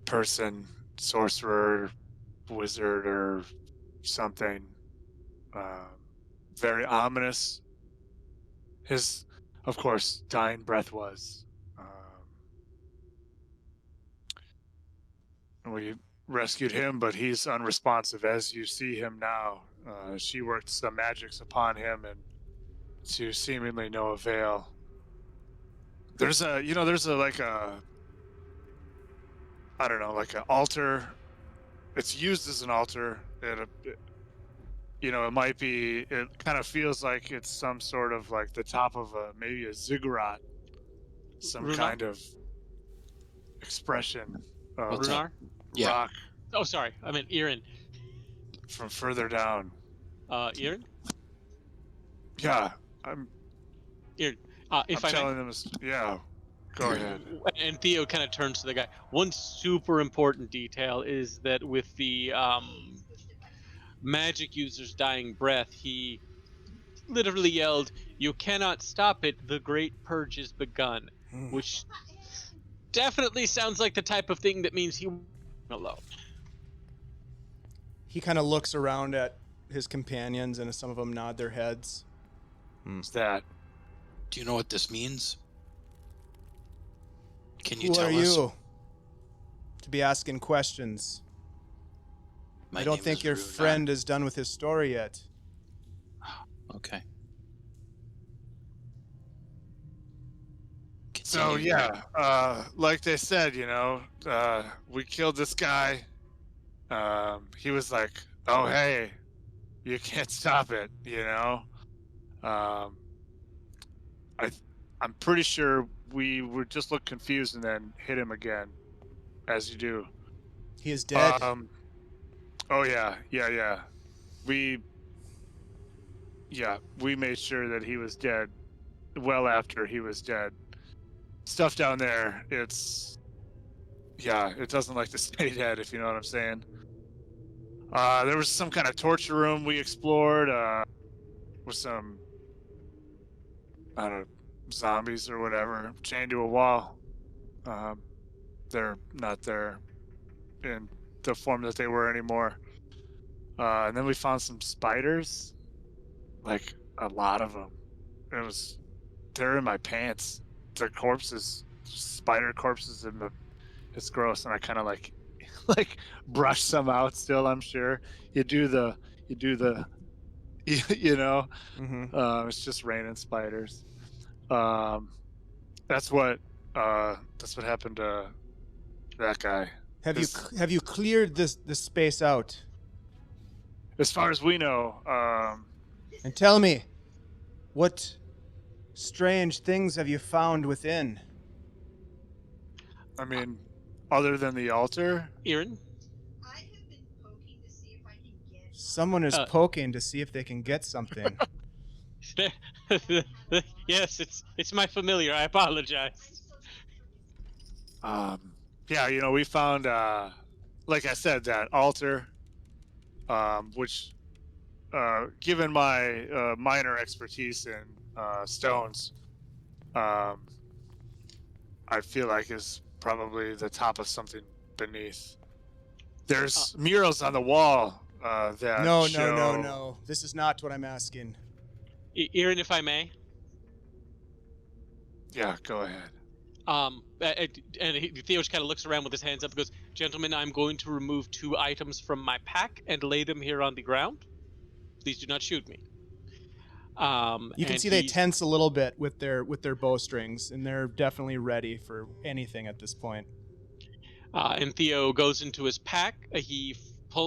person, sorcerer, wizard, or something. Very ominous. His, of course, dying breath was. We rescued him, but he's unresponsive. As you see him now, she worked some magics upon him, and to seemingly no avail. There's an altar. It's used as an altar. It kind of feels like it's some sort of like the top of maybe a ziggurat, some Rhunar? kind of expression. What's Rhunar? Yeah. Rock Oh, sorry. I meant Irin. from further down. Irin? Yeah, I'm Irin. If I'm I may. telling them. Yeah, go ahead. And Theo kind of turns to the guy. One super important detail is that with the magic user's dying breath, he literally yelled, "You cannot stop it, the great purge is begun," which definitely sounds like the type of thing that means he alone. He kind of looks around at his companions, and some of them nod their heads. What's that? Do you know what this means? Can you Who tell are us? you to be asking questions? My I don't name think is your Rhunar. friend is done with his story yet. Okay. So Continue. yeah, like they said, we killed this guy. He was like, "Oh hey, you can't stop it," I'm pretty sure we would just look confused and then hit him again, as you do. He is dead. Oh yeah. We made sure that he was dead well after he was dead. Stuff down there, it doesn't like to stay dead, if you know what I'm saying. There was some kind of torture room we explored with some, I don't know, zombies or whatever, chained to a wall. They're not there in the form that they were anymore. And then we found some spiders, like a lot of them. They're in my pants. They're corpses, spider corpses it's gross. And I kind of like brush some out still, I'm sure. You do the, Mm-hmm. it's just raining spiders. That's what happened to that guy. Have you cleared this space out? As far as we know, And tell me, what strange things have you found within? I mean, other than the altar, Irin? I have been poking to see if I can get. Someone is poking to see if they can get something. Yes, it's my familiar. I apologize. we found, like I said, that altar, which, given my minor expertise in stones, I feel like is probably the top of something beneath. There's murals on the wall that No. show... This is not what I'm asking. Irin, if I may. Yeah, go ahead. Theo just kind of looks around with his hands up and goes, "Gentlemen, I'm going to remove 2 items from my pack and lay them here on the ground. Please do not shoot me." You can and see they he's- tense a little bit with their bowstrings, and they're definitely ready for anything at this point. And Theo goes into his pack.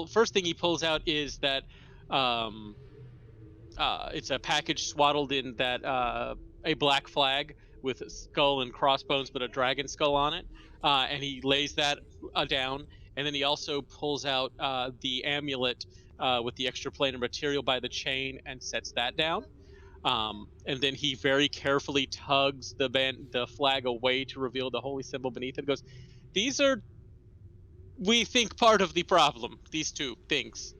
First thing he pulls out is that it's a package swaddled in that a black flag with a skull and crossbones, but a dragon skull on it. And he lays that down, and then he also pulls out the amulet with the extra planar material by the chain and sets that down. And then he very carefully tugs the flag away to reveal the holy symbol beneath it. Goes, "These are, we think, part of the problem. These 2 things."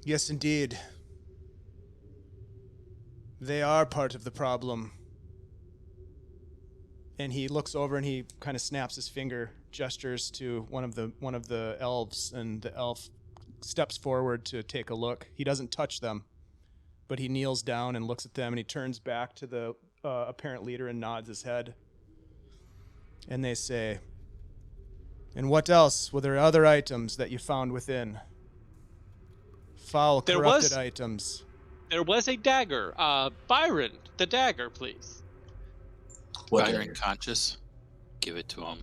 Yes, indeed. They are part of the problem. And he looks over and he kind of snaps his finger, gestures to one of the elves, and the elf steps forward to take a look. He doesn't touch them, but he kneels down and looks at them, and he turns back to the apparent leader and nods his head. And they say, "And what else? Were there other items that you found within? Foul, There corrupted was- items." There was a dagger. Byron, the dagger, please. What Byron dagger? conscious. Give it to him.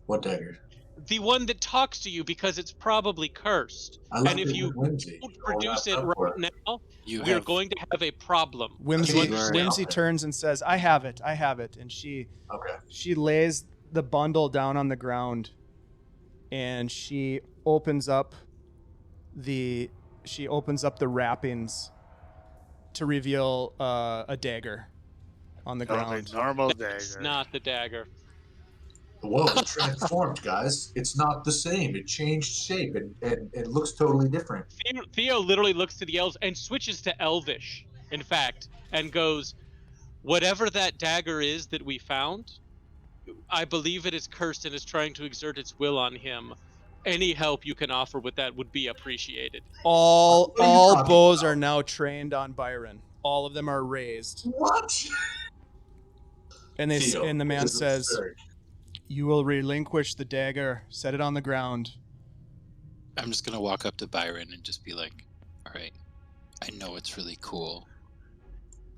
What dagger? The one that talks to you because it's probably cursed. I left And if it you with Whimsy. don't All produce it wrapped up for right now, You we're have going to have a problem. Whimsy, You understand? Whimsy turns and says, I have it, and Okay. she lays the bundle down on the ground, and she opens up the wrappings to reveal a dagger on the ground. Normal It's dagger. not the dagger. Whoa, it transformed, guys. It's not the same. It changed shape and it looks totally different. Theo literally looks to the elves and switches to Elvish, in fact, and goes, "Whatever that dagger is that we found, I believe it is cursed and is trying to exert its will on him. Any help you can offer with that would be appreciated." All What are you talking bows about? are now trained on Byron. All of them are raised. What? And Theo, and the man this is says, absurd. "You will relinquish the dagger, set it on the ground." I'm just gonna walk up to Byron and just be like, "All right, I know it's really cool,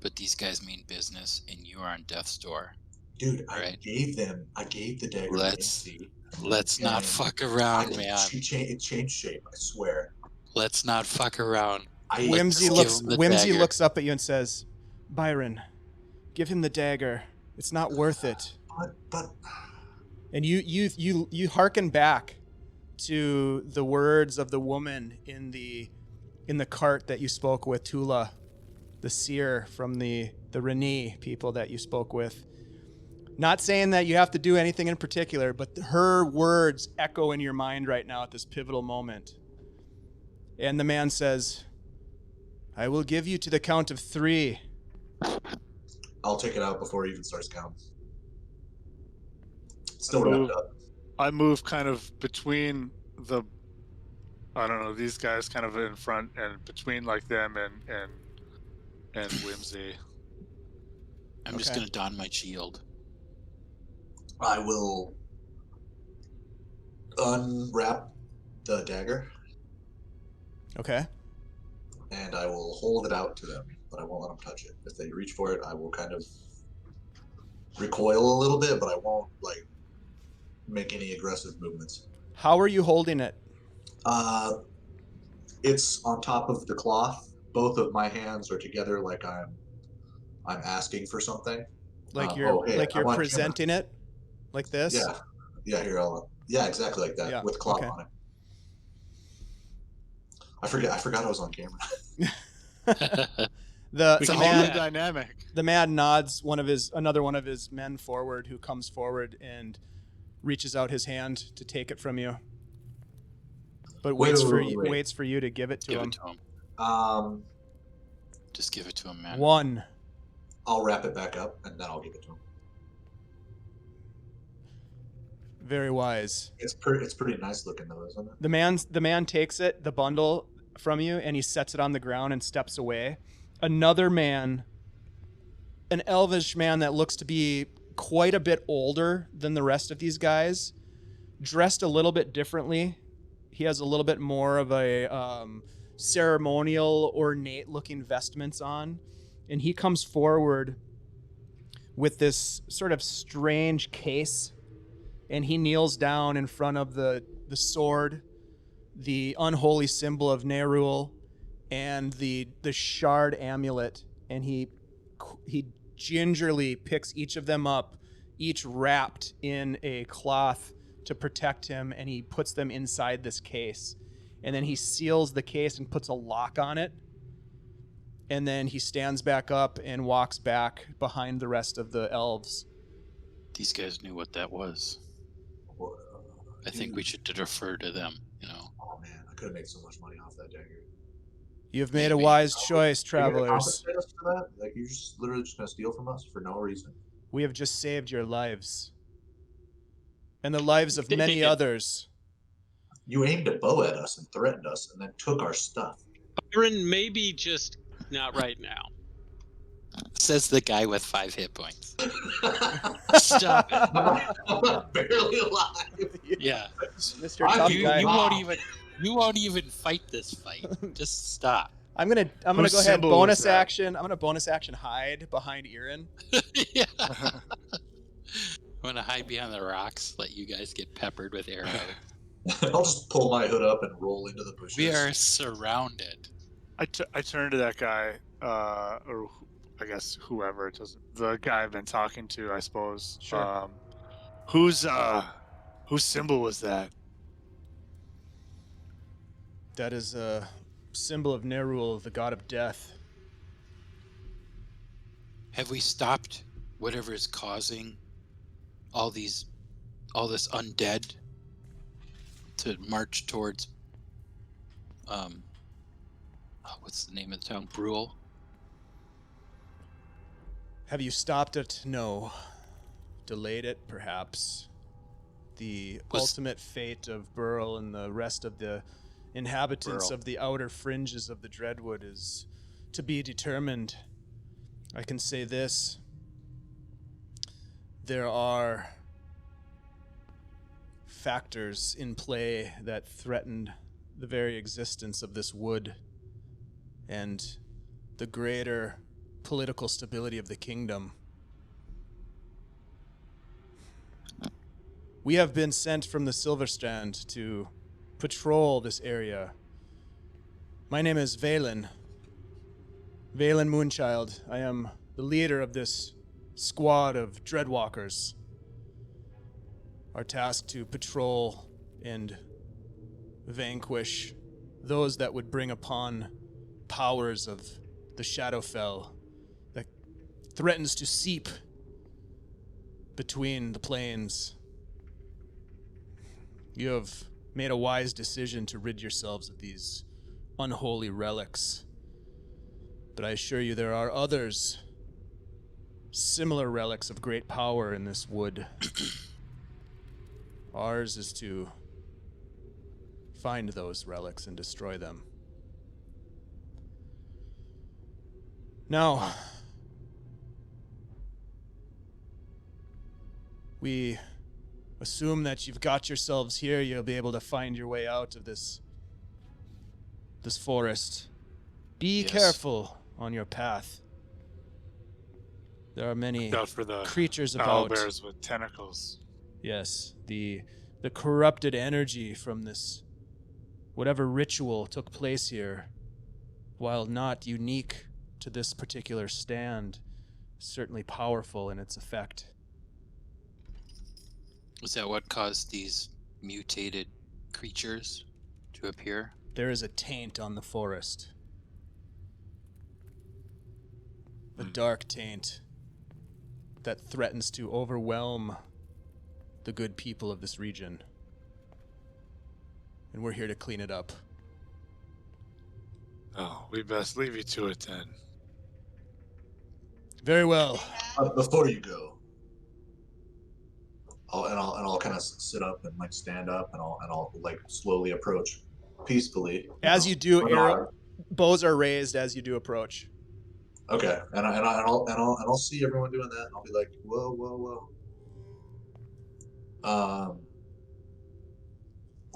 but these guys mean business, and you are on death's door. Dude, I Right. gave the dagger to Let's- Whimsy. Let's not And fuck around, man. It changed shape, I swear. Let's not fuck around." Whimsy give looks him the Whimsy dagger. looks up at you and says, "Byron, give him the dagger. It's not worth it." But And you hearken back to the words of the woman in the cart that you spoke with, Tula, the seer from the Reni people that you spoke with. Not saying that you have to do anything in particular, but her words echo in your mind right now at this pivotal moment. And the man says, "I will give you to the count of 3. I'll take it out before he even starts counting. Still wrapped up. I move kind of between the, I don't know, these guys kind of in front and between like them and Whimsy. I'm just Okay. gonna don my shield. I will unwrap the dagger Okay. and I will hold it out to them, but I won't let them touch it. If they reach for it, I will kind of recoil a little bit, but I won't like make any aggressive movements. How are you holding it? It's on top of the cloth. Both of my hands are together, like I'm asking for something. Like hey, you're I want presenting it like this? Yeah. Here, exactly like that, Yeah, with cloth okay. on it. I forgot I was on camera. The It's a can whole do new that. dynamic. the man nods another one of his men forward, who comes forward and reaches out his hand to take it from you, but Wait. waits for you to give it to Give him. it to him. Um, Just give it to him, man. 1. I'll wrap it back up and then I'll give it to him. Very wise. It's pretty nice looking though, isn't it? The man takes it, the bundle, from you, and he sets it on the ground and steps away. Another man, an elvish man that looks to be quite a bit older than the rest of these guys, dressed a little bit differently. He has a little bit more of a ceremonial, ornate-looking vestments on, and he comes forward with this sort of strange case, and he kneels down in front of the sword, the unholy symbol of Nerul, and the shard amulet, and he gingerly picks each of them up, each wrapped in a cloth to protect him, and he puts them inside this case. And then he seals the case and puts a lock on it. And then he stands back up and walks back behind the rest of the elves. These guys knew what that was. I think we should defer to them, you know. Oh man, I could have made so much money off that dagger. You've made a wise choice, travelers. Compensate us for that? Like, you're just literally just gonna steal from us for no reason? We have just saved your lives. And the lives of many others. You aimed a bow at us and threatened us, and then took our stuff. Byron, maybe just not right now. Says the guy with 5 hit points. Stop it. I'm barely alive. Yeah. Mr. Tough Guy. You won't even fight this fight. Just stop. I'm gonna go ahead symbol bonus was that? action. I'm gonna bonus action hide behind Irin. Yeah. I'm gonna hide behind the rocks, let you guys get peppered with arrows. I'll just pull my hood up and roll into the bushes. We are surrounded. I turn to that guy, or I guess whoever it doesn't. The guy I've been talking to, I suppose. Sure. Whose symbol was that? That is a symbol of Nerul, the god of death. Have we stopped whatever is causing all this undead to march towards what's the name of the town? Brule? Have you stopped it? No. Delayed it, perhaps. The ultimate fate of Burl and the rest of the inhabitants of the outer fringes of the Dreadwood is to be determined. I can say this. There are factors in play that threaten the very existence of this wood and the greater political stability of the kingdom. We have been sent from the Silverstrand to patrol this area. My name is Valen Moonchild. I am the leader of this squad of Dreadwalkers. Our task to patrol and vanquish those that would bring upon powers of the Shadowfell that threatens to seep between the planes. You have made a wise decision to rid yourselves of these unholy relics. But I assure you there are others, similar relics of great power in this wood. Ours is to find those relics and destroy them. Now, we assume that you've got yourselves here. You'll be able to find your way out of this forest. Be careful on your path. There are many Out for the creatures about. owlbears with tentacles. Yes, the corrupted energy from this, whatever ritual took place here, while not unique to this particular stand, certainly powerful in its effect. Was that what caused these mutated creatures to appear? There is a taint on the forest. A dark taint that threatens to overwhelm the good people of this region. And we're here to clean it up. Oh, we best leave you to it then. Very well. Before you go, I'll kind of sit up and like stand up, and I'll like slowly approach peacefully. As you do, Rhunar. bows are raised as you do approach. Okay, and I'll see everyone doing that, and I'll be like, whoa, whoa, whoa.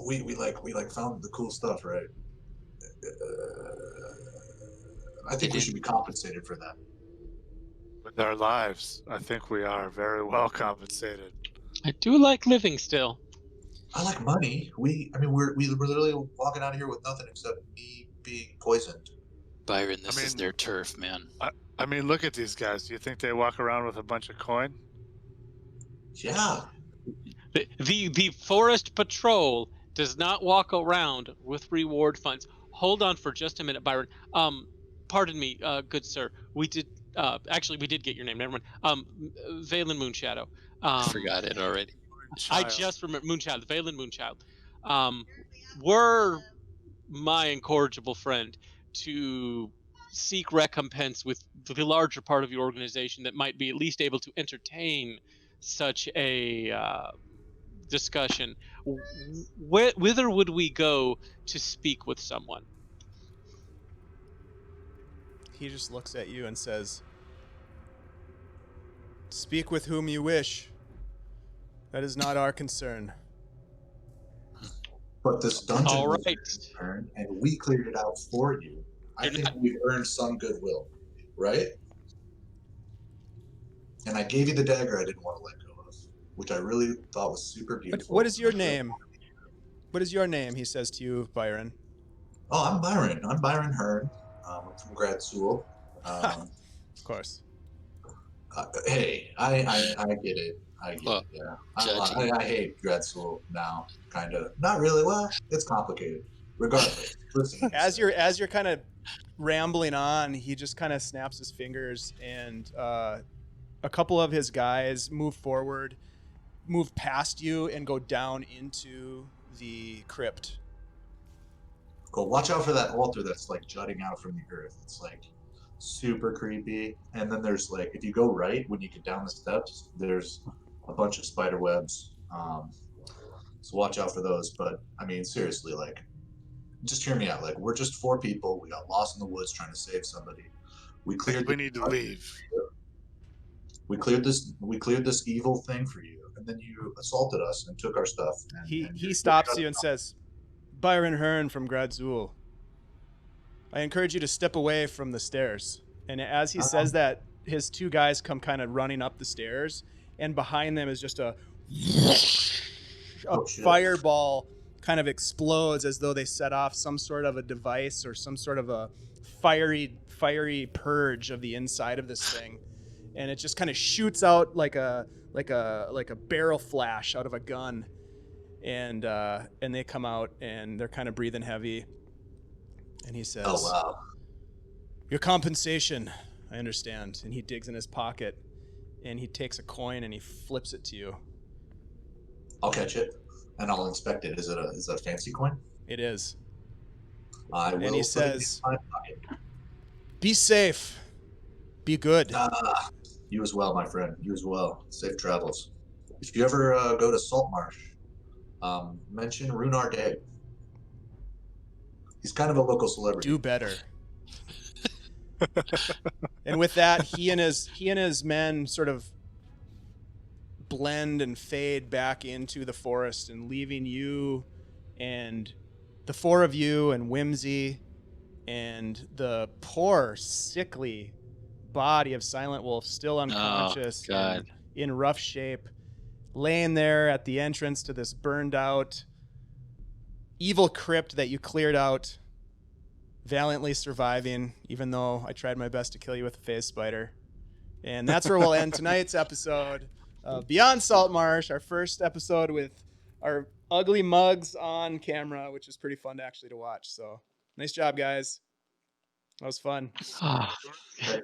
We found the cool stuff, right? I think we should be compensated for that. With our lives, I think we are very well compensated. I do like living still. I like money. We're literally walking out of here with nothing except me being poisoned. Byron, this is their turf, man. I mean, look at these guys. Do you think they walk around with a bunch of coin? Yeah. The forest patrol does not walk around with reward funds. Hold on for just a minute, Byron. Pardon me, good sir. We did get your name. Never mind. Valen Moonshadow. I forgot it already. I just remember Moonchild, Valen Moonchild. Were my incorrigible friend to seek recompense with the larger part of your organization that might be at least able to entertain such a discussion, whither would we go to speak with someone? He just looks at you and says, "Speak with whom you wish. That is not our concern." But this dungeon All was right. earned, and we cleared it out for you. I think we've earned some goodwill, right? And I gave you the dagger I didn't want to let go of, which I really thought was super beautiful. What is your name? What is your name? He says to you, Byron. Oh, I'm Byron. I'm Byron Hern. I'm from grad school. Of course. Hey, I get it. I get it. Yeah. I hate grad school now. Kind of. Not really. Well, it's complicated. Regardless. Listen. As you're kind of rambling on, he just kind of snaps his fingers, and a couple of his guys move forward, move past you, and go down into the crypt. Cool. Watch out for that altar that's like jutting out from the earth. It's like super creepy. And then there's like, if you go right when you get down the steps, there's a bunch of spider webs. So watch out for those. But I mean, seriously, like, just hear me out. Like, we're just 4 people. We got lost in the woods trying to save somebody. We need to leave. We cleared this evil thing for you, and then you assaulted us and took our stuff. He stops you and says, "Byron Hern from Gradzul. I encourage you to step away from the stairs." And as he says that, his 2 guys come kind of running up the stairs, and behind them is just a fireball kind of explodes as though they set off some sort of a device or some sort of a fiery purge of the inside of this thing. And it just kind of shoots out like a barrel flash out of a gun. And they come out and they're kind of breathing heavy. And he says, "Oh wow, your compensation, I understand." And he digs in his pocket and he takes a coin and he flips it to you. I'll catch it and I'll inspect it. Is it a fancy coin? It is. I will. And he says, "Be safe. Be good." You as well, my friend. You as well. Safe travels. If you ever go to Saltmarsh, mention Rhunar Day. He's kind of a local celebrity. Do better. And with that, he and his men sort of blend and fade back into the forest, and leaving you and the 4 of you and Whimsy and the poor, sickly body of Silent Wolf still unconscious and in rough shape, laying there at the entrance to this burned out evil crypt that you cleared out, valiantly surviving, even though I tried my best to kill you with a phase spider. And that's where we'll end tonight's episode of Beyond Saltmarsh, our first episode with our ugly mugs on camera, which is pretty fun to watch. So nice job, guys. That was fun.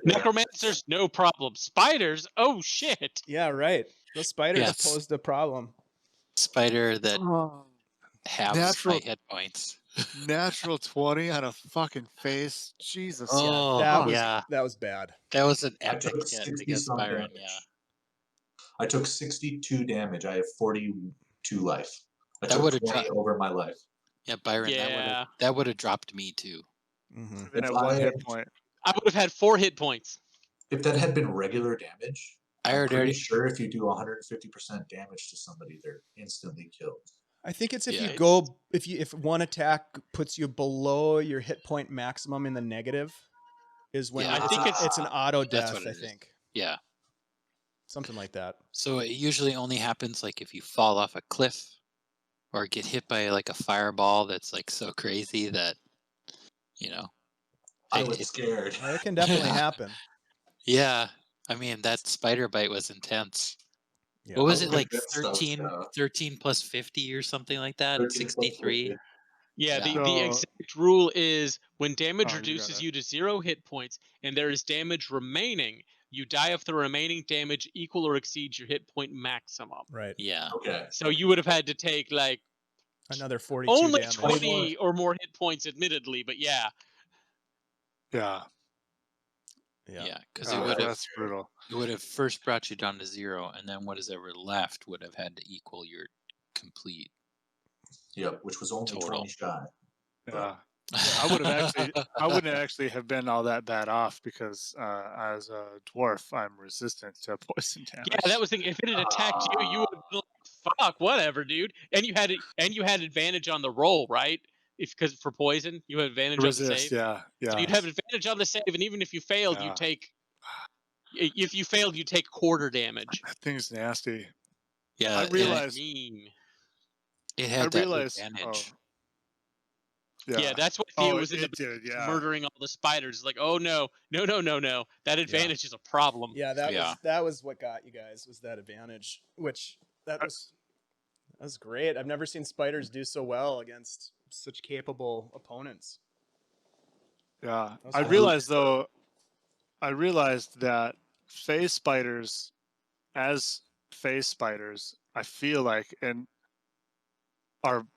Necromancers, no problem. Spiders, oh shit. Yeah, right. Those spiders posed a problem. Spider that halves my hit points. Natural 20 on a fucking face. Jesus. Oh, that was bad. That was an epic hit against Byron. Yeah. I took 62 damage. I have 42 life. I that took 20 over my life. Yeah, Byron. Yeah. That would have dropped me too. Been at 1 hit point. I would have had 4 hit points. If that had been regular damage, I I'm already pretty sure if you do 150% damage to somebody, they're instantly killed. I think it's if Yeah. you go if one attack puts you below your hit point maximum in the negative, is when Yeah, I think it's an auto That's death. what I it is. think Yeah. something like that. So it usually only happens like if you fall off a cliff or get hit by like a fireball that's like so crazy that, you know. I was scared. Well, it can definitely happen. Yeah. I mean, that spider bite was intense. Yeah. What was I it was like convinced I was 13, gonna- 13 plus 50 or something like that? 13 plus 63. 50. Yeah, Yeah. the So- exact rule is when damage Oh, you got reduces it. you to 0 hit points and there is damage remaining, you die if the remaining damage equal or exceeds your hit point maximum. Right. Yeah. Okay. So you would have had to take like Another 42 only damage. 20 or more hit points, admittedly, but yeah. Yeah. Yeah. Because Oh, it would have that's brutal. it would have first brought you down to 0, and then what is ever left would have had to equal your complete. Yep, which was only Total. 20 shy. Yeah. I would have actually, I wouldn't actually have been all that bad off because as a dwarf, I'm resistant to poison damage. Yeah, that was the thing. If it had attacked you, you would have been like, fuck, whatever, dude. And you had advantage on the roll, right? Because for poison, you had advantage on the resist. save. Yeah, yeah. So you'd have advantage on the save, and even if you failed, Yeah. you take. If you failed, you take quarter damage. That thing's nasty. Yeah. I and realized- Mean. it I had that realized. advantage. Yeah, that's what Theo was in the it did. Yeah. murdering all the spiders. Like, oh no. That advantage is a problem. Yeah, that Yeah. was what got you guys, was that advantage, which that was great. I've never seen spiders do so well against such capable opponents. Yeah. That was I fun. realized that phase spiders, as phase spiders, I feel like are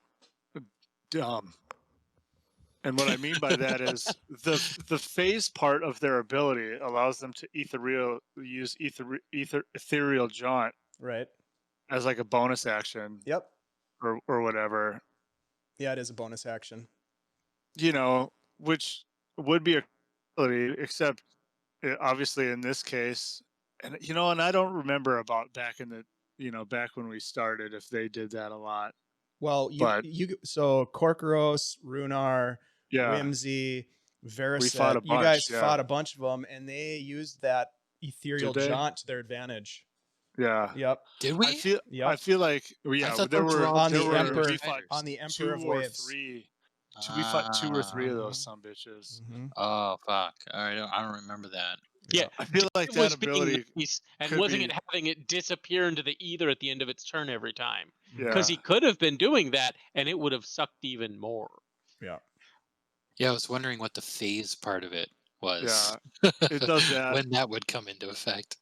dumb. And what I mean by that is the phase part of their ability allows them to use ethereal jaunt Right. as like a bonus action Yep. or whatever. Yeah, it is a bonus action. You know, which would be a ability, except obviously in this case, and and I don't remember about back when we started if they did that a lot. Well, But- so Korkoros, Rhunar, Yeah. Whimsy, Veriset, fought a you bunch, guys yeah. fought a bunch of them, and they used that ethereal Did they? jaunt to their advantage. Yeah. Yep. Did we? I feel Yep. I feel like yeah, thought there those were were all on there the were Emperor- we fought on the Emperor two of or Waves. three. We fought 2 or 3 of those Mhm. some bitches. Mhm. Oh fuck! I don't remember that. Yeah. I feel like It that was being ability. nice and could wasn't be- it having it disappear into the ether at the end of its turn every time. Yeah. Because he could have been doing that, and it would have sucked even more. Yeah. Yeah, I was wondering what the phase part of it was. Yeah. It does that. when that would come into effect.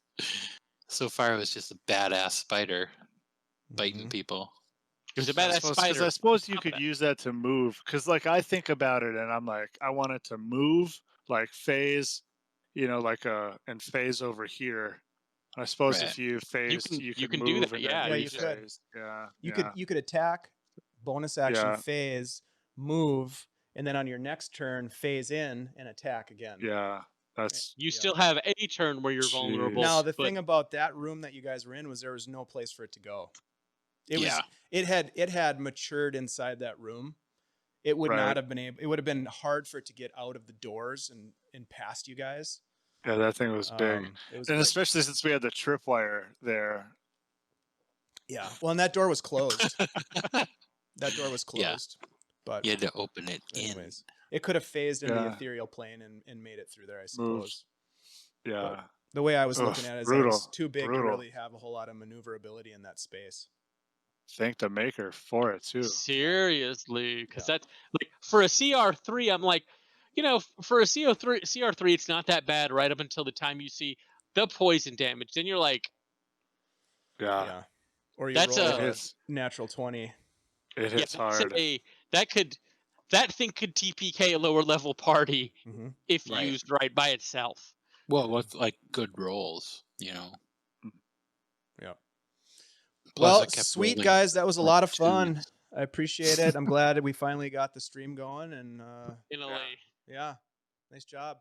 So far, it was just a badass spider biting Mhm. people. It was a I badass suppose, 'cause spider. I suppose you Top of could that. use that to move. Because like I think about it, and I'm like, I want it to move, like phase, and phase over here. I suppose Right. if you phase, can- you you could can do move that, and yeah, then you could. rephase. Yeah. You could attack, bonus action, Yeah. phase, move, and then on your next turn, phase in and attack again. Yeah. That's You Yeah. still have a turn where you're vulnerable. Now the but thing about that room that you guys were in was there was no place for it to go. Yeah. It had matured inside that room. It would Right. not have been able. It would have been hard for it to get out of the doors and past you guys. yeah. That thing was big, It was and big. especially since we had the tripwire there. Yeah. Well, and that door was closed. That door was Yeah. closed. But You had to open it in. anyways, it could have phased into the Yeah. ethereal plane and made it through there, I Moved. suppose. Yeah. The way I was Ugh, looking at it is that it was brutal, too big brutal. to really have a whole lot of maneuverability in that space. Thank the maker for it too. seriously, because Yeah. that's like for a CR3, I'm like, for a CR3, it's not that bad right up until the time you see the poison damage. Then you're like, Yeah. Yeah. Or you That's roll It a- hits. natural 20. It yeah, hits hard. that thing could TPK a lower level party Mm-hmm. if Right. used right by itself. Well, with like good rolls, Yeah. Plus, Well, I kept sweet rolling guys, that was a like lot of fun. twos. I appreciate it. I'm glad we finally got the stream going, and In a Yeah. way. yeah, nice job.